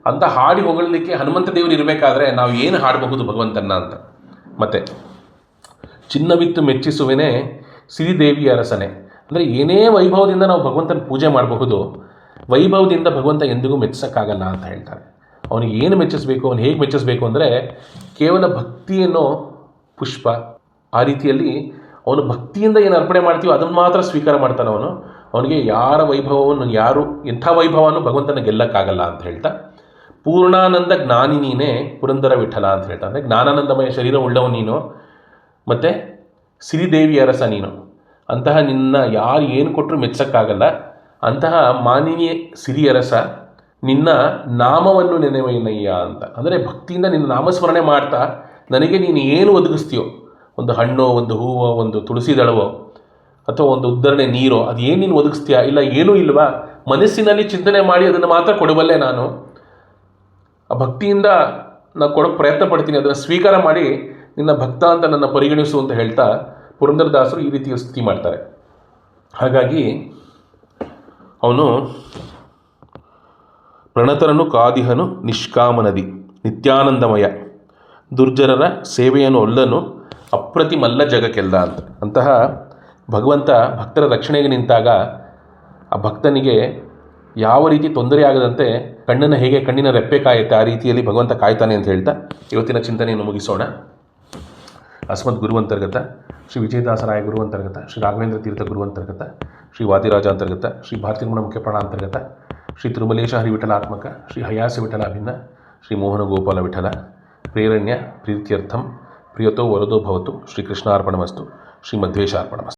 ಅಂತ ಹಾಡಿ ಹೊಗಳಲಿಕ್ಕೆ ಹನುಮಂತ ದೇವರು ಇರಬೇಕಾದ್ರೆ ನಾವು ಏನು ಹಾಡಬಹುದು ಭಗವಂತನ ಅಂತ. ಮತ್ತು ಚಿನ್ನವಿತ್ತು ಮೆಚ್ಚಿಸುವೆನೇ ಸಿರಿದೇವಿಯ ಅರಸನೆ. ಅಂದರೆ ಏನೇ ವೈಭವದಿಂದ ನಾವು ಭಗವಂತನ ಪೂಜೆ ಮಾಡಬಹುದು, ವೈಭವದಿಂದ ಭಗವಂತ ಎಂದಿಗೂ ಮೆಚ್ಚಿಸೋಕ್ಕಾಗಲ್ಲ ಅಂತ ಹೇಳ್ತಾರೆ. ಅವನಿಗೆ ಏನು ಮೆಚ್ಚಿಸಬೇಕು, ಅವನು ಹೇಗೆ ಮೆಚ್ಚಿಸಬೇಕು ಅಂದರೆ ಕೇವಲ ಭಕ್ತಿಯನ್ನೋ ಪುಷ್ಪ. ಆ ರೀತಿಯಲ್ಲಿ ಅವನು ಭಕ್ತಿಯಿಂದ ಏನು ಅರ್ಪಣೆ ಮಾಡ್ತೀವೋ ಅದನ್ನು ಮಾತ್ರ ಸ್ವೀಕಾರ ಮಾಡ್ತಾನೆ ಅವನು. ಅವನಿಗೆ ಯಾರ ವೈಭವವನ್ನು ಎಂಥ ವೈಭವವನ್ನು ಭಗವಂತನ ಗೆಲ್ಲಕ್ಕಾಗಲ್ಲ ಅಂತ ಹೇಳ್ತಾ, ಪೂರ್ಣಾನಂದ ಜ್ಞಾನಿ ನೀನೇ ಪುರಂದರ ವಿಠಲ ಅಂತ ಹೇಳ್ತಾ. ಅಂದರೆ ಜ್ಞಾನಾನಂದಮಯ ಶರೀರ ಉಳ್ಳವನು ನೀನು, ಮತ್ತು ಸಿರಿದೇವಿಯ ಅರಸ ನೀನು. ಅಂತಹ ನಿನ್ನ ಯಾರು ಏನು ಕೊಟ್ಟರು ಮೆಚ್ಚಕ್ಕಾಗಲ್ಲ. ಅಂತಹ ಮಾನಿನಿಯ ಸಿರಿಯರಸ ನಿನ್ನ ನಾಮವನ್ನು ನೆನೆವಯ್ಯನಯ್ಯ ಅಂತ. ಅಂದರೆ ಭಕ್ತಿಯಿಂದ ನಿನ್ನ ನಾಮಸ್ಮರಣೆ ಮಾಡ್ತಾ ನನಗೆ ನೀನು ಏನು ಒದಗಿಸ್ತೀಯೋ, ಒಂದು ಹಣ್ಣೋ, ಒಂದು ಹೂವೋ, ಒಂದು ತುಳಸಿ ದಳವೋ, ಅಥವಾ ಒಂದು ಉದ್ದರಣೆ ನೀರೋ, ಅದು ಏನು ನೀನು ಒದಗಿಸ್ತೀಯಾ? ಇಲ್ಲ ಏನೂ ಇಲ್ವಾ? ಮನಸ್ಸಿನಲ್ಲಿ ಚಿಂತನೆ ಮಾಡಿ ಅದನ್ನು ಮಾತ್ರ ಕೊಡಬಲ್ಲೆ ನಾನು. ಆ ಭಕ್ತಿಯಿಂದ ನಾನು ಕೊಡೋಕ್ಕೆ ಪ್ರಯತ್ನ ಪಡ್ತೀನಿ, ಅದನ್ನು ಸ್ವೀಕಾರ ಮಾಡಿ ನಿನ್ನ ಭಕ್ತ ಅಂತ ನನ್ನ ಪರಿಗಣಿಸು ಅಂತ ಹೇಳ್ತಾ ಪುರಂದರದಾಸರು ಈ ರೀತಿಯ ಸ್ತುತಿ ಮಾಡ್ತಾರೆ. ಹಾಗಾಗಿ ಅವನು ಪ್ರಣತರನು ಕಾದಿಹನು ನಿಷ್ಕಾಮನದಿ ನಿತ್ಯಾನಂದಮಯ ದುರ್ಜನರ ಸೇವೆಯನ್ನು ಒಲ್ಲನು ಅಪ್ರತಿಮಲ್ಲ ಜಗಕ್ಕೆಲ್ಲ ಅಂತ. ಅಂತಹ ಭಗವಂತ ಭಕ್ತರ ರಕ್ಷಣೆಗೆ ನಿಂತಾಗ ಆ ಭಕ್ತನಿಗೆ ಯಾವ ರೀತಿ ತೊಂದರೆ ಆಗದಂತೆ ಕಣ್ಣನ್ನು ಹೇಗೆ ಕಣ್ಣಿನ ರೆಪ್ಪೆ ಕಾಯುತ್ತೆ ಆ ರೀತಿಯಲ್ಲಿ ಭಗವಂತ ಕಾಯ್ತಾನೆ ಅಂತ ಹೇಳ್ತಾ ಇವತ್ತಿನ ಚಿಂತನೆಯನ್ನು ಮುಗಿಸೋಣ. ಅಸ್ಮದ್ ಗುರುವಂತರ್ಗತ ಶ್ರೀ ವಿಜಯದಾಸರಾಯ ಗುರುವಂತರ್ಗತ ಶ್ರೀ ರಾಘವೇಂದ್ರ ತೀರ್ಥ ಗುರುವಂತರ್ಗತ ಶ್ರೀ ವಾದಿರಾಜ ಅಂತರ್ಗತ ಶ್ರೀ ಭಾರತೀರ್ಮಣ ಮುಖ್ಯಪ್ರಾಣ ಅಂತರ್ಗತ ಶ್ರೀ ತಿರುಮಲೇಶ ಹರಿವಿಠಲಾತ್ಮಕ ಶ್ರೀ ಹಯಾಸ ವಿಠಲಾಭಿನ್ನ ಶ್ರೀ ಮೋಹನ ಗೋಪಾಲ ವಿಠಲ ಪ್ರೇರಣ್ಯ ಪ್ರೀತ್ಯರ್ಥಂ ಪ್ರಿಯತೋ ವರದೋ ಭವತು ಶ್ರೀ ಕೃಷ್ಣಾರ್ಪಣಮಸ್ತು ಶ್ರೀ ಮಧ್ವೇಶಾರ್ಪಣಮಸ್ತು.